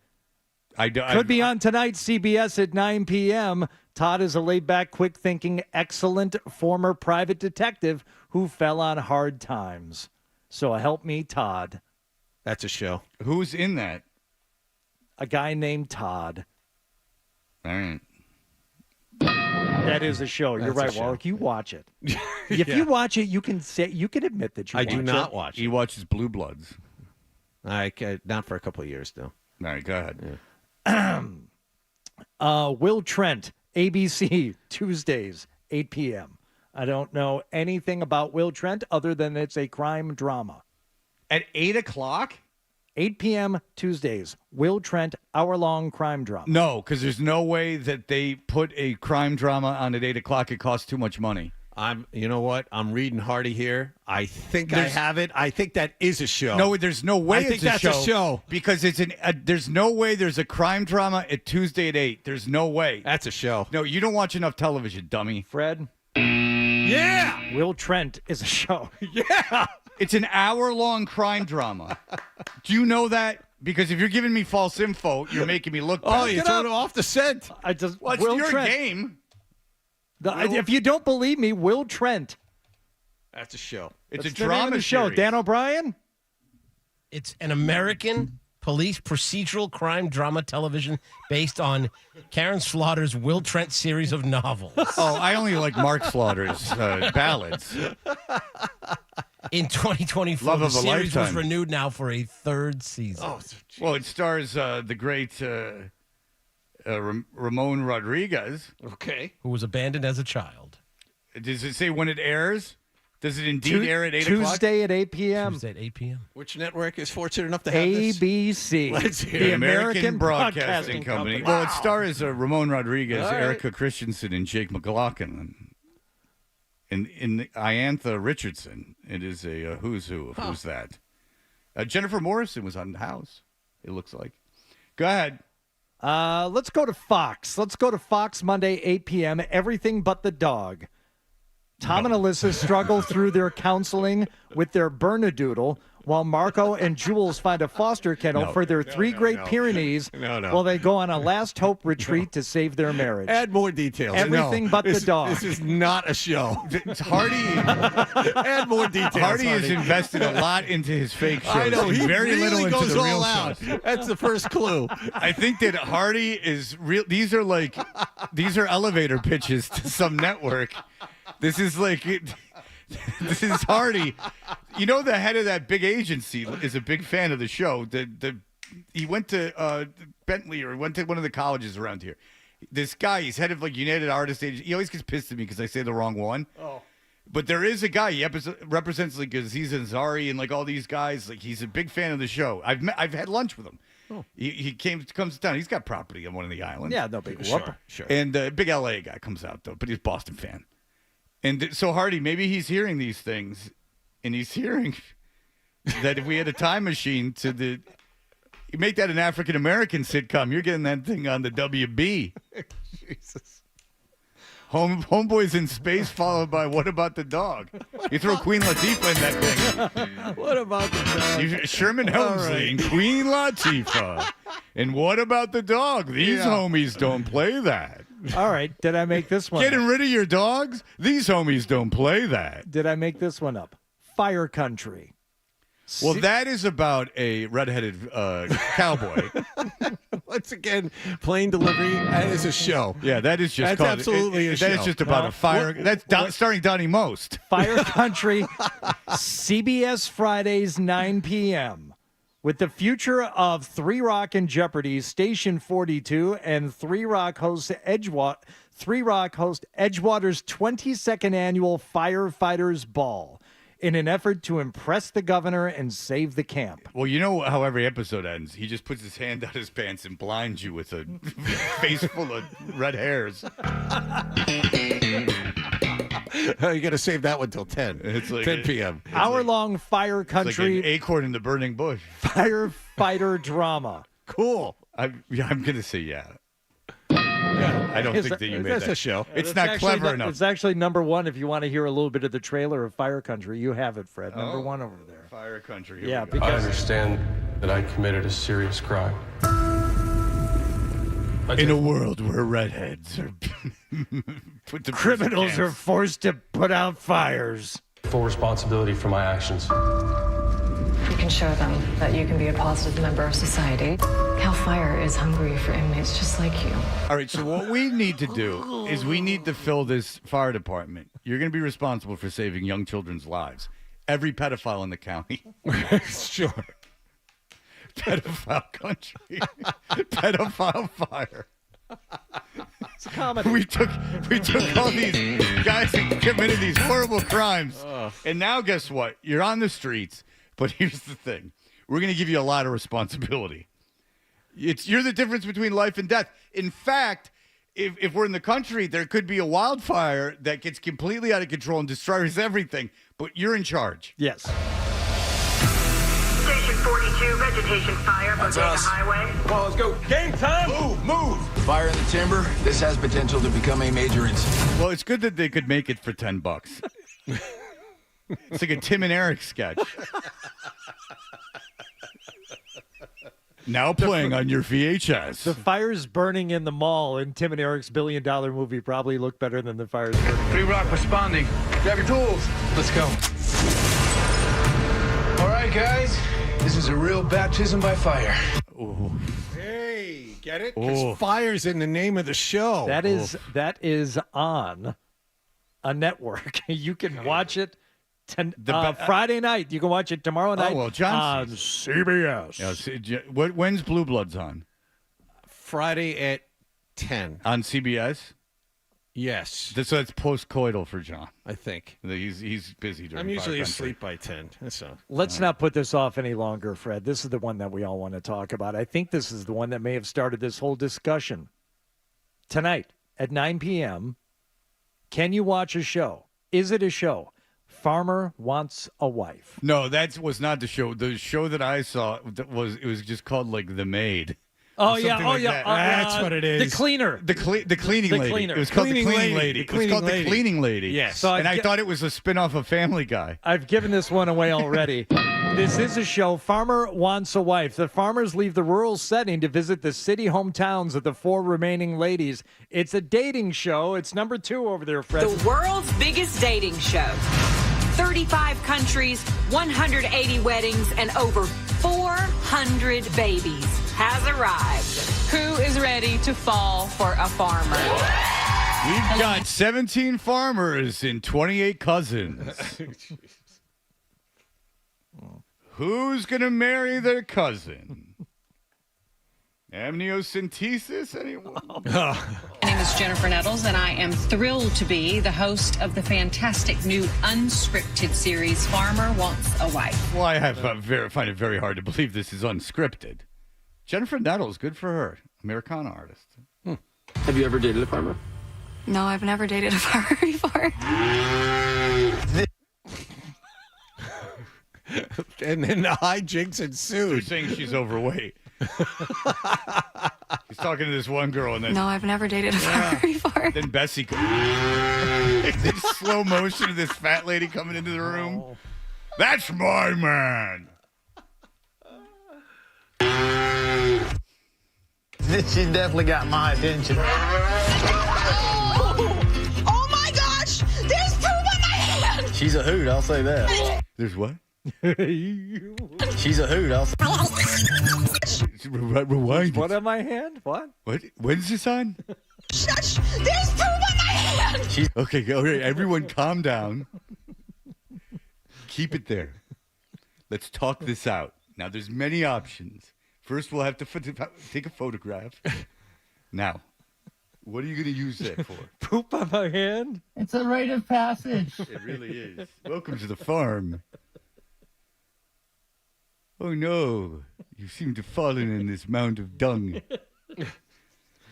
Could be on tonight, CBS at 9 p.m. Todd is a laid-back, quick-thinking, excellent former private detective who fell on hard times. So help me, Todd. That's a show. Who's in that? A guy named Todd. All right. That is a show. You're right, Wallach. You watch it. If you watch it, you can admit that you watch it. I do not watch it. He watches Blue Bloods. Not for a couple of years, though. All right, go ahead. Will Trent, ABC, Tuesdays, 8 p.m. I don't know anything about Will Trent other than it's a crime drama. At 8 o'clock? 8 p.m. Tuesdays. Will Trent, hour-long crime drama. No, because there's no way that they put a crime drama on at 8 o'clock. It costs too much money. You know what? I'm reading Hardy here. I think I have it. I think that is a show. No, there's no way I think that's a show. Because there's no way there's a crime drama at Tuesday at 8. There's no way. That's a show. No, you don't watch enough television, dummy. Fred? Yeah! Will Trent is a show. Yeah! It's an hour-long crime drama. Do you know that? Because if you're giving me false info, you're making me look bad. Oh, you're throwing it off the scent. It's Will your Trent. game. If you don't believe me, Will Trent. That's a show. It's What's a the name of drama the show. series. Dan O'Brien? It's an American police procedural crime drama television based on Karen Slaughter's Will Trent series of novels. Oh, I only like Mark Slaughter's ballads. In 2024, Love the of a series was lifetime. renewed now for a third season. Oh, Well, it stars the great Ramon Rodriguez. Okay. Who was abandoned as a child. Does it say when it airs? Does it indeed air at 8 o'clock? Tuesday at 8 p.m. Tuesday at 8 p.m. Which network is fortunate enough to have this? ABC. Let's hear The it. American Broadcasting Company. Wow. Well, it stars Ramon Rodriguez, All right. Erica Christensen, and Jake McLaughlin. And in Iantha Richardson, it is a who's who of who's that. Jennifer Morrison was on the House, it looks like. Go ahead. Let's go to Fox. Let's go to Fox Monday, 8 p.m. Everything But the Dog. Tom and Alyssa struggle through their counseling with their Bernedoodle, while Marco and Jules find a foster kennel for their three Great Pyrenees while they go on a last hope retreat to save their marriage. Add more details. Everything But the Dog. This is not a show. Hardy. Add more details. Hardy has invested a lot into his fake shows. I know. and He very really little into goes the all real out. shows. That's the first clue. I think that Hardy is real. These are elevator pitches to some network. This is this is Hardy. You know, the head of that big agency is a big fan of the show. He went to Bentley or went to one of the colleges around here. This guy, he's head of United Artists Agency. He always gets pissed at me because I say the wrong one. Oh. But there is a guy he represents Aziz Ansari and all these guys. He's a big fan of the show. I've had lunch with him. Oh. He comes to town. He's got property on one of the islands. Yeah, no big whoop. Sure. And a big LA guy comes out though, but he's a Boston fan. And so Hardy, maybe he's hearing these things, and he's hearing that if we had a time machine you make that an African American sitcom, you're getting that thing on the WB. Jesus. Homeboys in Space, followed by What About the Dog? You throw Queen Latifah in that thing. What about the dog? Sherman Helmsley and Queen Latifah. And What About the Dog? These homies don't play that. All right. Did I make this one Getting up? rid of your dogs? These homies don't play that. Did I make this one up? Fire Country. Well, that is about a redheaded cowboy. Once again, plane delivery. That is a show. Yeah, that is just That's called, absolutely a show. That is just about a fire. That's starring Donnie Most. Fire Country, CBS Fridays, 9 p.m. With the future of 3 Rock and Jeopardy, Station 42, and 3 Rock host Edgewater's 22nd annual Firefighters Ball, in an effort to impress the governor and save the camp. Well, you know how every episode ends. He just puts his hand out his pants and blinds you with a face full of red hairs. You got to save that one till 10. It's 10 p.m. Hour-long Fire Country. It's like an acorn in the burning bush. Firefighter drama. Cool. I'm going to say yeah. I don't think that you made That's that. a show. It's not clever enough. It's actually number one if you want to hear a little bit of the trailer of Fire Country. You have it, Fred. Number one over there. Fire Country. Yeah, I because understand that I committed a serious crime. In a world where redheads are put to criminals are forced to put out fires. Full responsibility for my actions. You can show them that you can be a positive member of society. Cal Fire is hungry for inmates just like you. All right, so what we need to do is we need to fill this fire department. You're going to be responsible for saving young children's lives. Every pedophile in the county. Sure. Pedophile country. Pedophile fire. It's a comedy. We took all these guys and committed these horrible crimes. And now guess what? You're on the streets. But here's the thing. We're going to give you a lot of responsibility. You're the difference between life and death. In fact, if we're in the country, there could be a wildfire that gets completely out of control and destroys everything. But you're in charge. Yes. Station 42, vegetation fire, Bodega Highway. Come on, let's go. Game time. Move. Fire in the timber. This has potential to become a major incident. Well, it's good that they could make it for $10. It's like a Tim and Eric sketch. Now playing on your VHS. The fires burning in the mall in Tim and Eric's $1 billion movie probably look better than the fires burning. 3 Rock responding. Grab your tools. Let's go. All right, guys. This is a real baptism by fire. Ooh. Hey, get it? Because fire's in the name of the show. That is on a network. You can watch it Friday night. You can watch it tomorrow night on CBS. Yeah, when's Blue Bloods on? Friday at 10. On CBS? Yes. So it's post-coital for John. I think. He's busy during I'm usually Fire Country. asleep by 10. So. Let's not put this off any longer, Fred. This is the one that we all want to talk about. I think this is the one that may have started this whole discussion. Tonight at 9 p.m., can you watch a show? Is it a show? Farmer Wants a Wife. No, that was not the show. The show that I saw it was just called like The Maid. Oh yeah, that. That's what it is. The cleaner. The cleaning lady. Cleaner. It was called the cleaning lady. It was called the cleaning lady. Yes. So I thought it was a spinoff of Family Guy. I've given this one away already. This is a show, Farmer Wants a Wife. The farmers leave the rural setting to visit the city hometowns of the 4 remaining ladies. It's a dating show. It's number 2 over there, Fred. The world's biggest dating show. 35 countries, 180 weddings, and over 400 babies has arrived. Who is ready to fall for a farmer? We've got 17 farmers and 28 cousins. Who's going to marry their cousin? Amniocentesis, anyone? My name is Jennifer Nettles, and I am thrilled to be the host of the fantastic new unscripted series, Farmer Wants a Wife. Well, I find it very hard to believe this is unscripted. Jennifer Nettles, good for her. Americana artist. Have you ever dated a farmer? No, I've never dated a farmer before. And then the hijinks ensued. They're saying she's overweight. He's talking to this one girl, and then No, I've never dated a farmer before. then Bessie goes. This slow motion of this fat lady coming into the room. That's my man. She definitely got my attention. Oh my gosh! There's poop on my hand! She's a hoot, I'll say that. There's what? She's a hoot, I'll say Rewind. What on my hand? What? When's this on? There's poop on my hand! Okay, everyone calm down. Keep it there. Let's talk this out. Now, there's many options. First, we'll have to take a photograph. Now, what are you going to use that for? Poop on my hand? It's a rite of passage. It really is. Welcome to the farm. Oh, no. You seem to have fallen in this mound of dung.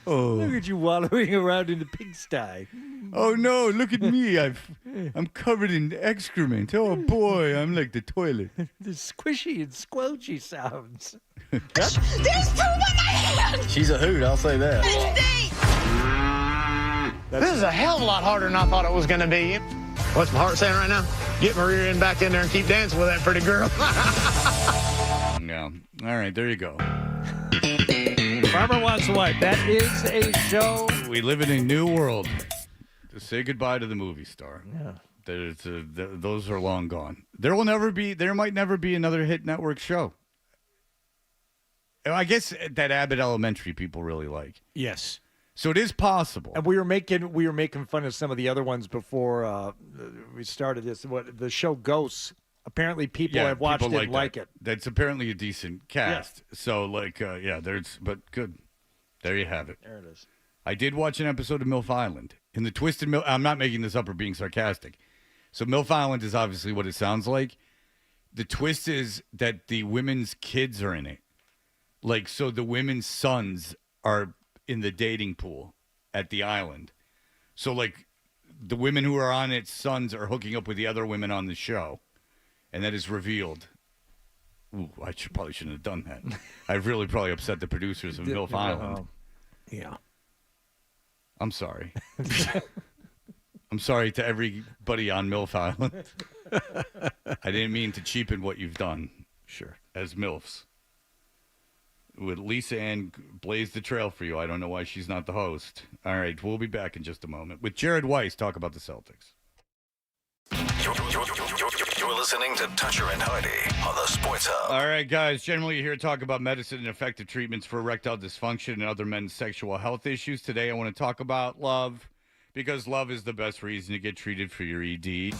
Oh. Look at you wallowing around in the pigsty. Oh, no. Look at me. I'm covered in excrement. Oh, boy. I'm like the toilet. The squishy and squelchy sounds. There's poop on my hand! She's a hoot, I'll say that. This is a hell of a lot harder than I thought it was going to be. What's my heart saying right now? Get my rear end back in there and keep dancing with that pretty girl. No. All right, there you go. Farmer Wants a Wife. That is a show. We live in a new world. To say goodbye to the movie star. Yeah. Those are long gone. There might never be another hit network show. I guess that Abbott Elementary people really like. Yes. So it is possible. And we were making fun of some of the other ones before we started this. The show Ghosts. Apparently, people have watched it and like it. That's apparently a decent cast. Yeah. So, but good. There you have it. There it is. I did watch an episode of MILF Island. In the Twisted MILF, I'm not making this up or being sarcastic. So, MILF Island is obviously what it sounds like. The twist is that the women's kids are in it. So the women's sons are in the dating pool at the island. So, the women who are on its sons are hooking up with the other women on the show. And that is revealed. Ooh, I probably shouldn't have done that. I've really probably upset the producers of MILF Island. Yeah. I'm sorry. I'm sorry to everybody on MILF Island. I didn't mean to cheapen what you've done. Sure. As MILFs. With Lisa Ann blazed the trail for you. I don't know why she's not the host. All right, we'll be back in just a moment. With Jared Weiss, talk about the Celtics. You're listening to Toucher and Hardy on the Sports Hub. All right, guys. Generally, you're here to talk about medicine and effective treatments for erectile dysfunction and other men's sexual health issues. Today, I want to talk about love because love is the best reason to get treated for your ED.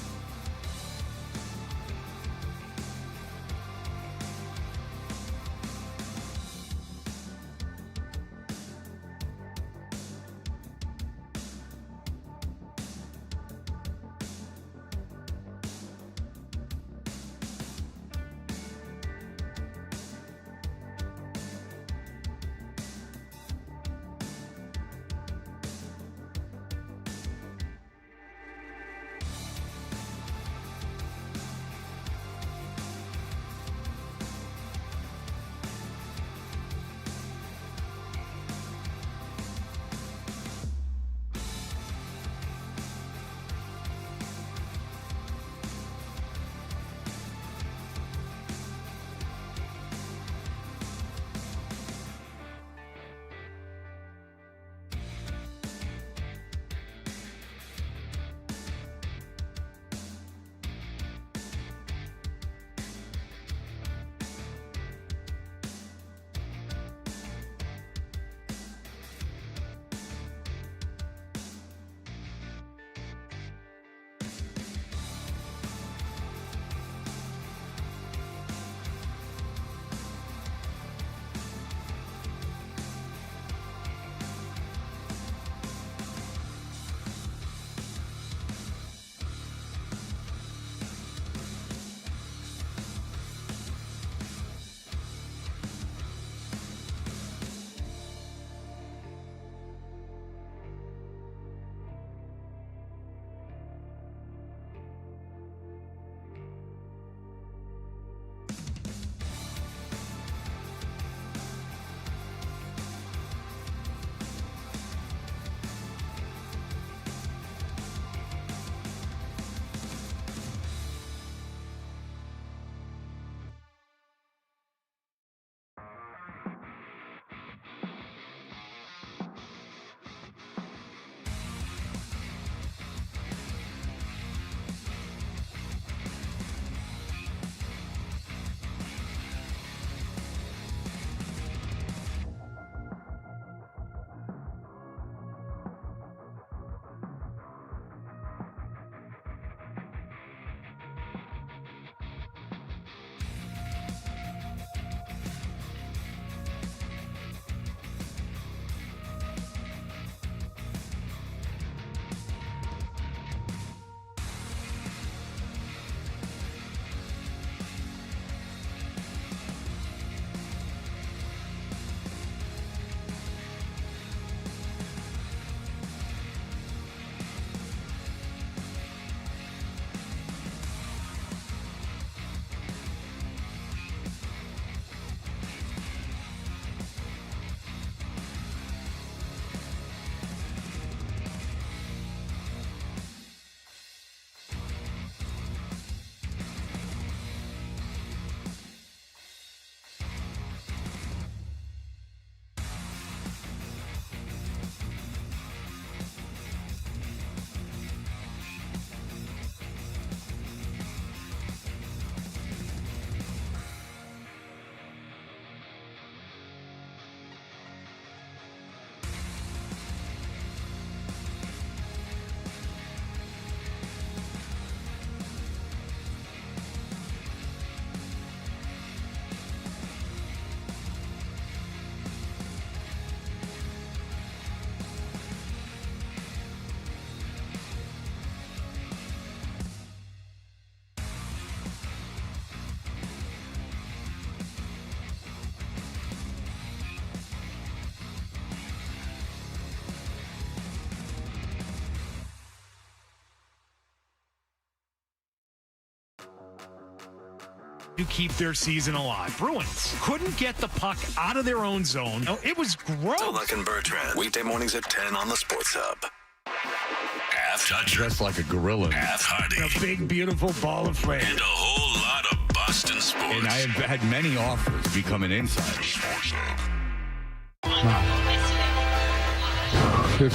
To keep their season alive. Bruins couldn't get the puck out of their own zone. It was gross. Dulac and Bertrand, weekday mornings at 10 on the Sports Hub. Half Toucher. Dressed like a gorilla. Half Hardy. A big, beautiful ball of flame. And a whole lot of Boston sports. And I have had many offers to become an insider.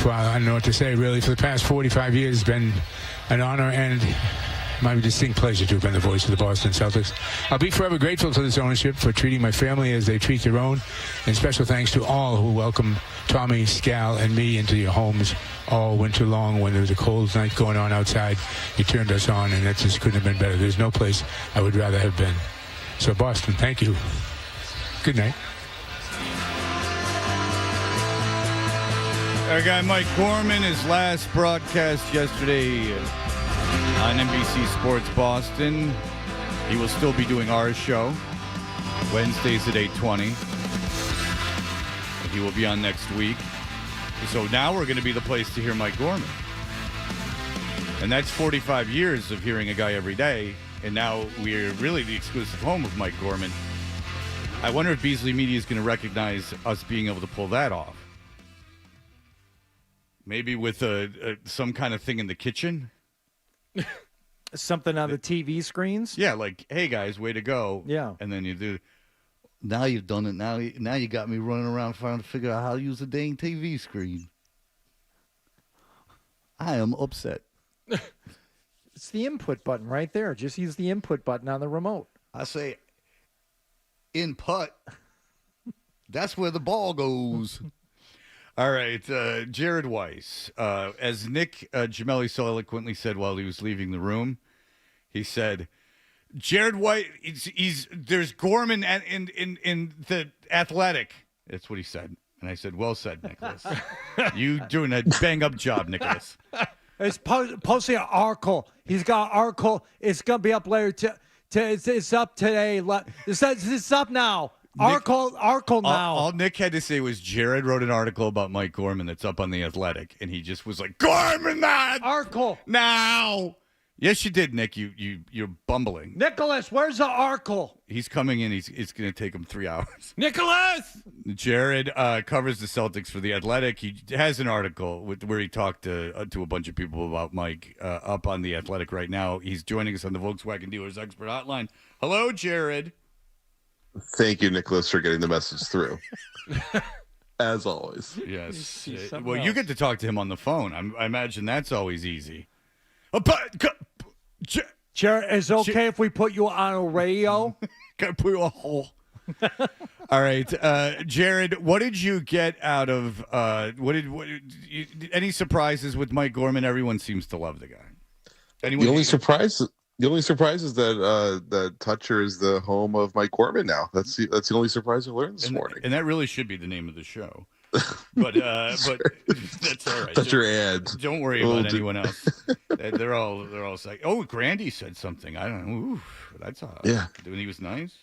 Well, I don't know what to say, really. For the past 45 years, it's been an honor and my distinct pleasure to have been the voice of the Boston Celtics. I'll be forever grateful to this ownership for treating my family as they treat their own, and special thanks to all who welcomed Tommy, Scal, and me into your homes all winter long. When there was a cold night going on outside, you turned us on, and that just couldn't have been better. There's no place I would rather have been. So, Boston, thank you. Good night. Our guy Mike Gorman, his last broadcast yesterday on NBC Sports Boston. He will still be doing our show Wednesdays at 8:20. He will be on next week. So now we're going to be the place to hear Mike Gorman. And that's 45 years of hearing a guy every day. And now we're really the exclusive home of Mike Gorman. I wonder if Beasley Media is going to recognize us being able to pull that off. Maybe with some kind of thing in the kitchen. Something on the TV screens? Yeah, like, hey, guys, way to go. Yeah. And then you do, now you've done it. Now you got me running around trying to figure out how to use a dang TV screen. I am upset. It's the input button right there. Just use the input button on the remote. I say, input. That's where the ball goes. All right, Jared Weiss. As Nick Gemelli so eloquently said while he was leaving the room, he said, Jared Weiss, there's Gorman in the Athletic. That's what he said. And I said, well said, Nicholas. You doing a bang-up job, Nicholas. It's posting an article. He's got an article. It's going to be up later. It's up today. It's up now. Article now. All Nick had to say was Jared wrote an article about Mike Gorman that's up on The Athletic, and he just was like, Gorman that! Article. Now! Yes, you did, Nick. You're bumbling. Nicholas, where's the article? He's coming in. It's going to take him 3 hours. Nicholas! Jared covers the Celtics for The Athletic. He has an article where he talked to a bunch of people about Mike up on The Athletic right now. He's joining us on the Volkswagen Dealers Expert Hotline. Hello, Jared. Thank you, Nicholas, for getting the message through. As always. Yes. Well, you get to talk to him on the phone. I imagine that's always easy. Jared, is it okay if we put you on a radio? Can I put you a hole? All right, Jared. What did you get out of? Any surprises with Mike Gorman? Everyone seems to love the guy. The only surprise is that Toucher is the home of Mike Gorman now. That's the only surprise I learned this morning. And that really should be the name of the show. But that's all right. Toucher ads. Don't worry about anyone else. They're all saying, "Oh, Grandy said something." I don't know. Oof, that's yeah. When he was nice.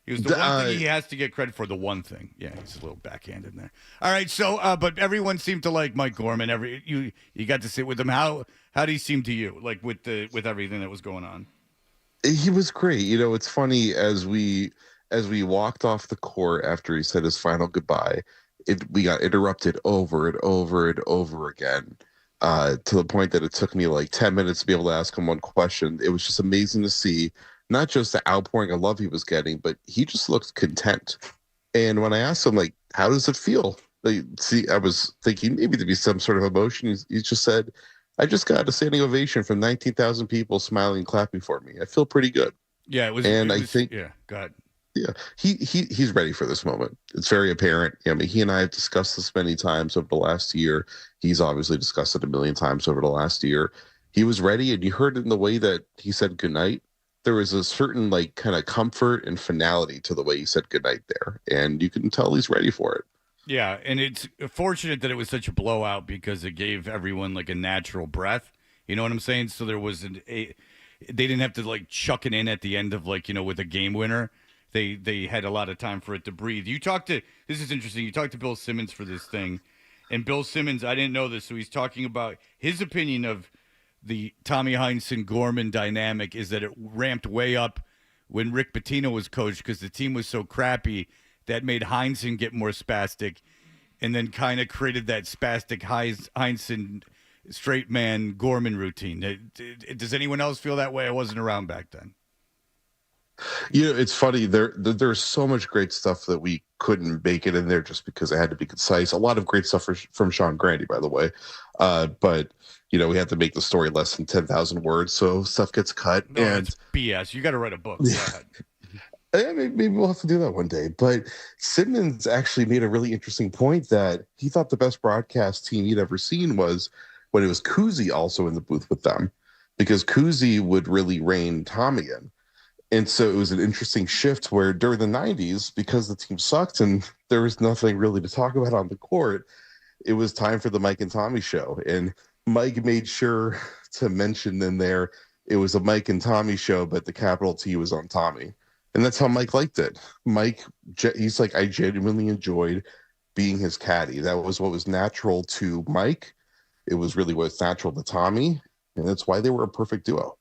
He was the one thing he has to get credit for. The one thing, yeah, he's a little backhanded there. All right, so but everyone seemed to like Mike Gorman. You got to sit with him. How did he seem to you? Like with everything that was going on? He was great. You know, it's funny as we walked off the court after he said his final goodbye. We got interrupted over and over and over again to the point that it took me like 10 minutes to be able to ask him one question. It was just amazing to see. Not just the outpouring of love he was getting, but he just looked content. And when I asked him, like, how does it feel? I was thinking maybe there'd be some sort of emotion. He just said, I just got a standing ovation from 19,000 people smiling and clapping for me. I feel pretty good. Yeah, it was. I think, yeah, go ahead. Yeah, he's ready for this moment. It's very apparent. I mean, he and I have discussed this many times over the last year. He's obviously discussed it a million times over the last year. He was ready, and you heard it in the way that he said goodnight. There was a certain like kind of comfort and finality to the way he said goodnight there, and you can tell he's ready for it. Yeah, and it's fortunate that it was such a blowout because it gave everyone like a natural breath. You know what I'm saying? So there was they didn't have to like chuck it in at the end of like, you know, with a game winner. They had a lot of time for it to breathe. This is interesting. You talked to Bill Simmons for this thing, and Bill Simmons, I didn't know this, so he's talking about his opinion of the Tommy Heinsohn-Gorman dynamic is that it ramped way up when Rick Pitino was coach because the team was so crappy that made Heinsohn get more spastic and then kind of created that spastic Heinsohn straight man Gorman routine. Does anyone else feel that way? I wasn't around back then. It's funny. There's so much great stuff that we couldn't make it in there just because it had to be concise. A lot of great stuff from Sean Grande, by the way. But we had to make the story less than 10,000 words, so stuff gets cut. No, and it's BS. You got to write a book. Yeah, maybe we'll have to do that one day. But Simmons actually made a really interesting point that he thought the best broadcast team he'd ever seen was when it was Kuzi also in the booth with them, because Kuzi would really rein Tommy in. And so it was an interesting shift where during the 90s, because the team sucked and there was nothing really to talk about on the court, it was time for the Mike and Tommy show. And Mike made sure to mention in there it was a Mike and Tommy show, but the capital T was on Tommy. And that's how Mike liked it. Mike, he's like, I genuinely enjoyed being his caddy. That was what was natural to Mike. It was really what's natural to Tommy. And that's why they were a perfect duo.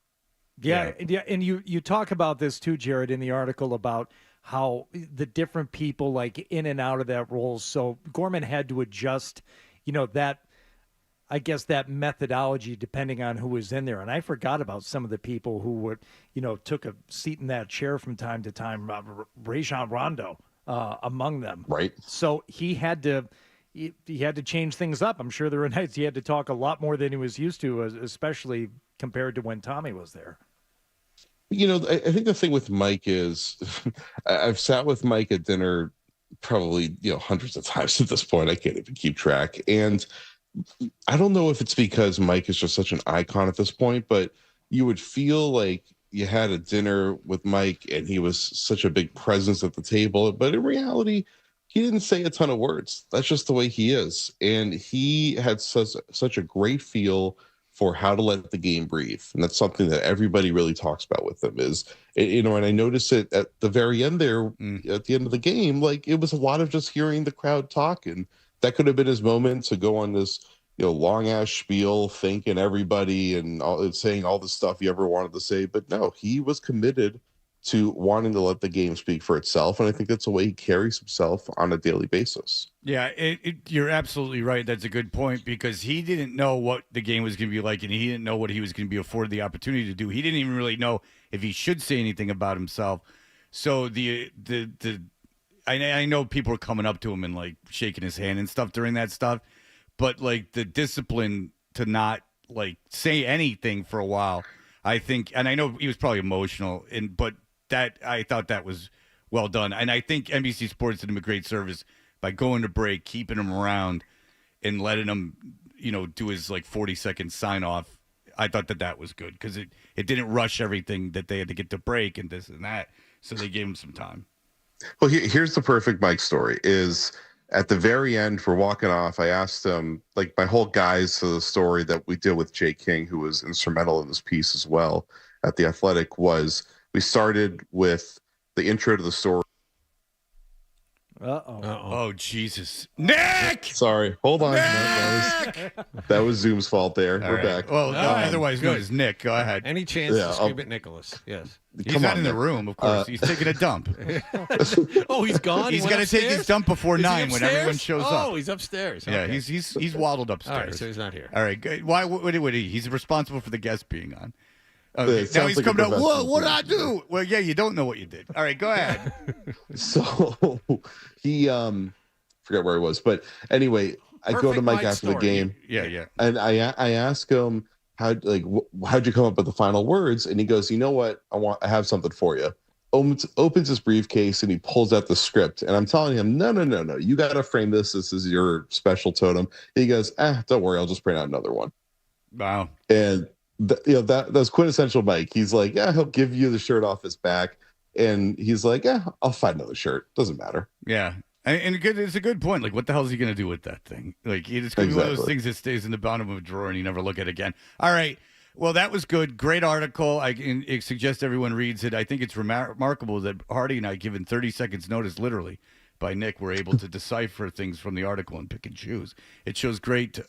Yeah. And you talk about this too, Jared, in the article about how the different people like in and out of that role. So Gorman had to adjust, that, I guess, that methodology depending on who was in there. And I forgot about some of the people who would, took a seat in that chair from time to time, Rajon Rondo among them. Right. So he had to change things up. I'm sure there were nights he had to talk a lot more than he was used to, especially compared to when Tommy was there. I think the thing with Mike is I've sat with Mike at dinner probably, hundreds of times at this point. I can't even keep track. And I don't know if it's because Mike is just such an icon at this point, but you would feel like you had a dinner with Mike and he was such a big presence at the table. But in reality, he didn't say a ton of words. That's just the way he is. And he had such a great feel for how to let the game breathe. And that's something that everybody really talks about with him is, and I noticed it at the very end there, at the end of the game, like it was a lot of just hearing the crowd talk. And that could have been his moment to go on this, long ass spiel, thanking everybody and saying all the stuff he ever wanted to say. But no, he was committed to wanting to let the game speak for itself. And I think that's the way he carries himself on a daily basis. Yeah, you're absolutely right. That's a good point because he didn't know what the game was going to be like and he didn't know what he was going to be afforded the opportunity to do. He didn't even really know if he should say anything about himself. So I know people are coming up to him and like shaking his hand and stuff during that stuff, but like the discipline to not like say anything for a while, I think, and I know he was probably emotional, but that I thought that was well done. And I think NBC Sports did him a great service by going to break, keeping him around and letting him, do his like 40-second sign off. I thought that was good because it didn't rush everything that they had to get to break and this and that. So they gave him some time. Well, here's the perfect Mike story is at the very end for walking off. I asked him, like my whole guys to the story that we did with Jay King, who was instrumental in this piece as well at The Athletic, was we started with the intro to the story. Oh, Jesus. Nick! Sorry. Hold on. That was Zoom's fault there. We're back. Well, otherwise known as Nick. Go ahead. Any chance to scream at Nicholas? Yes. He's not in the room, of course. He's taking a dump. Oh, he's gone? He's got to take his dump before 9 when everyone shows up. Oh, he's upstairs. Yeah, Okay. he's waddled upstairs. All right, so he's not here. All right, good. Why would he? He's responsible for the guest being on. Now he's coming up. What did I do? Well, yeah, you don't know what you did. All right, go ahead. So he forget where he was, but anyway, I go to Mike after the game. Yeah. And I ask him how'd you come up with the final words, and he goes, "You know what? I have something for you." Opens his briefcase and he pulls out the script, and I'm telling him, no, you got to frame this. This is your special totem. He goes, don't worry, I'll just print out another one. Wow. And that's quintessential Mike. He's like, yeah, he'll give you the shirt off his back, and he's like, yeah, I'll find another shirt. Doesn't matter. Yeah, and it's a good point. Like, what the hell is he gonna do with that thing? Like, it's gonna be one of those things that stays in the bottom of a drawer and you never look at it again. All right. Well, that was good. Great article. I suggest everyone reads it. I think it's remarkable that Hardy and I, given 30 seconds notice, literally by Nick, were able to decipher things from the article and pick and choose. It shows great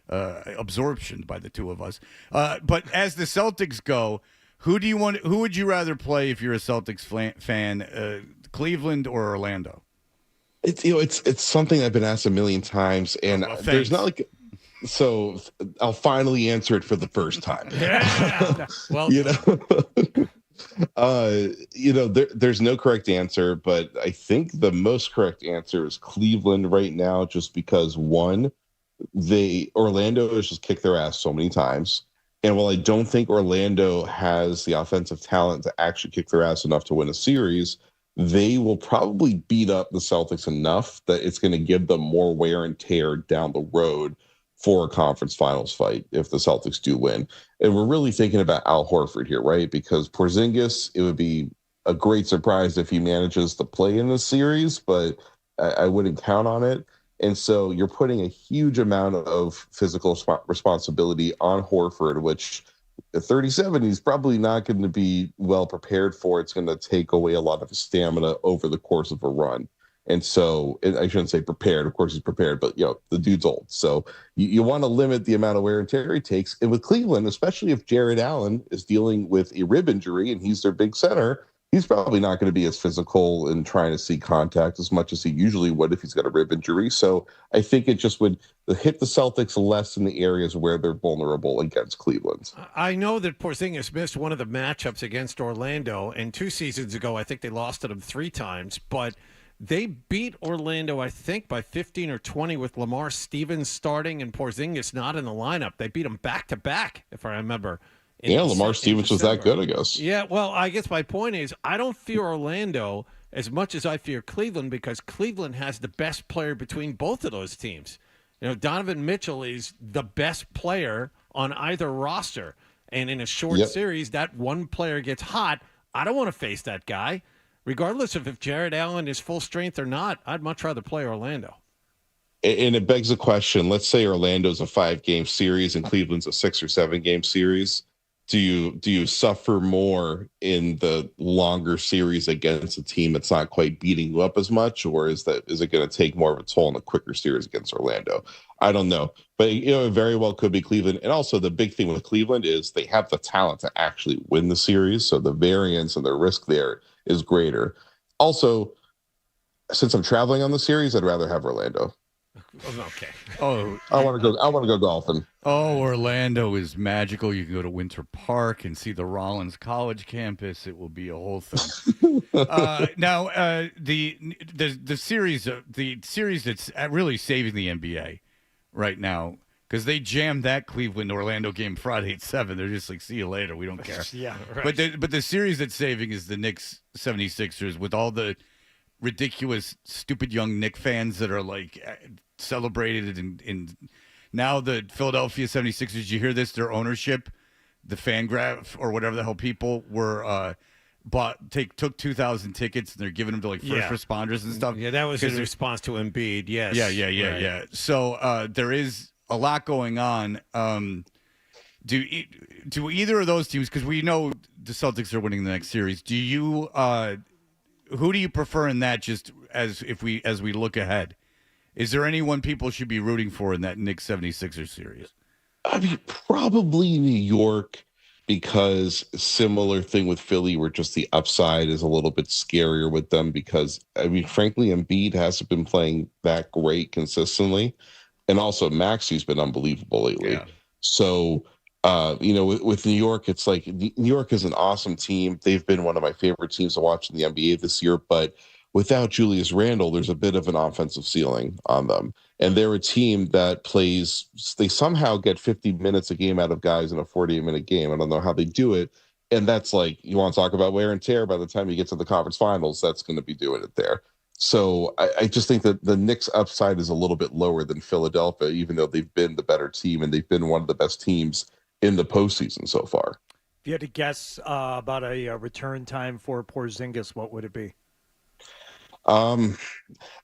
absorption by the two of us. But as the Celtics go, who would you rather play if you're a Celtics fan, Cleveland or Orlando? It's something I've been asked a million times, and there's not like. So I'll finally answer it for the first time. Yeah. Well, There's no correct answer, but I think the most correct answer is Cleveland right now, just because one, Orlando has just kicked their ass so many times. And while I don't think Orlando has the offensive talent to actually kick their ass enough to win a series, they will probably beat up the Celtics enough that it's going to give them more wear and tear down the road for a conference finals fight if the Celtics do win. And we're really thinking about Al Horford here, right? Because Porzingis, it would be a great surprise if he manages to play in this series, but I wouldn't count on it. And so you're putting a huge amount of physical responsibility on Horford, which at 37, he's probably not going to be well prepared for. It's going to take away a lot of his stamina over the course of a run. And so I shouldn't say prepared. Of course, he's prepared, but the dude's old. So you want to limit the amount of wear and tear he takes. And with Cleveland, especially if Jared Allen is dealing with a rib injury and he's their big center, he's probably not going to be as physical and trying to see contact as much as he usually would if he's got a rib injury. So I think it just would hit the Celtics less in the areas where they're vulnerable against Cleveland. I know that Porzingis missed one of the matchups against Orlando, and 2 seasons ago, I think they lost to them 3 times, but they beat Orlando, I think, by 15 or 20 with Lamar Stevens starting and Porzingis not in the lineup. They beat them back-to-back, if I remember. Lamar Stevens was that good, I guess. Yeah, well, I guess my point is I don't fear Orlando as much as I fear Cleveland because Cleveland has the best player between both of those teams. Donovan Mitchell is the best player on either roster. And in a short series, that one player gets hot. I don't want to face that guy. Regardless of if Jared Allen is full strength or not, I'd much rather play Orlando. And it begs the question, let's say Orlando's a 5-game series and Cleveland's a 6 or 7-game series. Do you suffer more in the longer series against a team that's not quite beating you up as much, or is it going to take more of a toll in a quicker series against Orlando? I don't know, but it very well could be Cleveland. And also the big thing with Cleveland is they have the talent to actually win the series, so the variance and the risk there is greater. Also, since I'm traveling on the series, I'd rather have Orlando. Okay. Oh, I want to go golfing. Oh, Orlando is magical. You can go to Winter Park and see the Rollins College campus. It will be a whole thing. Now, the series that's really saving the NBA right now, because they jammed that Cleveland Orlando game Friday at 7. They're just like, see you later. We don't care. Yeah, right. But the series that's saving is the Knicks 76ers with all the ridiculous, stupid young Knick fans that are like celebrated and now the Philadelphia 76ers, did you hear this? Their ownership, the fan graph or whatever the hell people were took 2,000 tickets and they're giving them to like first responders and stuff. Yeah, that was in response to Embiid. Yes. Yeah. So there is a lot going on. Do either of those teams, because we know the Celtics are winning the next series, do you who do you prefer in that, just as we look ahead? Is there anyone people should be rooting for in that Knicks 76ers series? I mean, probably New York, because similar thing with Philly where just the upside is a little bit scarier with them because, I mean, frankly, Embiid hasn't been playing that great consistently. And also Maxi's been unbelievable lately. Yeah. So, with New York, it's like New York is an awesome team. They've been one of my favorite teams to watch in the NBA this year, but without Julius Randle, there's a bit of an offensive ceiling on them. And they're a team that they somehow get 50 minutes a game out of guys in a 48-minute game. I don't know how they do it. And that's like, you want to talk about wear and tear, by the time you get to the conference finals, that's going to be doing it there. So I just think that the Knicks upside is a little bit lower than Philadelphia, even though they've been the better team and they've been one of the best teams in the postseason so far. If you had to guess about a return time for Porzingis, what would it be? I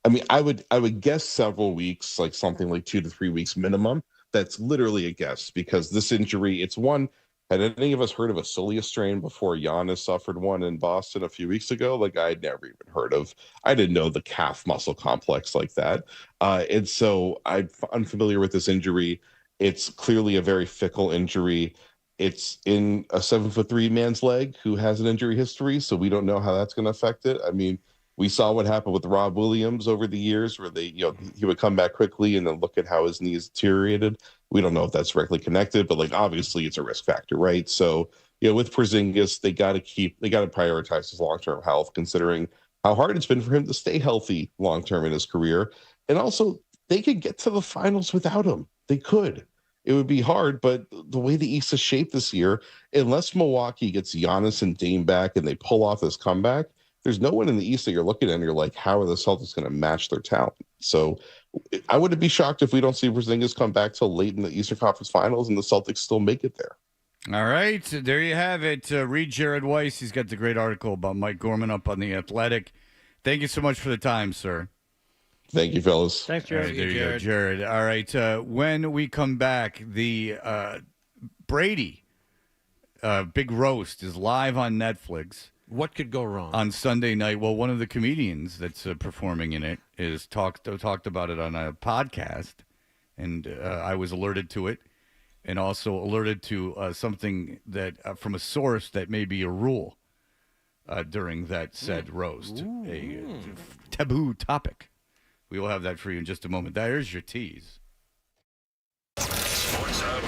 mean, I would guess several weeks, like something like 2 to 3 weeks minimum. That's literally a guess because this injury, it's one. Had any of us heard of a soleus strain before Giannis suffered one in Boston a few weeks ago? Like I'd never even heard of. I didn't know the calf muscle complex like that. And so I'm unfamiliar with this injury. It's clearly a very fickle injury. It's in a 7'3" man's leg who has an injury history, so we don't know how that's going to affect it. I mean, we saw what happened with Rob Williams over the years where he would come back quickly and then look at how his knees deteriorated. We don't know if that's directly connected, but like obviously it's a risk factor, right? So with Porzingis, they got to prioritize his long-term health, considering how hard it's been for him to stay healthy long-term in his career. And also, they could get to the finals without him. They could. It would be hard, but the way the East is shaped this year, unless Milwaukee gets Giannis and Dame back and they pull off this comeback, there's no one in the East that you're looking at and you're like, how are the Celtics going to match their talent? So I wouldn't be shocked if we don't see Porzingis come back till late in the Eastern Conference Finals and the Celtics still make it there. All right, there you have it. Read Jared Weiss. He's got the great article about Mike Gorman up on The Athletic. Thank you so much for the time, sir. Thank you, fellas. Thanks, Jared. Right, there you go, Jared. All right, when we come back, the Brady big roast is live on Netflix. What could go wrong? On Sunday night, well, one of the comedians that's performing in it is talked about it on a podcast, and I was alerted to it, and also alerted to something that from a source that may be a rule during that said roast, a taboo topic. We will have that for you in just a moment. There's your tease. Sports Hub.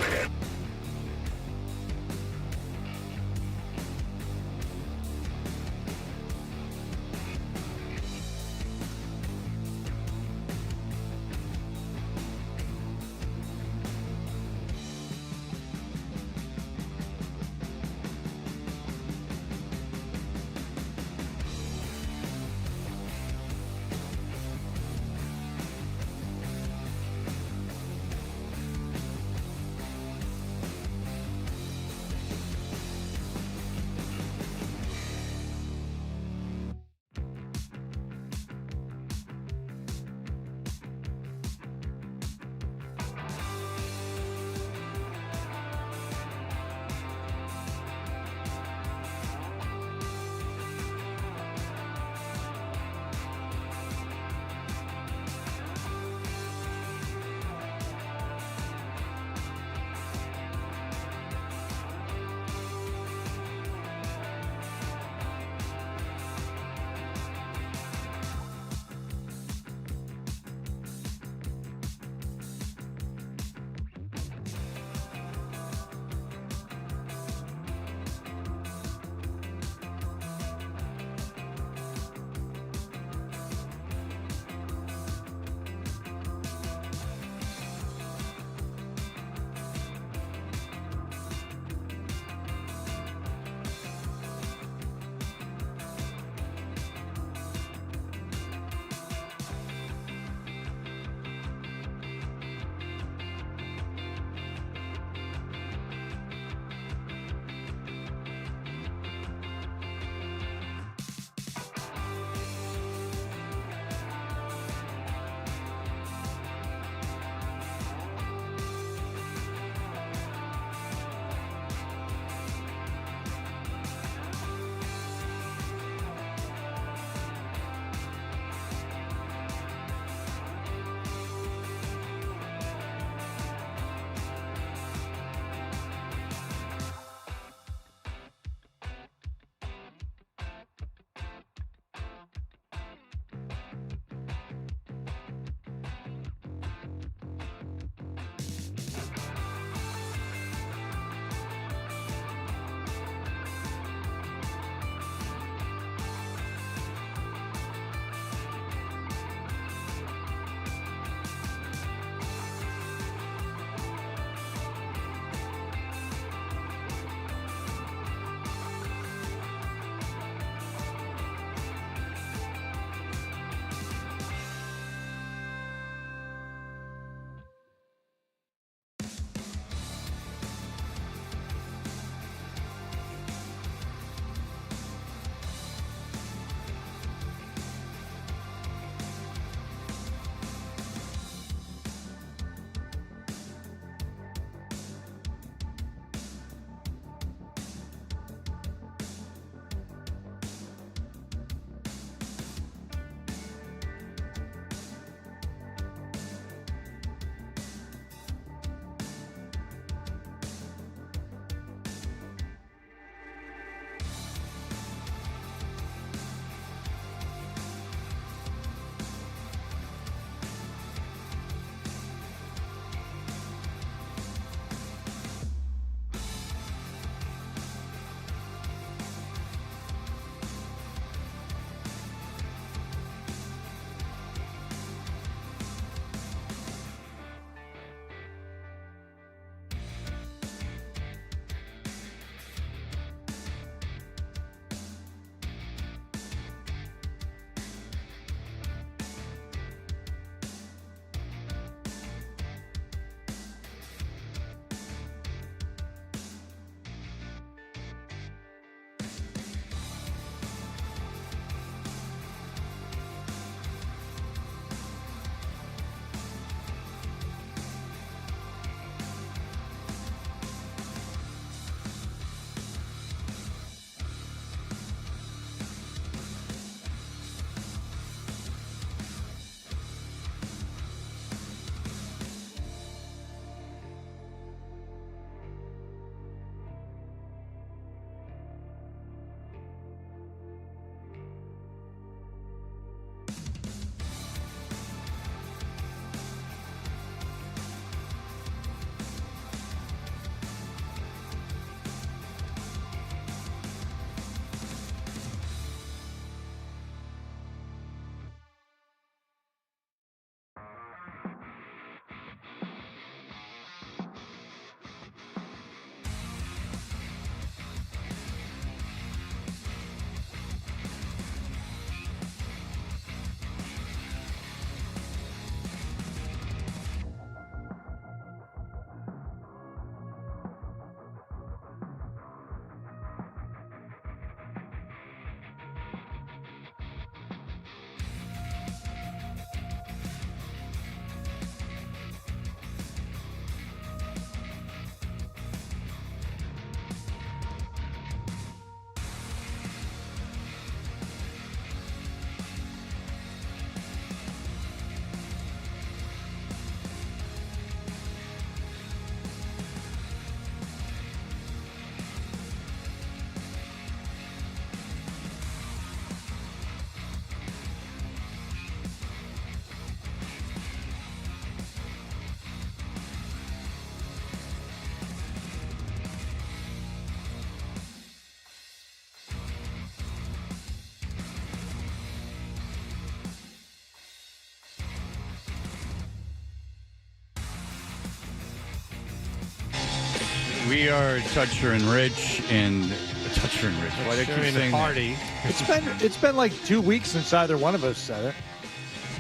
We are Toucher and Rich and Toucher and Rich. Why do I keep saying Hardy. It's been like 2 weeks since either one of us said it.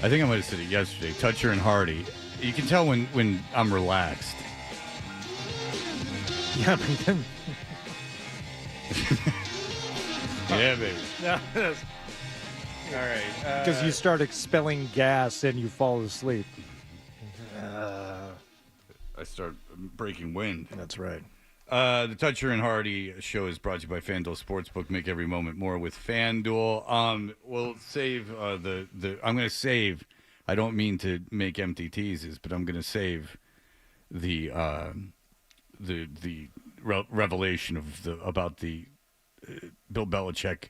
I think I might have said it yesterday. Toucher and Hardy. You can tell when I'm relaxed. Yeah, but then... Yeah, baby. All right. Because you start expelling gas and you fall asleep. I start breaking wind. That's right. The Toucher and Hardy show is brought to you by FanDuel Sportsbook. Make every moment more with FanDuel. We'll save I'm going to save. I don't mean to make empty teases, but I'm going to save the revelation about the Bill Belichick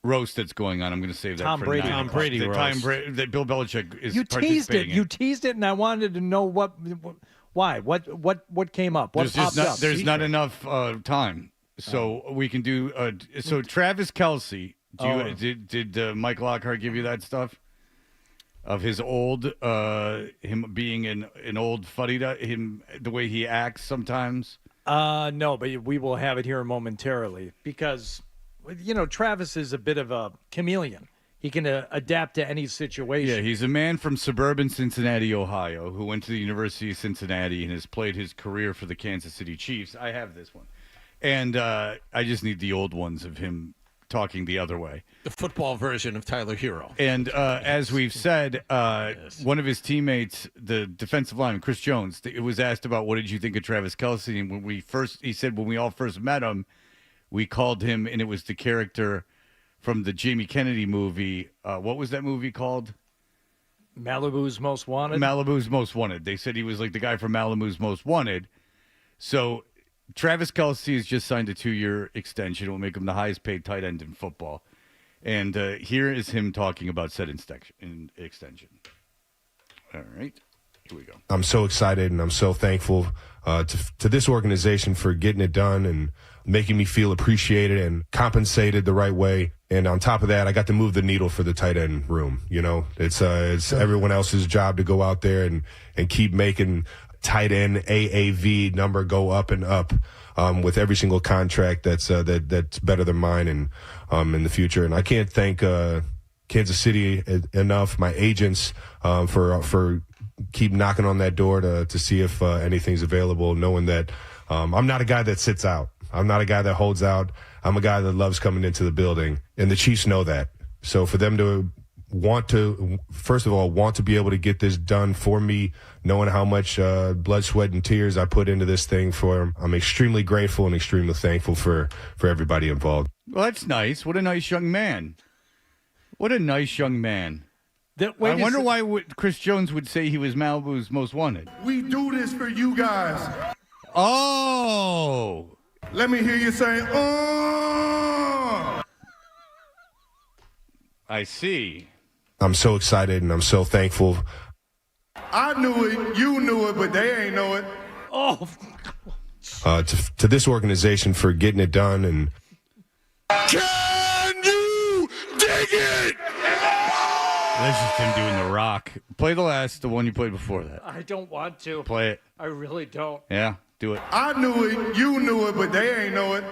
roast that's going on. I'm going to save that Tom for Brady. 9 Tom o'clock. Brady The roast. that Bill Belichick is You teased it. participating in. You teased it, and I wanted to know why. What came up? What popped up? There's not enough time, so we can do. So Travis Kelce. Did Mike Lockhart give you that stuff of his old him being an old fuddy-duddy, him the way he acts sometimes? No, but we will have it here momentarily because Travis is a bit of a chameleon. He can adapt to any situation. Yeah, he's a man from suburban Cincinnati, Ohio, who went to the University of Cincinnati and has played his career for the Kansas City Chiefs. I have this one. And I just need the old ones of him talking the other way. The football version of Tyler Hero. And as we've said, one of his teammates, the defensive lineman, Chris Jones, it was asked about what did you think of Travis Kelce? And he said when we all first met him, we called him, and it was the character from the Jamie Kennedy movie. What was that movie called? Malibu's Most Wanted? Malibu's Most Wanted. They said he was like the guy from Malibu's Most Wanted. So Travis Kelce has just signed a 2-year extension. It will make him the highest paid tight end in football. And here is him talking about said extension. All right. Here we go. I'm so excited and I'm so thankful to this organization for getting it done and making me feel appreciated and compensated the right way. And on top of that, I got to move the needle for the tight end room. It's everyone else's job to go out there and keep making tight end AAV number go up and up with every single contract that's better than mine and in the future. And I can't thank Kansas City enough, my agents, for keep knocking on that door to see if anything's available, knowing that I'm not a guy that sits out. I'm not a guy that holds out. I'm a guy that loves coming into the building, and the Chiefs know that. So for them to first of all, want to be able to get this done for me, knowing how much blood, sweat, and tears I put into this thing for them, I'm extremely grateful and extremely thankful for everybody involved. Well, that's nice. What a nice young man. What a nice young man. I wonder why Chris Jones would say he was Malibu's Most Wanted. We do this for you guys. Oh. Let me hear you say, oh. I see. I'm so excited and I'm so thankful. I knew it, you knew it, but they ain't know it. Oh. To this organization for getting it done and. Can you dig it? That's just him doing the rock. Play the one you played before that. I don't want to. Play it. I really don't. Yeah, do it. I knew it, you knew it, but they ain't know it.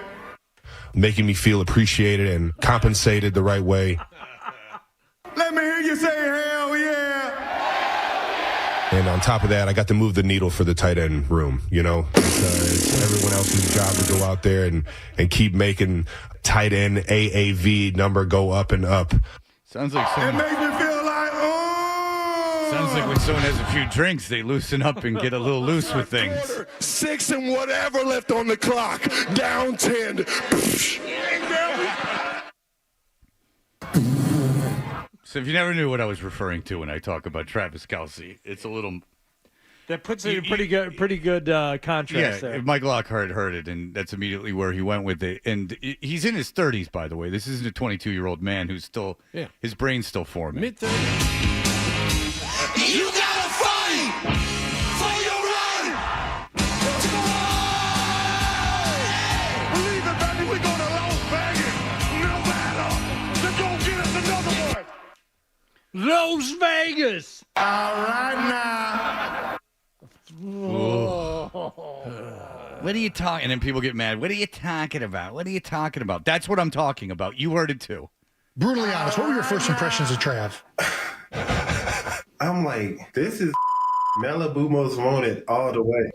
Making me feel appreciated and compensated the right way. Let me hear you say hell yeah. And on top of that, I got to move the needle for the tight end room. It's everyone else's job to go out there and keep making tight end AAV number go up and up. Sounds like someone. It makes me feel like, oh. Sounds like when someone has a few drinks, they loosen up and get a little loose with things. 6 and whatever left on the clock. Down 10. So if you never knew what I was referring to when I talk about Travis Kelce, it's a little. That puts it in pretty good contrast there. Mike Lockhart heard it, and that's immediately where he went with it. And he's in his 30s, by the way. This isn't a 22-year-old man who's still, his brain's still forming. Mid-30s. You gotta fight for your right to go on. Believe it, baby, we're going to Las Vegas. Nevada. Let's go get us another one. Las Vegas. All right now. Ooh. What are you talking? And then people get mad. What are you talking about? What are you talking about? That's what I'm talking about. You heard it too. Brutally honest, what were your first impressions of Trav? I'm like, this is Malibu Most Wanted all the way.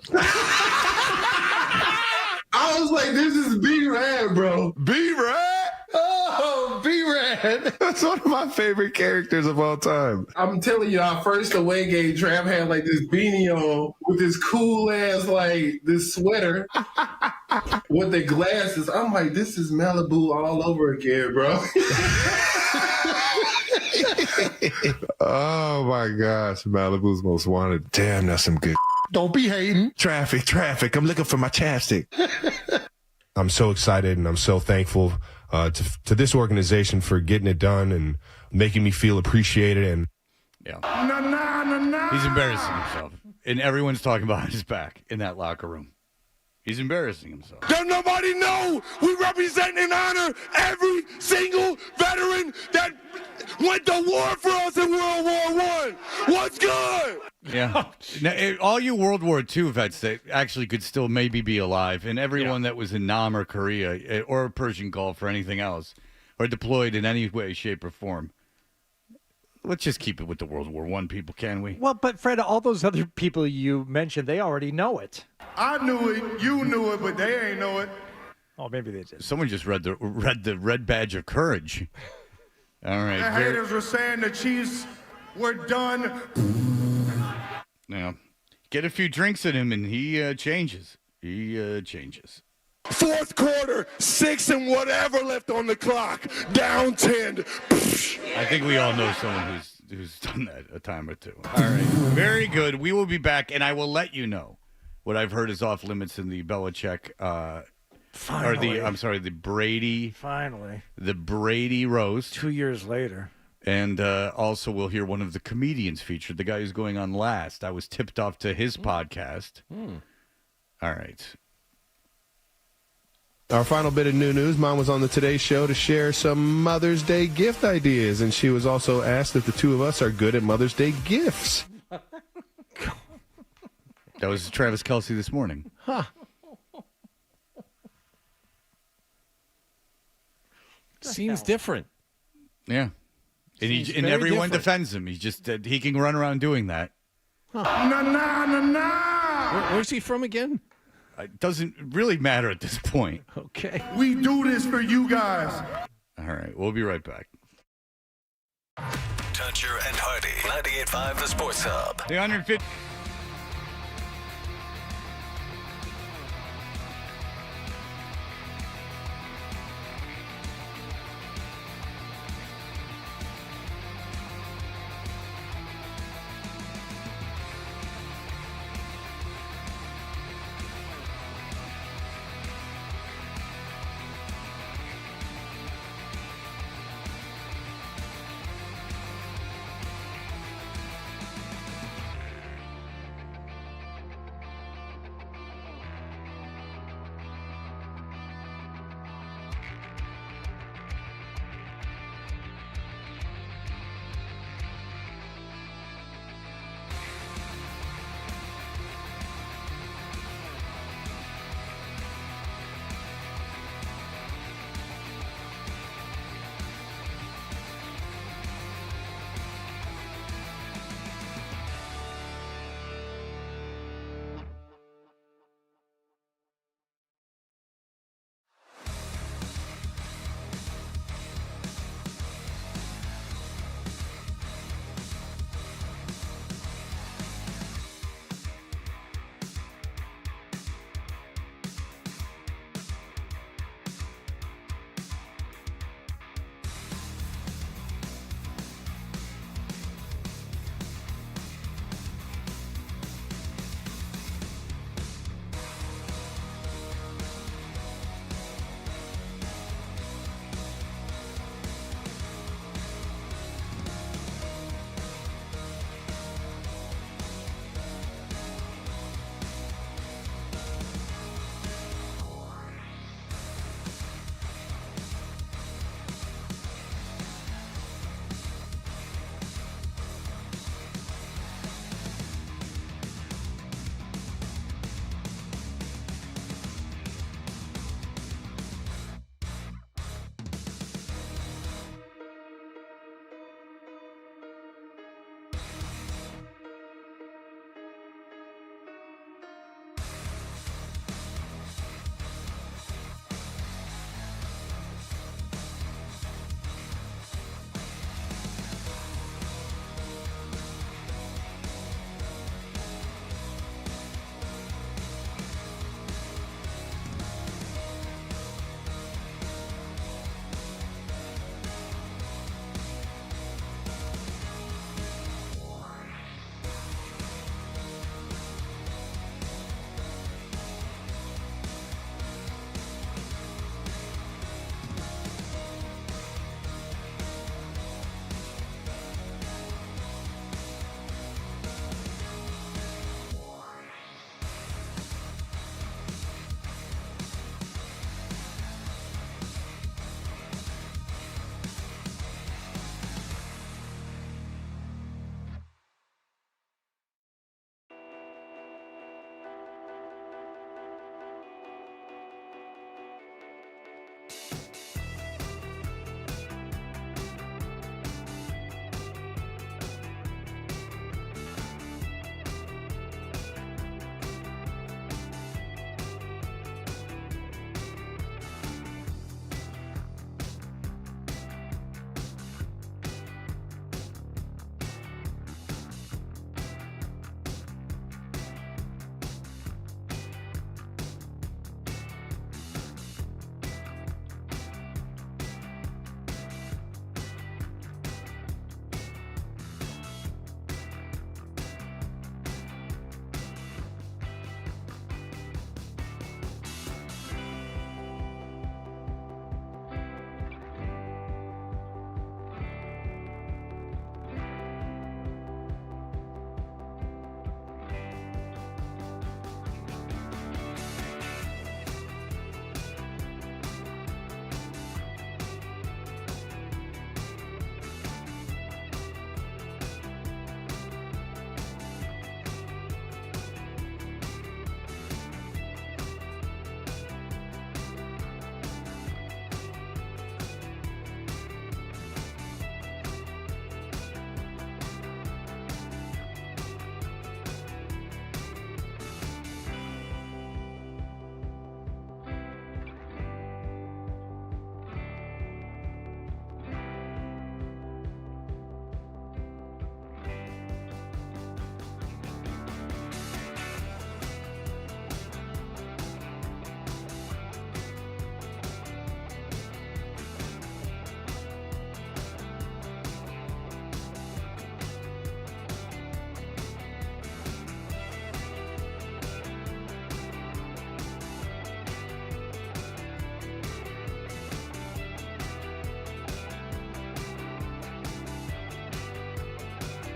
I was like, this is B-Rad, bro. B-Rad? Oh, B-Rad. That's one of my favorite characters of all time. I'm telling you, our first away game, Trav had like this beanie on with this cool ass, like this sweater with the glasses. I'm like, this is Malibu all over again, bro. Oh my gosh, Malibu's Most Wanted. Damn, that's some good. Don't be hating. Traffic. I'm looking for my chapstick. I'm so excited and I'm so thankful to this organization for getting it done and making me feel appreciated. And he's embarrassing himself, and everyone's talking behind his back in that locker room. He's embarrassing himself. Does nobody know we represent and honor every single veteran that went to war for us in World War I? What's good? Yeah. Now, all you World War II vets that actually could still maybe be alive, and everyone that was in Nam or Korea or Persian Gulf or anything else, or deployed in any way, shape, or form. Let's just keep it with the World War I people, can we? Well, but Fred, all those other people you mentioned, they already know it. I knew it, you knew it, but they ain't know it. Oh, maybe they did. Someone just read the red badge of courage. All right. The haters were saying the Chiefs were done. Yeah. Get a few drinks in him, and he changes. He changes. Fourth quarter, 6 and whatever left on the clock. Down 10. I think we all know someone who's done that a time or two. All right. Very good. We will be back, and I will let you know what I've heard is off limits in the Belichick Finally. the Brady. Finally. The Brady roast. 2 years later. And also we'll hear one of the comedians featured, the guy who's going on last. I was tipped off to his podcast. All right. Our final bit of new news, Mom was on the Today Show to share some Mother's Day gift ideas, and she was also asked if the two of us are good at Mother's Day gifts. That was Travis Kelce this morning. Huh. Seems different. Yeah. And everyone defends him. He's just he can run around doing that. Huh. Where's he from again? It doesn't really matter at this point. Okay. We do this for you guys. All right. We'll be right back. Toucher and Hardy, 98.5 The Sports Hub. The 150.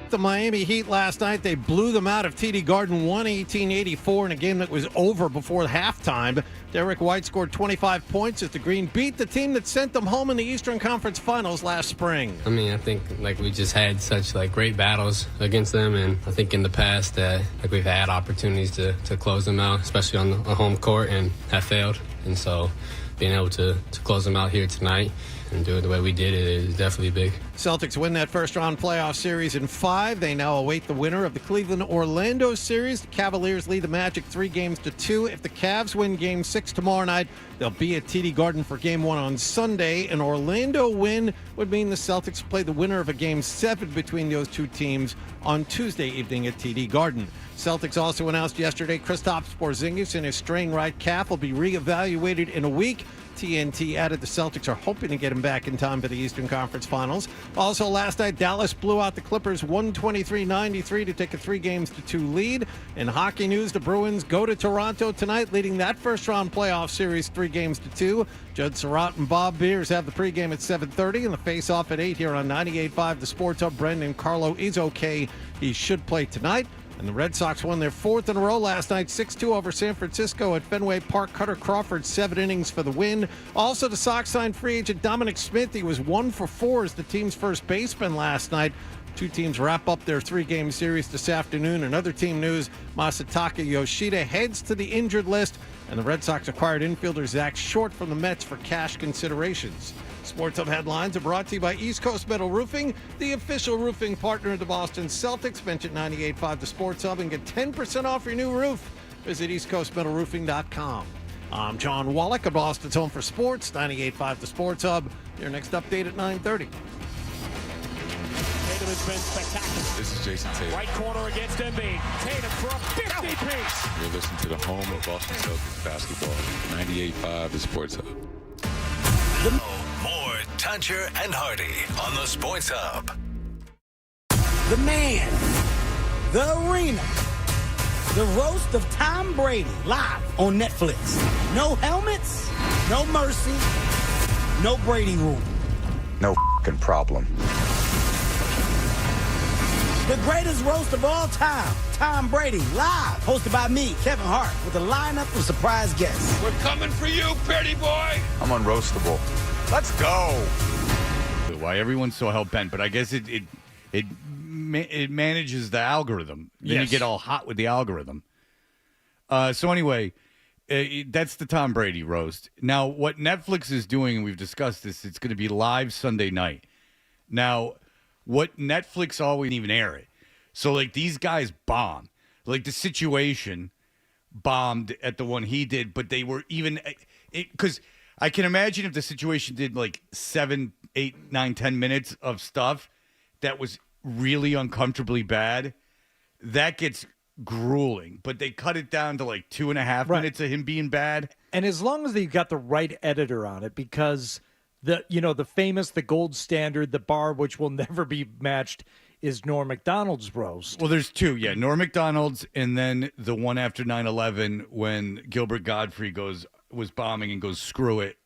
swept the Miami Heat last night. They blew them out of TD Garden 118-84 in a game that was over before halftime. Derek White scored 25 points as the Green beat the team that sent them home in the Eastern Conference Finals last spring. I mean, I think we just had such great battles against them, and I think in the past that we've had opportunities to close them out, especially on the home court, and have failed. And so being able to close them out here tonight and do it the way we did it is definitely big. Celtics win that first-round playoff series in 5. They now await the winner of the Cleveland-Orlando series. The Cavaliers lead the Magic 3-2. If the Cavs win Game 6 tomorrow night, they'll be at TD Garden for Game 1 on Sunday. An Orlando win would mean the Celtics play the winner of a Game 7 between those two teams on Tuesday evening at TD Garden. Celtics also announced yesterday Kristaps Porzingis and his strained right calf will be reevaluated in a week. TNT added the Celtics are hoping to get him back in time for the Eastern Conference Finals. Also last night, Dallas blew out the Clippers 123-93 to take a 3-2 lead. In hockey news, the Bruins go to Toronto tonight, leading that first-round playoff series 3-2. Judd Surratt and Bob Beers have the pregame at 7:30 and the face-off at 8 here on 98.5 The Sports Hub. Brendan Carlo is okay. He should play tonight. And the Red Sox won their 4th in a row last night, 6-2 over San Francisco at Fenway Park. Cutter Crawford, 7 innings for the win. Also, the Sox signed free agent Dominic Smith. He was 1 for 4 as the team's first baseman last night. Two teams wrap up their 3-game series this afternoon. And other team news, Masataka Yoshida heads to the injured list, and the Red Sox acquired infielder Zach Short from the Mets for cash considerations. Sports Hub headlines are brought to you by East Coast Metal Roofing, the official roofing partner of the Boston Celtics. Mention 98.5 The Sports Hub and get 10% off your new roof. Visit eastcoastmetalroofing.com. I'm John Wallach of Boston's Home for Sports, 98.5 The Sports Hub. Your next update at 9:30. Tatum has been spectacular. This is Jason Tatum. Right corner against Embiid. Tatum for a 50-piece. You're listening to the home of Boston Celtics basketball, 98.5 The Sports Hub. More Tuncher and Hardy on the Sports Hub. The man, the arena, the roast of Tom Brady, live on Netflix. No helmets, no mercy, no Brady rule. No f***ing problem. The greatest roast of all time, Tom Brady, live, hosted by me, Kevin Hart, with a lineup of surprise guests. We're coming for you, pretty boy. I'm unroastable. Let's go. Why everyone's so hell-bent, but I guess it manages the algorithm. Then Yes. you get all hot with the algorithm. So anyway, that's the Tom Brady roast. Now, what Netflix is doing, and we've discussed this, it's going to be live Sunday night. Now, what Netflix always even air it. So, these guys bomb. The Situation bombed at the one he did, but they were even... Because I can imagine if The Situation did, 7, 8, 9, 10 minutes of stuff that was really uncomfortably bad, that gets grueling. But they cut it down to, 2.5 minutes of him being bad. And as long as they've got the right editor on it, because... the famous, the gold standard, the bar which will never be matched is Norm Macdonald's roast. Well, there's two, yeah. Norm Macdonald's, and then the one after 9/11 when Gilbert Gottfried was bombing and goes, screw it,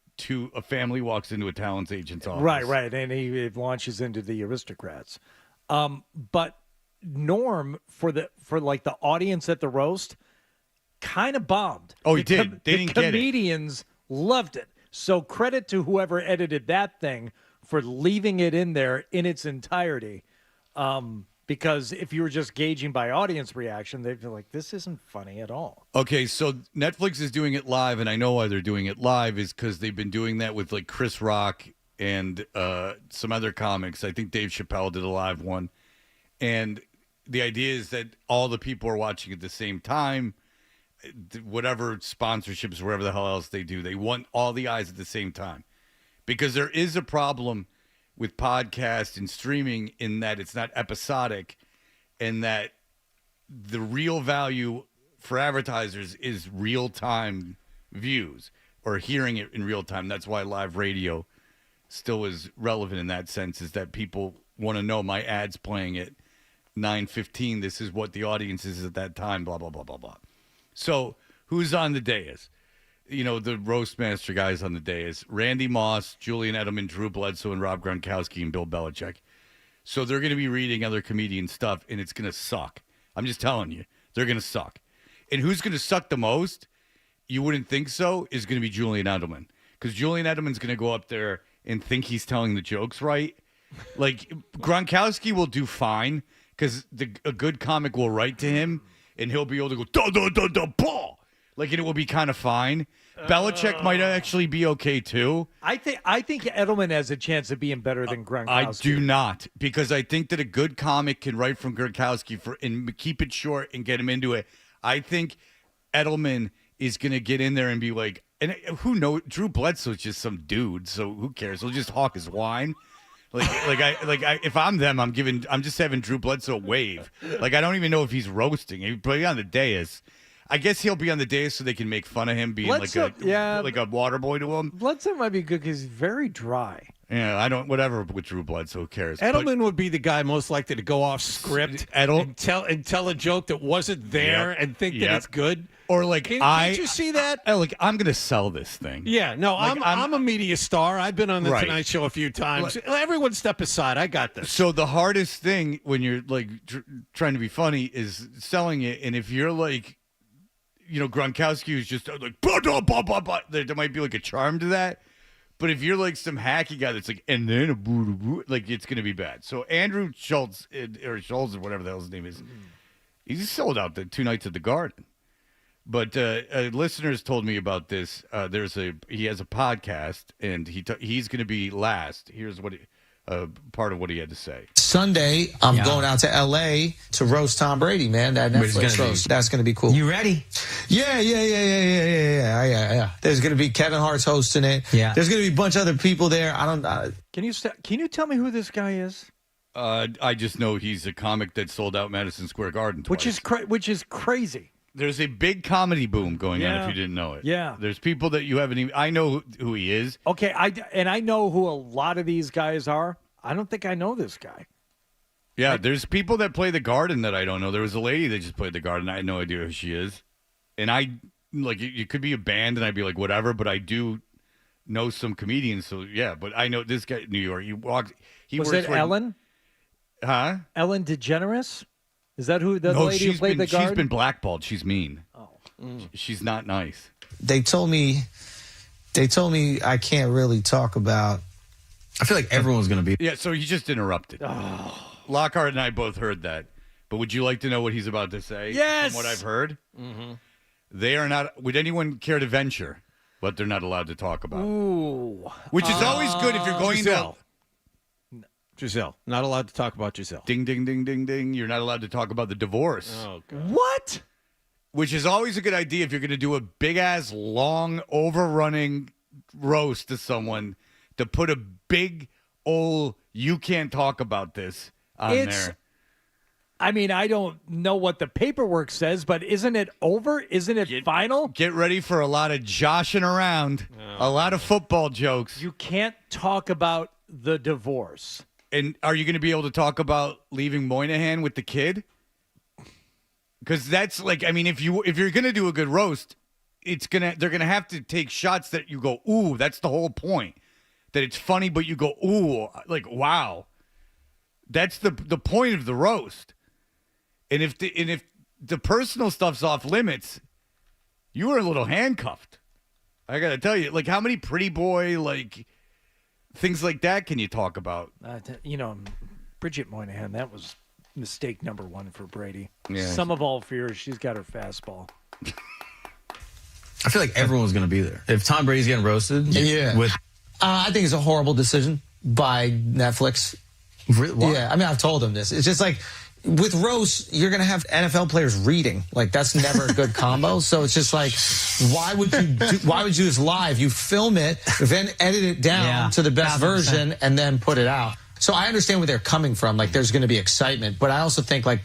a family walks into a talent agent's office. Right, and he launches into the aristocrats. But Norm, for the audience at the roast, kind of bombed. Oh, he did. They didn't get it. The comedians loved it. So credit to whoever edited that thing for leaving it in there in its entirety. Because if you were just gauging by audience reaction, they'd be like, this isn't funny at all. Okay, so Netflix is doing it live, and I know why they're doing it live is because they've been doing that with Chris Rock and some other comics. I think Dave Chappelle did a live one. And the idea is that all the people are watching at the same time. Whatever sponsorships, whatever the hell else they do, they want all the eyes at the same time, because there is a problem with podcast and streaming in that it's not episodic, and that the real value for advertisers is real-time views or hearing it in real time. That's why live radio still is relevant in that sense, is that people want to know my ad's playing at 9:15. This is what the audience is at that time, blah, blah, blah, blah, blah. So who's on the dais? The roastmaster guys on the dais: Randy Moss, Julian Edelman, Drew Bledsoe, and Rob Gronkowski, and Bill Belichick. So they're going to be reading other comedian stuff, and it's going to suck. I'm just telling you, they're going to suck. And who's going to suck the most? You wouldn't think so. Is going to be Julian Edelman, because Julian Edelman's going to go up there and think he's telling the jokes right. Like Gronkowski will do fine because a good comic will write to him, and he'll be able to go da da da da ball. Like, and it will be kind of fine. Belichick might actually be okay too. I think Edelman has a chance of being better than Gronkowski. I do not, because I think that a good comic can write from Gronkowski and keep it short and get him into it. I think Edelman is going to get in there and be like, and who knows? Drew Bledsoe's just some dude, so who cares? He'll just hawk his wine. If I'm them, I'm just having Drew Bledsoe wave. Like, I don't even know if he's roasting. He'll be on the dais. I guess he'll be on the dais so they can make fun of him being Bledsoe, like a water boy to him. Bledsoe might be good because he's very dry. Yeah, whatever with Drew Bledsoe, who cares? Edelman would be the guy most likely to go off script and tell a joke that wasn't there and think that it's good. Or can't you see that? I'm going to sell this thing. Yeah, no, I'm a media star. I've been on the Tonight Show a few times. Everyone step aside. I got this. So the hardest thing when you're trying to be funny is selling it. And if you're like, Gronkowski is just like, blah, blah, blah, blah, blah. There might be like a charm to that. But if you're like some hacky guy that's like, and then a boo, boo, like it's going to be bad. So Andrew Schultz, or whatever the hell his name is, he's sold out the 2 nights at the Garden. But listeners told me about this. He has a podcast, and he's going to be last. Here's what part of what he had to say. Sunday, I'm going out to L.A. to roast Tom Brady, man. That Netflix roast. That's going to be cool. You ready? Yeah. There's going to be Kevin Hart's hosting it. Yeah. There's going to be a bunch of other people there. Can you tell me who this guy is? I just know he's a comic that sold out Madison Square Garden twice. Which is crazy. There's a big comedy boom going on if you didn't know it. Yeah. There's people that you haven't even... I know who he is. Okay, I know who a lot of these guys are. I don't think I know this guy. Yeah, there's people that play the Garden that I don't know. There was a lady that just played the Garden. I had no idea who she is. And it could be a band, and I'd be like, whatever, but I do know some comedians, so yeah. But I know this guy in New York. Was it Ellen? Huh? Ellen DeGeneres? Is that who the lady who played the Garden? She's been blackballed. She's mean. Oh. She's not nice. They told me I can't really talk about... I feel like everyone's going to be... Yeah, so he just interrupted. Oh. Lockhart and I both heard that. But would you like to know what he's about to say? Yes! From what I've heard? Mm-hmm. They are not... Would anyone care to venture what they're not allowed to talk about? Ooh. Which is always good if you're going Giselle. Not allowed to talk about Giselle. Ding, ding, ding, ding, ding. You're not allowed to talk about the divorce. Oh, God. What? Which is always a good idea if you're going to do a big-ass, long, overrunning roast to someone, to put a big, old, you can't talk about this on there. I mean, I don't know what the paperwork says, but isn't it over? Isn't it final? Get ready for a lot of joshing around, a lot of football jokes. You can't talk about the divorce. And are you going to be able to talk about leaving Moynihan with the kid? Because that's like, I mean, if you're going to do a good roast, they're going to have to take shots that you go, ooh, that's the whole point. That it's funny, but you go, ooh, like, wow. That's the point of the roast. And if the personal stuff's off limits, you were a little handcuffed. I got to tell you, like, how many pretty boy, like, things like that can you talk about? Bridget Moynihan, that was mistake number 1 for Brady. Yeah. Some of all fears, she's got her fastball. I feel like everyone's going to be there. If Tom Brady's getting roasted, I think it's a horrible decision by Netflix. Why? Yeah, I mean, I've told them this. It's just like, with roast, you're going to have NFL players reading. Like, that's never a good combo. So it's just like, why would you do this live? You film it, then edit it down to the best 100%. Version, and then put it out. So I understand where they're coming from. Like, there's going to be excitement. But I also think, like,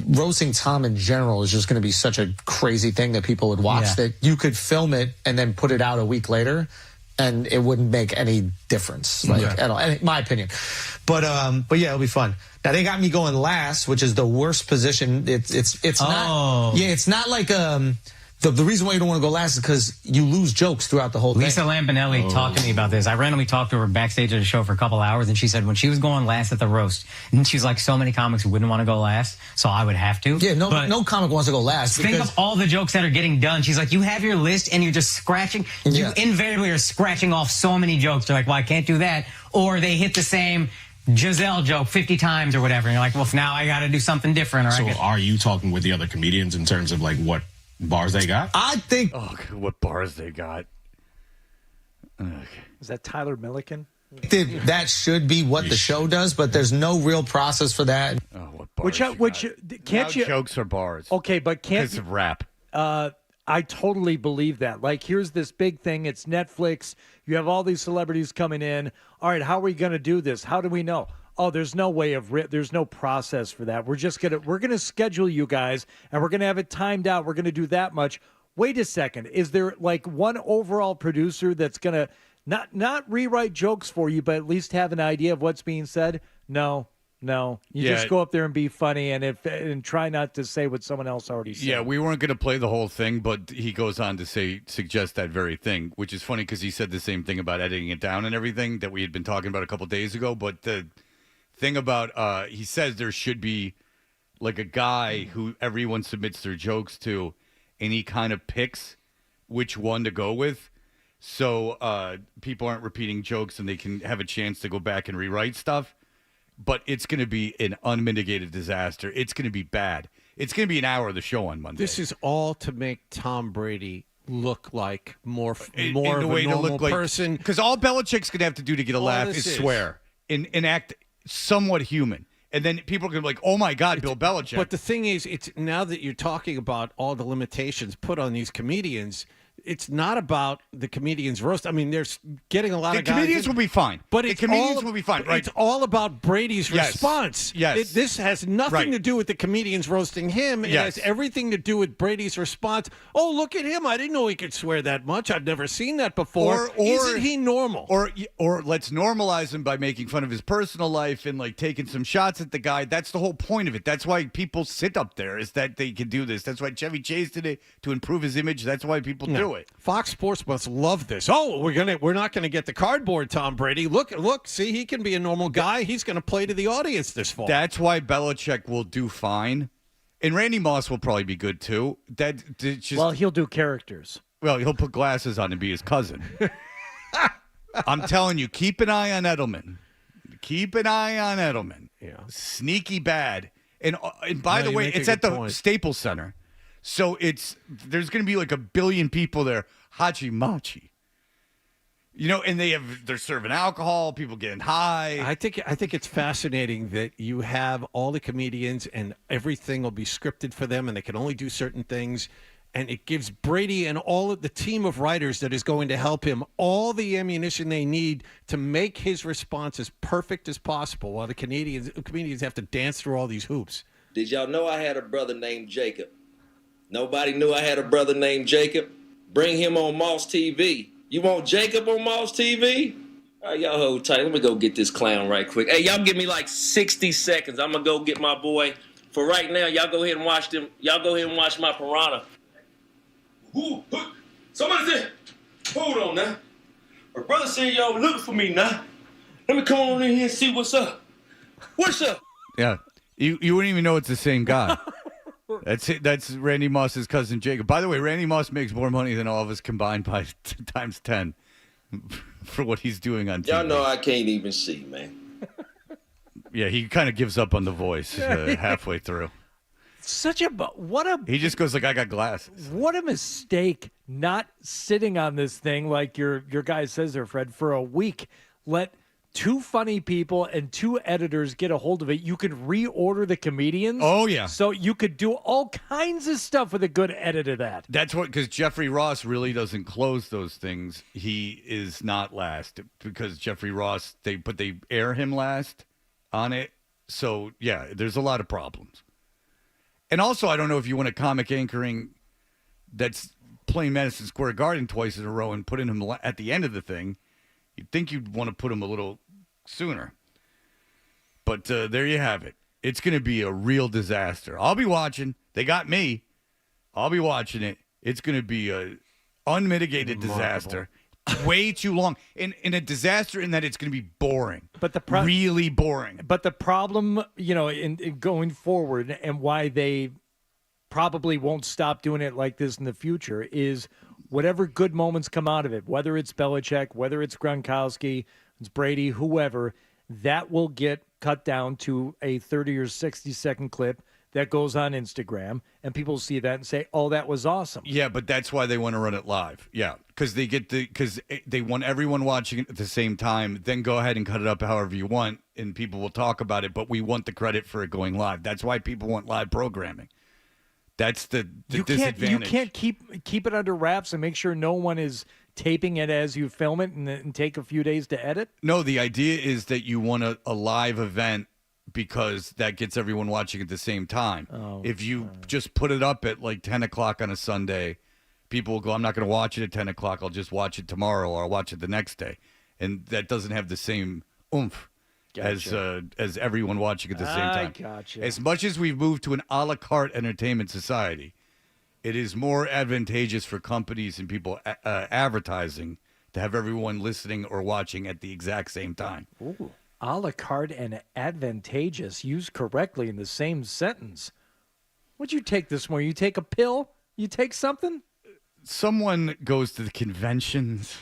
roasting Tom in general is just going to be such a crazy thing that people would watch, that you could film it and then put it out a week later, and it wouldn't make any difference, at all, in my opinion. But yeah, it'll be fun. Now they got me going last, which is the worst position. It's not. Yeah, it's not like The reason why you don't want to go last is because you lose jokes throughout the whole thing. Lisa Lampanelli talked to me about this. I randomly talked to her backstage at a show for a couple hours, and she said when she was going last at the roast, and she's like, so many comics wouldn't want to go last, so I would have to. Yeah, no comic wants to go last. Think of all the jokes that are getting done. She's like, you have your list, and you're just scratching. You invariably are scratching off so many jokes. You're like, well, I can't do that. Or they hit the same Giselle joke 50 times or whatever. And you're like, well, now I got to do something different. Or so are you talking with the other comedians in terms of like what bars they got? I think. Oh, what bars they got? Okay. Is that Tyler Milliken? That should be what the show does, but there's no real process for that. Oh, what bars? Can't you? Jokes are bars. Okay, but can't because of rap. I totally believe that. Like, here's this big thing. It's Netflix. You have all these celebrities coming in. All right, how are we going to do this? How do we know? Oh, there's no way of there's no process for that. We're gonna schedule you guys, and we're gonna have it timed out. We're gonna do that much. Wait a second. Is there like one overall producer that's gonna not rewrite jokes for you, but at least have an idea of what's being said? No. You just go up there and be funny, and try not to say what someone else already said. Yeah, we weren't going to play the whole thing, but he goes on to suggest that very thing, which is funny because he said the same thing about editing it down and everything that we had been talking about a couple days ago. But the thing about he says there should be like a guy who everyone submits their jokes to, and he kind of picks which one to go with, so people aren't repeating jokes and they can have a chance to go back and rewrite stuff. But it's going to be an unmitigated disaster. It's going to be bad. It's going to be an hour of the show on Monday. This is all to make Tom Brady look like more of a way normal to look like person. Because all Belichick's going to have to do to get a laugh is swear and act somewhat human. And then people are going to be like, oh, my God, Bill Belichick. But the thing is, it's now that you're talking about all the limitations put on these comedians, it's not about the comedians roast. I mean, there's getting a lot of guys. The comedians will be fine. But the comedians will be fine, right? It's all about Brady's response. Yes. This has nothing to do with the comedians roasting him. It has everything to do with Brady's response. Oh, look at him. I didn't know he could swear that much. I've never seen that before. Or isn't he normal? Or let's normalize him by making fun of his personal life and like taking some shots at the guy. That's the whole point of it. That's why people sit up there, is that they can do this. That's why Chevy Chase did it, to improve his image. That's why people do it. Fox Sports must love this. Oh, we're not gonna get the cardboard Tom Brady. Look, see, he can be a normal guy. He's gonna play to the audience this fall. That's why Belichick will do fine, and Randy Moss will probably be good too. Well, he'll do characters. Well, he'll put glasses on and be his cousin. I'm telling you, keep an eye on Edelman. Keep an eye on Edelman. Yeah, sneaky bad. And by the way, it's at the Staples Center. So there's going to be like 1 billion people there. Hachi Machi. You know, and they're serving alcohol, people getting high. I think it's fascinating that you have all the comedians and everything will be scripted for them and they can only do certain things. And it gives Brady and all of the team of writers that is going to help him all the ammunition they need to make his response as perfect as possible while the comedians have to dance through all these hoops. Did y'all know I had a brother named Jacob? Nobody knew I had a brother named Jacob. Bring him on Moss TV. You want Jacob on Moss TV? All right, y'all hold tight. Let me go get this clown right quick. Hey, y'all give me like 60 seconds. I'm going to go get my boy. For right now, y'all go ahead and watch them. Y'all go ahead and watch my piranha. Ooh, somebody said, hold on now. My brother said y'all looking for me now. Let me come on in here and see what's up. What's up? Yeah, you wouldn't even know it's the same guy. That's it. That's Randy Moss's cousin Jacob. By the way, Randy Moss makes more money than all of us combined by times 10 for what he's doing on TV. Y'all know I can't even see, man. Yeah, he kind of gives up on the voice halfway through. He just goes like, I got glasses. What a mistake not sitting on this thing like your guy says there, Fred, for a week. Let two funny people and two editors get a hold of it. You could reorder the comedians. Oh, yeah. So you could do all kinds of stuff with a good edit of that. That's what, because Jeffrey Ross really doesn't close those things. He is not last because Jeffrey Ross, they air him last on it. So, yeah, there's a lot of problems. And also, I don't know if you want a comic anchoring that's playing Madison Square Garden twice in a row and putting him at the end of the thing. You'd think you'd want to put him a little sooner. But there you have it. It's going to be a real disaster. I'll be watching. They got me. I'll be watching it. It's going to be a unmitigated disaster. Way too long. And a disaster in that it's going to be boring. But really boring. But the problem, in going forward and why they probably won't stop doing it like this in the future is whatever good moments come out of it, whether it's Belichick, whether it's Gronkowski, it's Brady, whoever, that will get cut down to a 30 or 60-second clip that goes on Instagram, and people see that and say, "Oh, that was awesome." Yeah, but that's why they want to run it live. Yeah, because they want everyone watching it at the same time. Then go ahead and cut it up however you want, and people will talk about it. But we want the credit for it going live. That's why people want live programming. That's the disadvantage. You can't keep it under wraps and make sure no one is taping it as you film it and take a few days to edit. No, the idea is that you want a live event because that gets everyone watching at the same time. If you just put it up at like 10 o'clock on a Sunday, people will go, I'm not going to watch it at 10 o'clock. I'll just watch it tomorrow or I'll watch it the next day. And that doesn't have the same oomph as everyone watching at the same time. Gotcha. As much as we've moved to an a la carte entertainment society, it is more advantageous for companies and people advertising to have everyone listening or watching at the exact same time. Ooh. A la carte and advantageous used correctly in the same sentence. What'd you take this morning? You take a pill? You take something? Someone goes to the conventions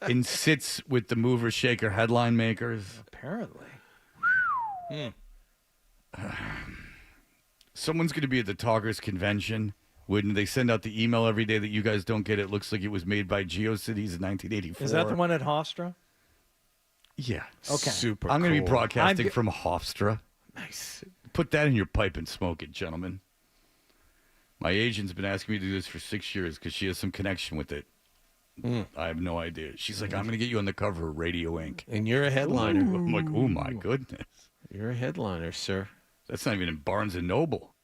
and sits with the mover shaker headline makers. Apparently. Someone's going to be at the Talkers convention when they send out the email every day that you guys don't get. It looks like it was made by GeoCities in 1984. Is that the one at Hofstra? Yeah. Okay. Super I'm going to be cool. broadcasting from Hofstra. Nice. Put that in your pipe and smoke it, gentlemen. My agent's been asking me to do this for 6 years because she has some connection with it. I have no idea. She's like, I'm going to get you on the cover of Radio Inc. And you're a headliner. I'm like, oh, my goodness. You're a headliner, sir. That's not even in Barnes & Noble.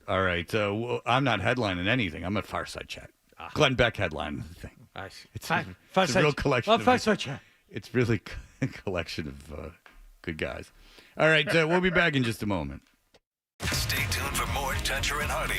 All right. Well, I'm not headlining anything. I'm at Fireside Chat. Glenn Beck headlining the thing. It's a real collection. Fireside Chat. It's really a collection of good guys. All right, we'll be back in just a moment. Stay tuned for more Toucher and Hardy.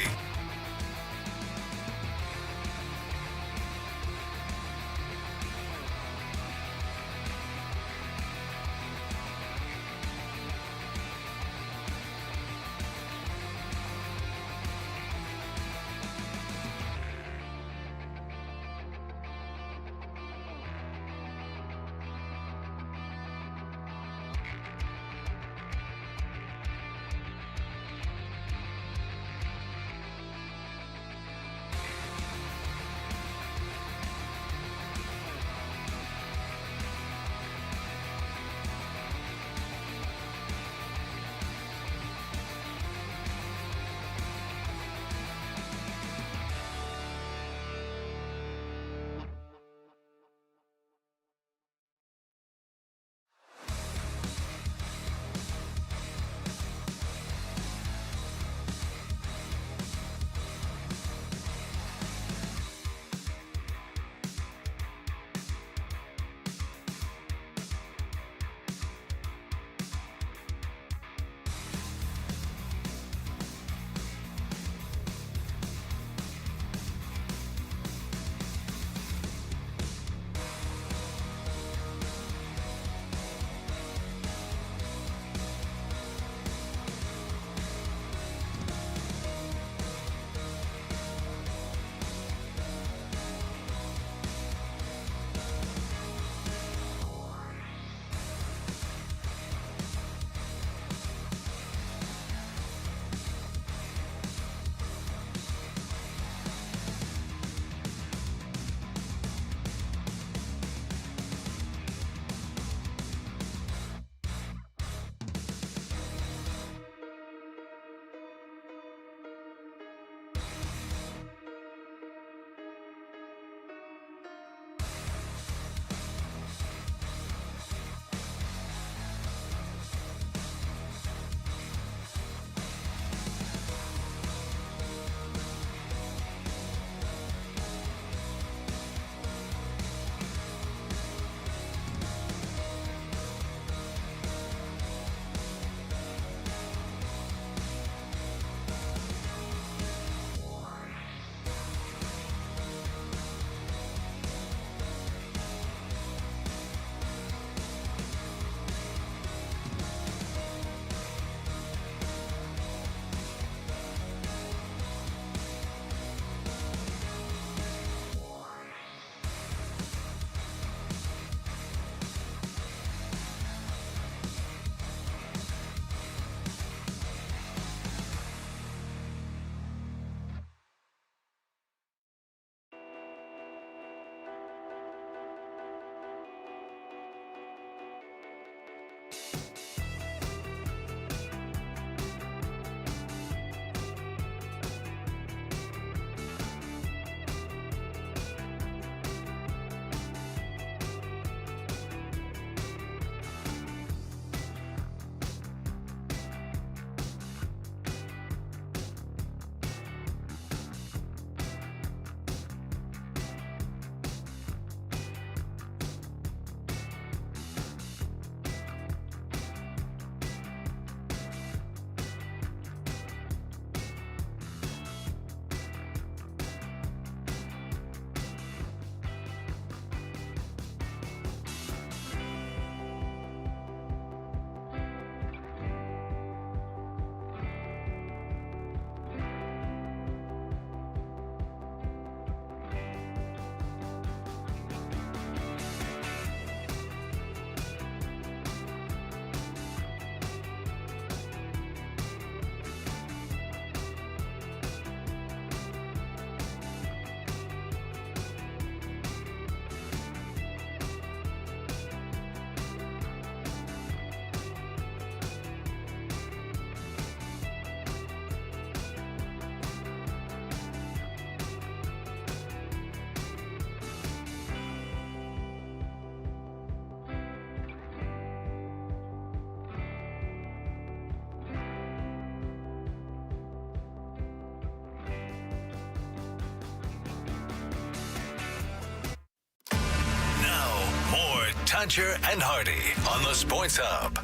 Tuncher and Hardy on the Sports Hub.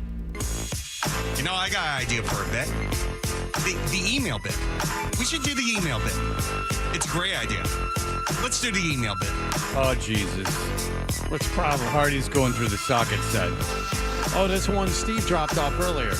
You know, I got an idea for a bit. The email bit. We should do the email bit. It's a great idea. Let's do the email bit. Oh, Jesus. What's the problem? Hardy's going through the socket set. Oh, this one Steve dropped off earlier.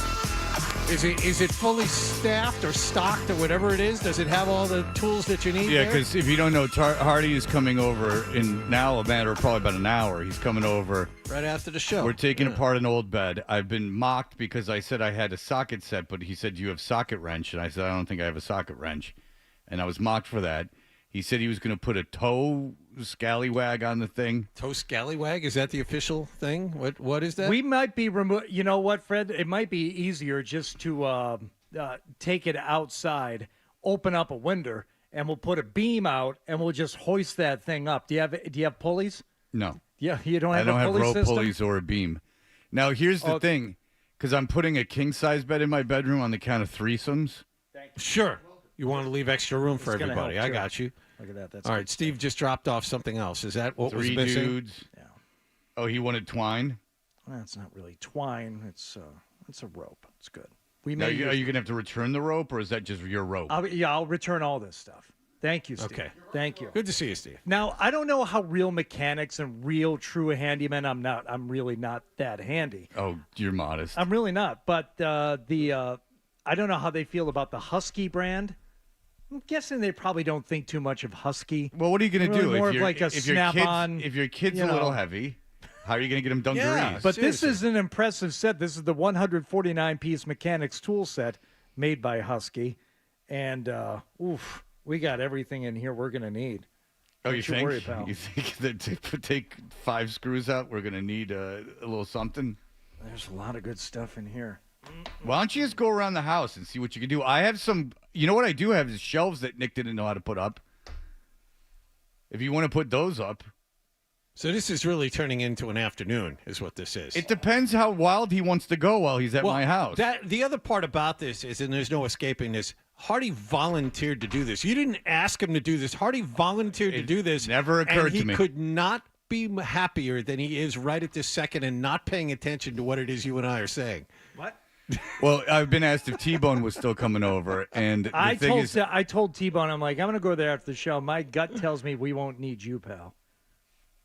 Is it fully staffed or stocked or whatever it is? Does it have all the tools that you need? Yeah, there? because if you don't know, Hardy is coming over in now a matter of probably about an hour. He's coming over right after the show. We're taking apart an old bed. I've been mocked because I said I had a socket set, but he said, "Do you have socket wrench?" And I said, "I don't think I have a socket wrench." And I was mocked for that. He said he was going to put a toe scallywag on the thing. Toe scallywag? Is that the official thing? What is that? We might be you know what, Fred? It might be easier just to take it outside, open up a window, and we'll put a beam out, and we'll just hoist that thing up. Do you have pulleys? No. Yeah, you don't have. I don't a have pulley rope system? pulleys or a beam. Now here's the thing, because I'm putting a king size bed in my bedroom on the count of threesomes. Sure. You want to leave extra room for It's gonna everybody. help, I too. got you. Look at that. That's all good. right, Steve just dropped off something else. Is that what was Three missing? dudes. Yeah. Oh, he wanted twine? That's not really twine. It's a rope. It's good. Now, are you going to have to return the rope, or is that just your rope? I'll return all this stuff. Thank you, Steve. Okay. Thank you. Good to see you, Steve. Now, I don't know how real mechanics and real true handymen. I'm really not that handy. Oh, you're modest. I'm really not. But I don't know how they feel about the Husky brand. I'm guessing they probably don't think too much of Husky. Well, what are you going to Really do more if, of like a snap-on? If your kid's a you know. little heavy, how are you going to get him dungarees? But this is an impressive set. This is the 149-piece mechanics tool set made by Husky. And, we got everything in here we're going to need. Oh, Don't you think? worry, pal. You think that to take 5 screws out, we're going to need a little something? There's a lot of good stuff in here. Why don't you just go around the house and see what you can do? I have some. You know what I do have is shelves that Nick didn't know how to put up. If you want to put those up. So this is really turning into an afternoon, is what this is. It depends how wild he wants to go while he's at my house. The other part about this is, and there's no escaping this, Hardy volunteered to do this. You didn't ask him to do this. Hardy volunteered to do this. Never occurred to me. He could not be happier than he is right at this second and not paying attention to what it is you and I are saying. What? Well, I've been asked if T-Bone was still coming over, and the thing is, I told T-Bone, I'm like, I'm going to go there after the show. My gut tells me we won't need you, pal.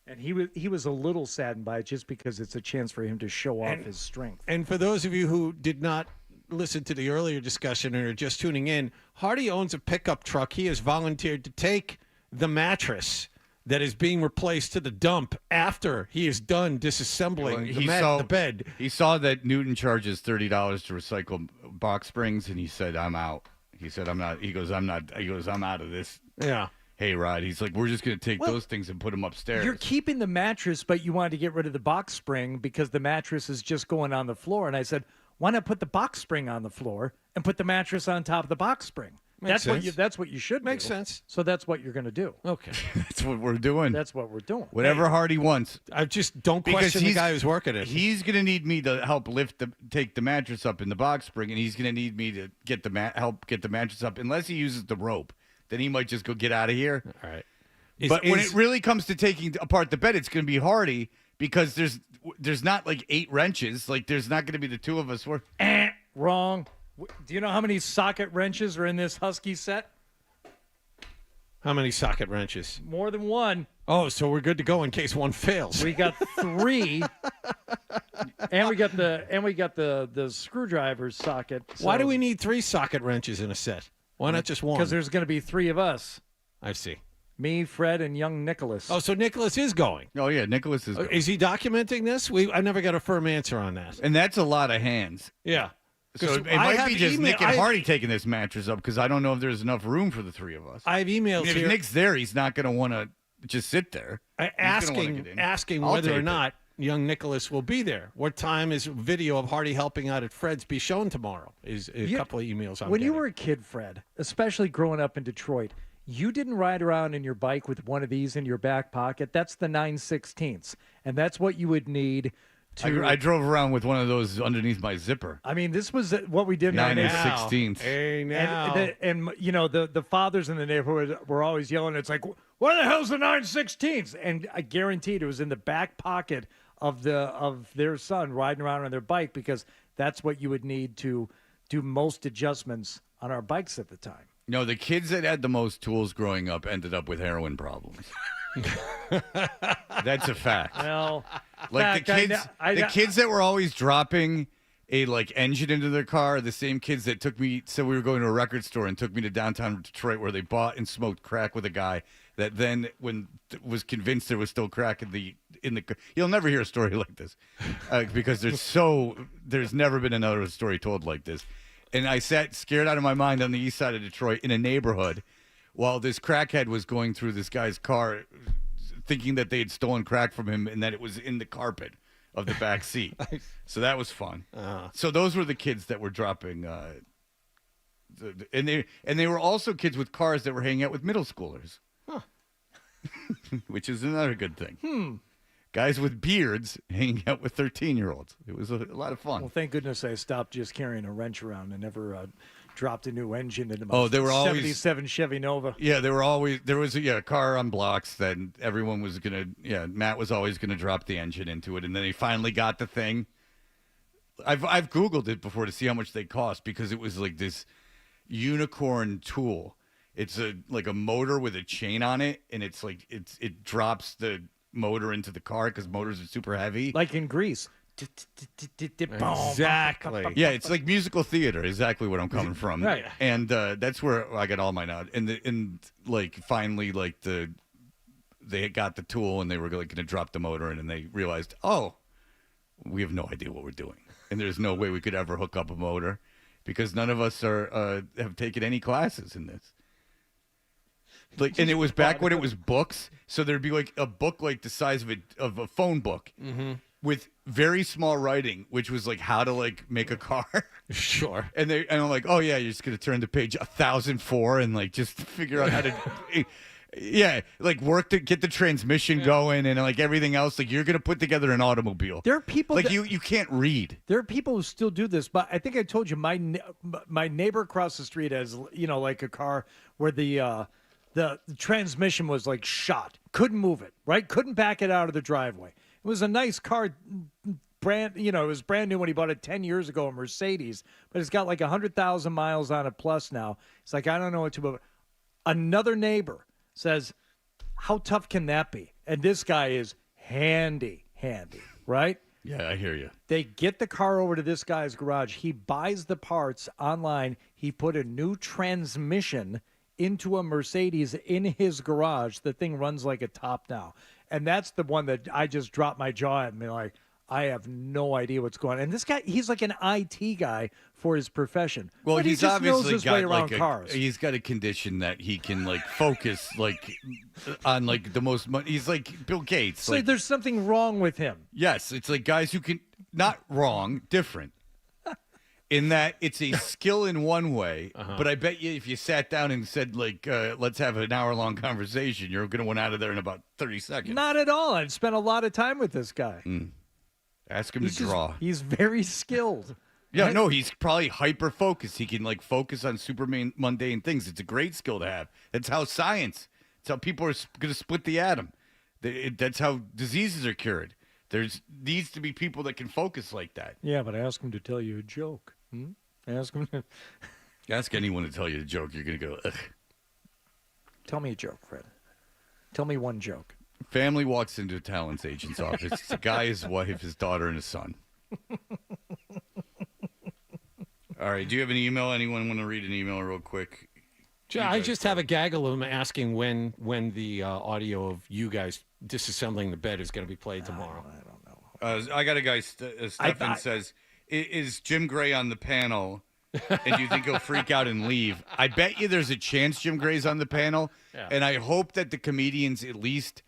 And he was a little saddened by it just because it's a chance for him to show off his strength. And for those of you who did not listen to the earlier discussion and are just tuning in, Hardy owns a pickup truck. He has volunteered to take the mattress that is being replaced to the dump after he is done disassembling the bed. He saw that Newton charges $30 to recycle box springs, and he said, "I'm out." He said, "I'm not." He goes, "I'm not." He goes, "I'm out of this." Yeah. hayride. He's like, we're just going to take those things and put them upstairs. You're keeping the mattress, but you wanted to get rid of the box spring because the mattress is just going on the floor. And I said, why not put the box spring on the floor and put the mattress on top of the box spring? That's what you should Makes do. sense. So that's what you're going to do. Okay. That's what we're doing. That's what we're doing. Whatever Hardy wants. I just don't question the guy who's working it. He's going to need me to help take the mattress up in the box spring, and he's going to need me to get help get the mattress up. Unless he uses the rope, then he might just go get out of here. All right. But when it really comes to taking apart the bed, it's going to be Hardy because there's not like 8 wrenches. Like there's not going to be the two of us. Wrong. Do you know how many socket wrenches are in this Husky set? How many socket wrenches? More than one. Oh, so we're good to go in case one fails. We got 3, and we got the screwdriver socket. Why do we need 3 socket wrenches in a set? Why not just one? Because there's going to be 3 of us. I see. Me, Fred, and young Nicholas. Oh, so Nicholas is going. Oh yeah, Nicholas is going. Is he documenting this? I never got a firm answer on that. And that's a lot of hands. Yeah. So it might be just Nick and Hardy taking this mattress up because I don't know if there's enough room for the 3 of us. I have emails if here. Nick's there, he's not going to want to just sit there. Asking whether or not young Nicholas will be there. What time is video of Hardy helping out at Fred's be shown tomorrow? Is a couple of emails I'm When getting. you were a kid, Fred, especially growing up in Detroit, you didn't ride around in your bike with one of these in your back pocket. That's the 9/16, and that's what you would need. I drove around with one of those underneath my zipper. I mean, this was what we did. 9/16. Hey, now. And you know, the fathers in the neighborhood were always yelling. It's like, where the hell's the 9/16? And I guaranteed it was in the back pocket of their son riding around on their bike because that's what you would need to do most adjustments on our bikes at the time. No, the kids that had the most tools growing up ended up with heroin problems. That's a fact. Well, like the kids that were always dropping a engine into their car are the same kids that said we were going to a record store and took me to downtown Detroit where they bought and smoked crack with a guy that then was convinced there was still crack in the you'll never hear a story like this because there's never been another story told like this. And I sat scared out of my mind on the east side of Detroit in a neighborhood while this crackhead was going through this guy's car thinking that they had stolen crack from him and that it was in the carpet of the back seat. So that was fun. So those were the kids that were dropping. And they were also kids with cars that were hanging out with middle schoolers. Huh. Which is another good thing. Guys with beards hanging out with 13-year-olds. It was a lot of fun. Well, thank goodness I stopped just carrying a wrench around and never dropped a new engine into my they were 77 Chevy Nova. Yeah, there was a car on blocks that everyone was Matt was always gonna drop the engine into it, and then they finally got the thing. I've Googled it before to see how much they cost because it was like this unicorn tool. It's a motor with a chain on it, and it drops the motor into the car because motors are super heavy, like in Greece. Exactly. Yeah, it's like musical theater. Exactly what I'm coming from. Right. And that's where I got all my knowledge. And finally they got the tool and they were going to drop the motor in, and they realized, we have no idea what we're doing, and there's no way we could ever hook up a motor because none of us have taken any classes in this. And it was back when it was books, so there'd be a book the size of a phone book with very small writing, which was how to make a car. Sure. And I'm like, oh yeah, you're just gonna turn to page 1004 and just figure out how to, work to get the transmission going and everything else. You're gonna put together an automobile. There are people you can't read. There are people who still do this, but I think I told you my neighbor across the street has a car where the transmission was shot. Couldn't move it, right? Couldn't back it out of the driveway. It was a nice car, it was brand new when he bought it 10 years ago, a Mercedes, but it's got 100,000 miles on it plus now. It's I don't know what to do. Another neighbor says, how tough can that be? And this guy is handy, right? Yeah, I hear you. They get the car over to this guy's garage. He buys the parts online. He put a new transmission into a Mercedes in his garage. The thing runs like a top now. And that's the one that I just dropped my jaw at and be like, I have no idea what's going on. And this guy, he's like an IT guy for his profession. Well, but he's he just knows obviously his got way around like cars. he's got a condition that he can like focus like on like the most money. He's like Bill Gates. So like, there's something wrong with him. yes, it's like guys who can not wrong, different. In that it's a skill in one way, but I bet you if you sat down and said like, let's have an hour-long conversation, you're going to went out of there in about 30 seconds. Not at all. I've spent a lot of time with this guy. Ask him He's to draw. He's very skilled. Yeah, no, he's probably hyper-focused. He can like focus on super mundane things. It's a great skill to have. That's how science. It's how people are going to split the atom. That's how diseases are cured. There's needs to be people that can focus like that. Yeah, but ask him to tell you a joke. Ask him to... Ask anyone to tell you a joke, you're going to go, ugh. Tell me a joke, Fred. Tell me one joke. Family walks into a talent agent's office. It's a guy, his wife, his daughter, and his son. All right, do you have an email? Anyone want to read an email real quick? I just have a gaggle of them asking when the audio of you guys disassembling the bed is going to be played tomorrow. I don't know. I got a guy, Stefan says, is Jim Gray on the panel, and do you think he'll freak out and leave? I bet you there's a chance Jim Gray's on the panel, and I hope that the comedians at least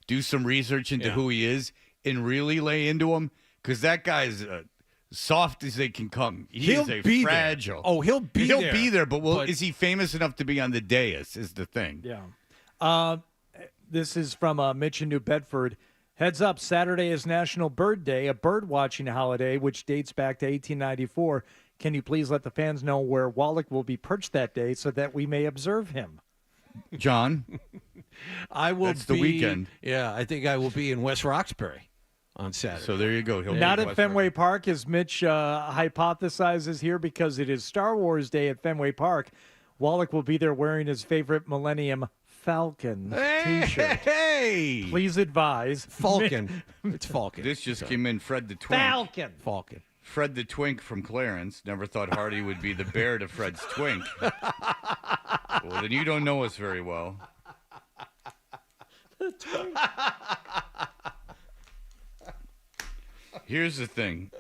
do some research into who he is and really lay into him, because that guy's soft as they can come. He'll is a be fragile. There. Oh, he'll be there. He'll be there, but is he famous enough to be on the dais is the thing. Yeah. This is from Mitch in New Bedford. Heads up, Saturday is National Bird Day, a bird watching holiday which dates back to 1894. Can you please let the fans know where Wallach will be perched that day so that we may observe him? John? I will That's the weekend. Yeah, I think I will be in West Roxbury on Saturday. So there you go. He'll Not be at West Fenway Park, as Mitch hypothesizes here, because it is Star Wars Day at Fenway Park. Wallach will be there wearing his favorite Millennium Falcon T-shirt. Hey! Please advise. Falcon. It's Falcon. This just came in. Fred the Twink. Falcon. Fred the Twink from Clarence. Never thought Hardy would be the bear to Fred's Twink. Well, then you don't know us very well. Here's the thing.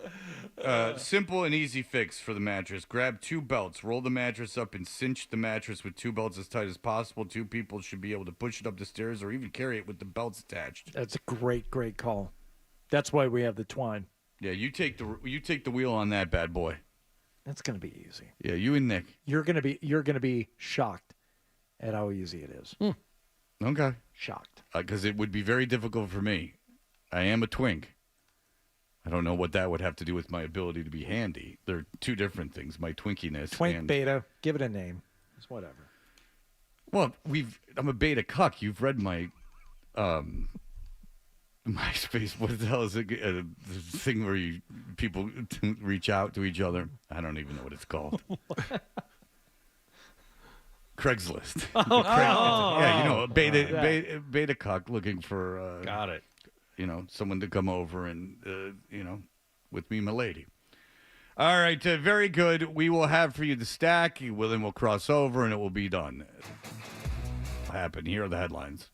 Simple and easy fix for the mattress. Grab 2 belts, roll the mattress up, and cinch the mattress with 2 belts as tight as possible. 2 people should be able to push it up the stairs or even carry it with the belts attached. That's a great call. That's why we have the twine. Yeah, you take the wheel on that bad boy. That's going to be easy. Yeah, you and Nick. You're going to be shocked at how easy it is. Okay. Shocked. Because it would be very difficult for me. I am a twink. I don't know what that would have to do with my ability to be handy. They're 2 different things, my twinkiness. Twink beta. Give it a name. It's whatever. Well, I'm a beta cuck. You've read my MySpace. What the hell is it? The thing where people reach out to each other. I don't even know what it's called. Craigslist. Yeah, you know, beta cuck looking for. Got it. You know, someone to come over and, with me, my lady. All right, very good. We will have for you the stack. Then we'll cross over and it will be done. What happened? Here are the headlines.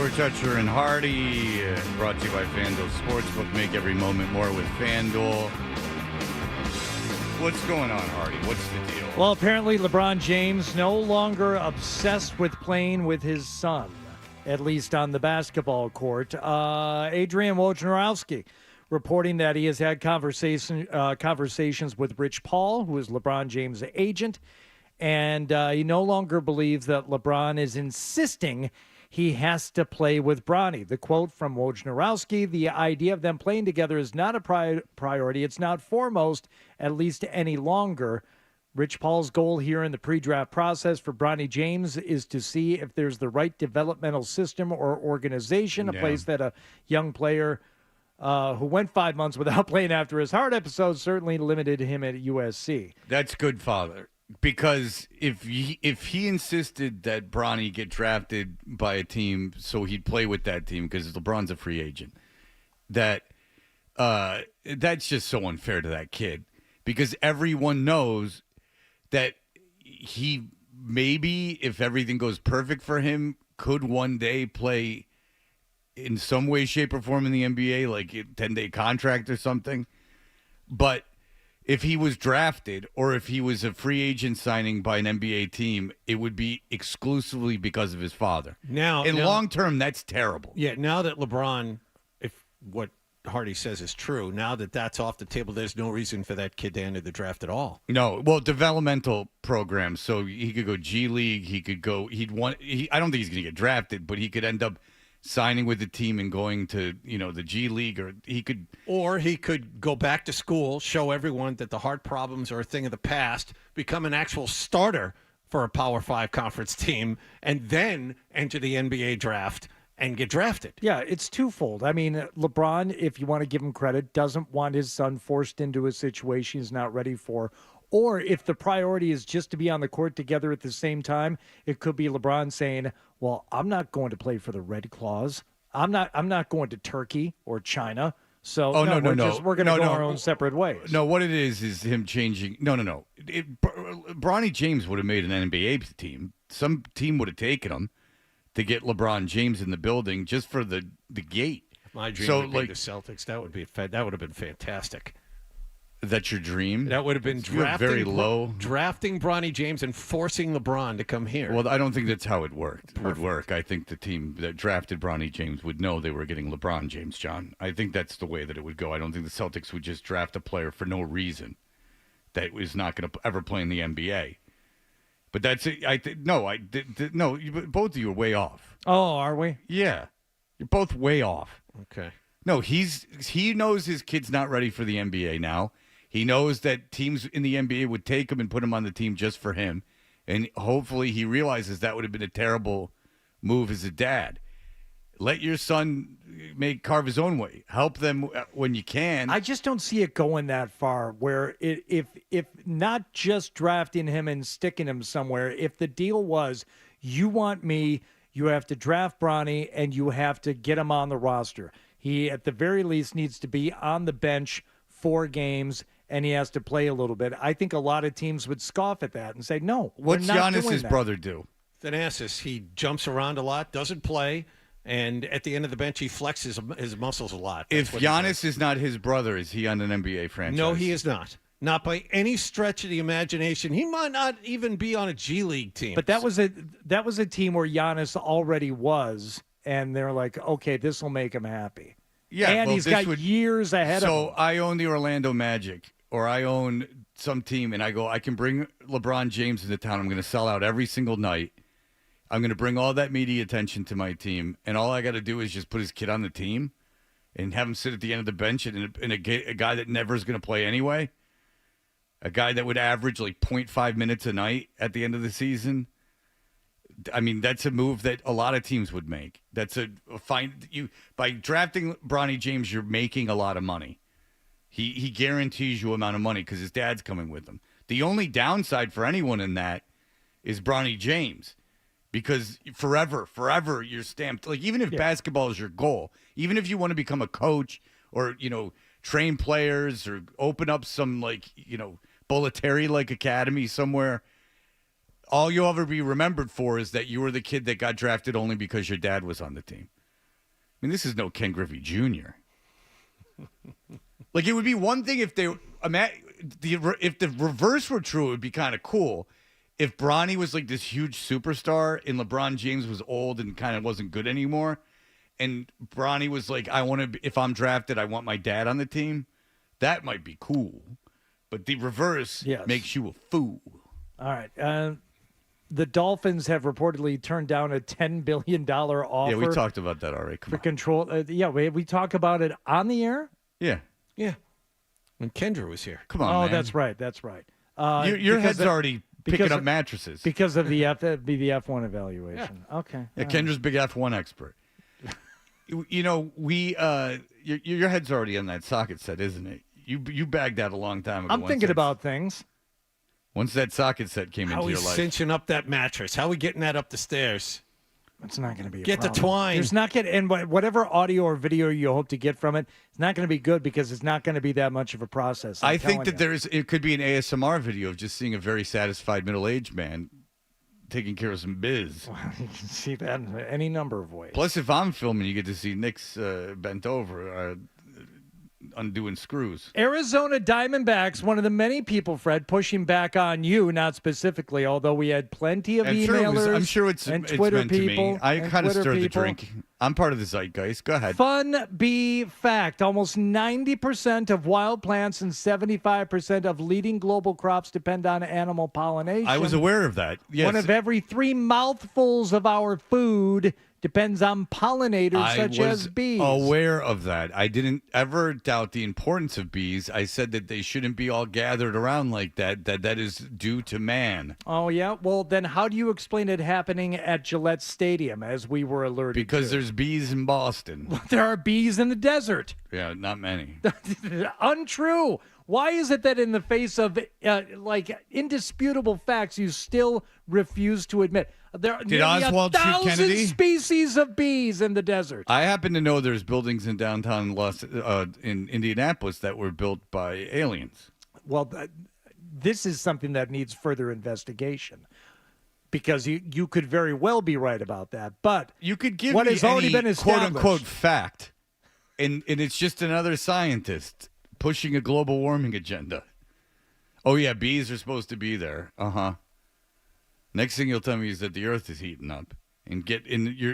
George Hutcher and Hardy, brought to you by FanDuel Sportsbook. Make every moment more with FanDuel. What's going on, Hardy? What's the deal? Well, apparently LeBron James no longer obsessed with playing with his son, at least on the basketball court. Adrian Wojnarowski reporting that he has had conversations with Rich Paul, who is LeBron James' agent, and he no longer believes that LeBron is insisting he has to play with Bronny. The quote from Wojnarowski, the idea of them playing together is not a priority. It's not foremost, at least any longer. Rich Paul's goal here in the pre-draft process for Bronny James is to see if there's the right developmental system or organization, a place that a young player who went 5 months without playing after his heart episode certainly limited him at USC. That's good, Father. Because if he insisted that Bronny get drafted by a team so he'd play with that team because LeBron's a free agent, that's just so unfair to that kid. Because everyone knows that he maybe, if everything goes perfect for him, could one day play in some way, shape, or form in the NBA, like a 10-day contract or something. But if he was drafted or if he was a free agent signing by an NBA team, it would be exclusively because of his father. Now, long term, that's terrible. Yeah, now that LeBron, if what Hardy says is true, now that that's off the table, there's no reason for that kid to enter the draft at all. No, well, developmental programs. So he could go G League. He could go. I don't think he's going to get drafted, but he could end up signing with the team and going to, the G League, or he could go back to school, show everyone that the heart problems are a thing of the past, become an actual starter for a Power 5 conference team, and then enter the NBA draft and get drafted. Yeah, it's twofold. I mean, LeBron, if you want to give him credit, doesn't want his son forced into a situation he's not ready for. Or if the priority is just to be on the court together at the same time, it could be LeBron saying, well, I'm not going to play for the Red Claws. I'm not going to Turkey or China. So we're going to go our own separate ways. No, what it is him changing. No. Bronny James would have made an NBA team. Some team would have taken him to get LeBron James in the building just for the gate. My dream would be the Celtics. That would have been fantastic. That's your dream? That would have been drafting Bronny James and forcing LeBron to come here. Well, I don't think that's how it would work. I think the team that drafted Bronny James would know they were getting LeBron James, John. I think that's the way that it would go. I don't think the Celtics would just draft a player for no reason that was not going to ever play in the NBA. But that's it. No, both of you are way off. Oh, are we? Yeah. You're both way off. Okay. No, he knows his kid's not ready for the NBA now. He knows that teams in the NBA would take him and put him on the team just for him. And hopefully he realizes that would have been a terrible move as a dad. Let your son carve his own way. Help them when you can. I just don't see it going that far where if not just drafting him and sticking him somewhere, if the deal was you want me, you have to draft Bronny and you have to get him on the roster. He, at the very least, needs to be on the bench 4 games, and he has to play a little bit. I think a lot of teams would scoff at that and say, no, what's we're not doing Giannis's that. brother do? Thanasis, he jumps around a lot, doesn't play, and at the end of the bench, he flexes his muscles a lot. If Giannis is not his brother, is he on an NBA franchise? No, he is not. Not by any stretch of the imagination. He might not even be on a G League team. But that was a team where Giannis already was, and they're like, okay, this will make him happy. Yeah, and he's got years ahead of him. So I own the Orlando Magic, or I own some team, and I go, I can bring LeBron James into town. I'm going to sell out every single night. I'm going to bring all that media attention to my team, and all I got to do is just put his kid on the team and have him sit at the end of the bench and a guy that never is going to play anyway, a guy that would average like 0.5 minutes a night at the end of the season. I mean, that's a move that a lot of teams would make. That's a fine. By drafting Bronny James, you're making a lot of money. He guarantees you amount of money because his dad's coming with him. The only downside for anyone in that is Bronny James, because forever you're stamped. Like, even if basketball is your goal, even if you want to become a coach or train players or open up some Bolletary academy somewhere, all you'll ever be remembered for is that you were the kid that got drafted only because your dad was on the team. mean, this is no Ken Griffey Jr. Like, it would be one thing if if the reverse were true, it would be kind of cool. If Bronny was like this huge superstar and LeBron James was old and kind of wasn't good anymore, and Bronny was like, if I'm drafted, I want my dad on the team, that might be cool. But the reverse makes you a fool. All right. The Dolphins have reportedly turned down a $10 billion offer. Yeah, we talked about that already. Come for control. We talk about it on the air? Yeah. Yeah. When Kendra was here. Come on, Oh, man. that's right. That's right. Your head's already picking up mattresses. Because of the F1 evaluation. Yeah. Okay. Yeah, Kendra's big F1 expert. Your head's already on that socket set, isn't it? You bagged that a long time ago. I'm thinking about things. Once that socket set came into your life. How we cinching up that mattress? How we getting that up the stairs? It's not going to be a Get the problem. twine. There's not going and whatever audio or video you hope to get from it, it's not going to be good because it's not going to be that much of a process. I think that it could be an ASMR video of just seeing a very satisfied middle-aged man taking care of some biz. Well, you can see that in any number of ways. Plus, if I'm filming, you get to see Nick's bent over, undoing screws. Arizona Diamondbacks, one of the many people, Fred, pushing back on you, not specifically, although we had plenty of emailers I'm sure it's Twitter meant people. to me. I kind of Twitter stirred the people. drink. I'm part of the zeitgeist. Go ahead. Fun bee fact. Almost 90% of wild plants and 75% of leading global crops depend on animal pollination. I was aware of that. Yes. One of every 3 mouthfuls of our food depends on pollinators such as bees. Aware of that. I didn't ever doubt the importance of bees. I said that they shouldn't be all gathered around like that. That is due to man. Oh, yeah? Well, then how do you explain it happening at Gillette Stadium, as we were alerted Because to? there's bees in Boston. There are bees in the desert. Yeah, not many. Untrue. Why is it that in the face of indisputable facts, you still refuse to admit there are Did nearly Oswald shoot 1,000 Kennedy? species of bees in the desert? I happen to know there's buildings in downtown in Indianapolis that were built by aliens. Well, this is something that needs further investigation. Because you could very well be right about that, but you could give what me has already any been established, quote unquote fact, and it's just another scientist pushing a global warming agenda. Oh yeah, bees are supposed to be there. Next thing you'll tell me is that the Earth is heating up, and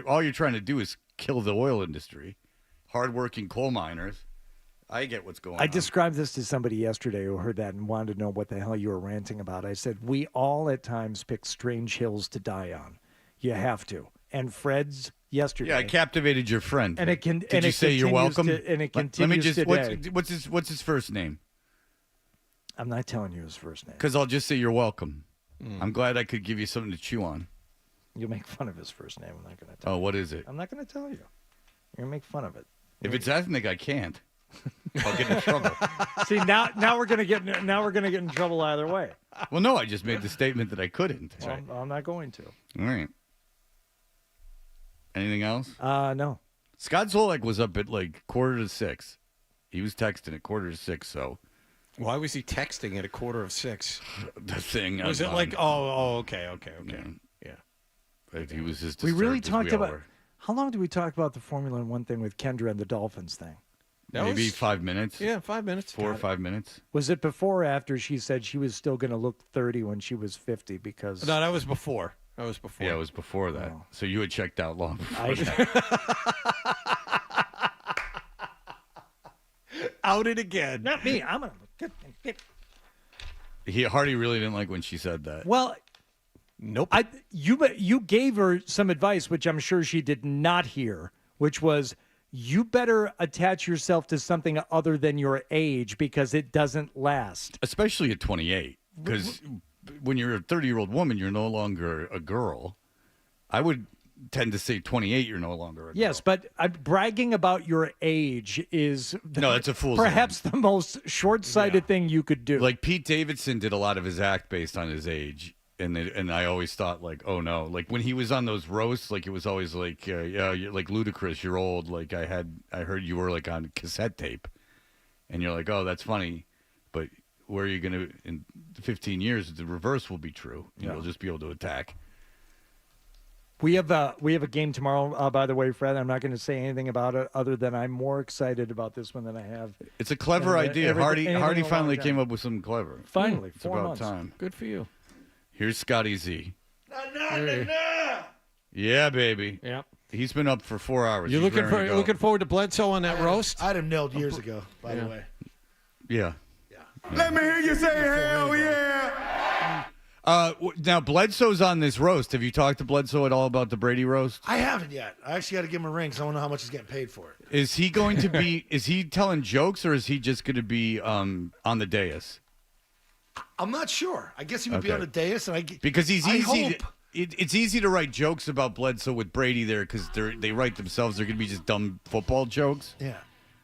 all you're trying to do is kill the oil industry, hardworking coal miners. I get what's going on. I described this to somebody yesterday who heard that and wanted to know what the hell you were ranting about. I said, we all at times pick strange hills to die on. You have to. And Fred's yesterday. Yeah, I captivated your friend. And it can. Did and you it say you're welcome? And it continues Let me just. today. What's his first name? I'm not telling you his first name. Because I'll just say you're welcome. I'm glad I could give you something to chew on. You'll make fun of his first name. I'm not going to tell you. Oh, what is it? I'm not going to tell you. You're going to make fun of it. If it's ethnic, I can't. I'll get in trouble. See, now we're gonna get in trouble either way. Well, no, I just made the statement that I couldn't. Well, I'm not going to. All right. Anything else? No. Scott Zolak was up at like 5:45. He was texting at 5:45. So why was he texting at 5:45? The thing Was it like okay. Yeah. He was just. We really disturbed as talked all about. were. How long did we talk about the Formula One thing with Kendra and the Dolphins thing? Maybe 5 minutes. Yeah, 5 minutes. 4 or 5 minutes. Was it before or after she said she was still going to look 30 when she was 50? Because No, that was before. Yeah, it was before that. Oh. So you had checked out long before that. Out it again. Not me. I'm gonna. Hardy really didn't like when she said that. Well, nope. You gave her some advice, which I'm sure she did not hear, which was you better attach yourself to something other than your age because it doesn't last. Especially at 28, because when you're a 30-year-old woman, you're no longer a girl. I would tend to say 28, you're no longer a girl. Yes, but bragging about your age is that's a fool's perhaps the most short-sighted thing you could do. Like Pete Davidson did a lot of his act based on his age. And I always thought, like, oh, no. Like, when he was on those roasts, like, it was always like, yeah, you're like Ludacris, you're old. Like, I heard you were, like, on cassette tape. And you're like, oh, that's funny. But where are you going to, in 15 years, the reverse will be true. And you'll just be able to attack. We have a game tomorrow, by the way, Fred. I'm not going to say anything about it other than I'm more excited about this one than I have. It's a clever idea. Hardy finally came up with something clever. Finally, it's 4 about months. time. Good for you. Here's Scotty Z. Yeah, baby. Yep. He's been up for 4 hours. You're He's looking raring to go. looking forward to Bledsoe on that roast? I had him nailed years ago, by the way. Yeah. Let me hear you say hell yeah. Now, Bledsoe's on this roast. Have you talked to Bledsoe at all about the Brady roast? I haven't yet. I actually got to give him a ring, so I don't know how much he's getting paid for it. Is he going to be, is he telling jokes or is he just going to be on the dais? I'm not sure. I guess he would be on the dais, and Because he's I easy. hope. It's easy to write jokes about Bledsoe with Brady there because they write themselves. They're going to be just dumb football jokes. Yeah.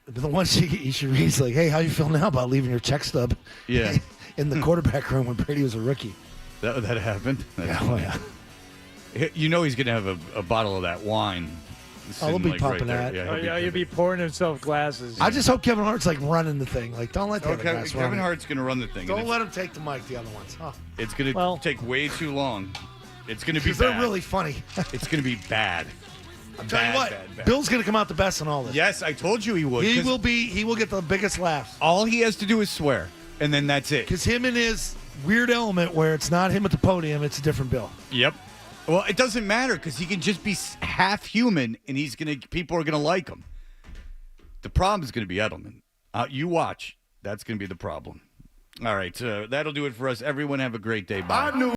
The ones you should read is like, hey, how you feel now about leaving your check stub Yeah. in the quarterback room when Brady was a rookie? That happened? Yeah, oh, yeah. You know he's going to have a bottle of that wine. Oh, he'll be sitting, pumping right that. there. Yeah, He'll be pouring himself glasses. I just hope Kevin Hart's like running the thing. Like, don't let the other guys run Kevin it. Hart's going to run the thing. Don't let him take the mic, the other ones. Huh. It's going to take way too long. It's going to be bad. They're really funny. It's going to be bad. I'm telling you what, Bill's going to come out the best in all this. Yes, I told you he would. He will get the biggest laughs. All he has to do is swear, and then that's it. Because him and his weird element where it's not him at the podium, it's a different Bill. Yep. Well, it doesn't matter because he can just be half human, and people are gonna like him. The problem is gonna be Edelman. You watch. That's gonna be the problem. All right, that'll do it for us. Everyone have a great day. Bye.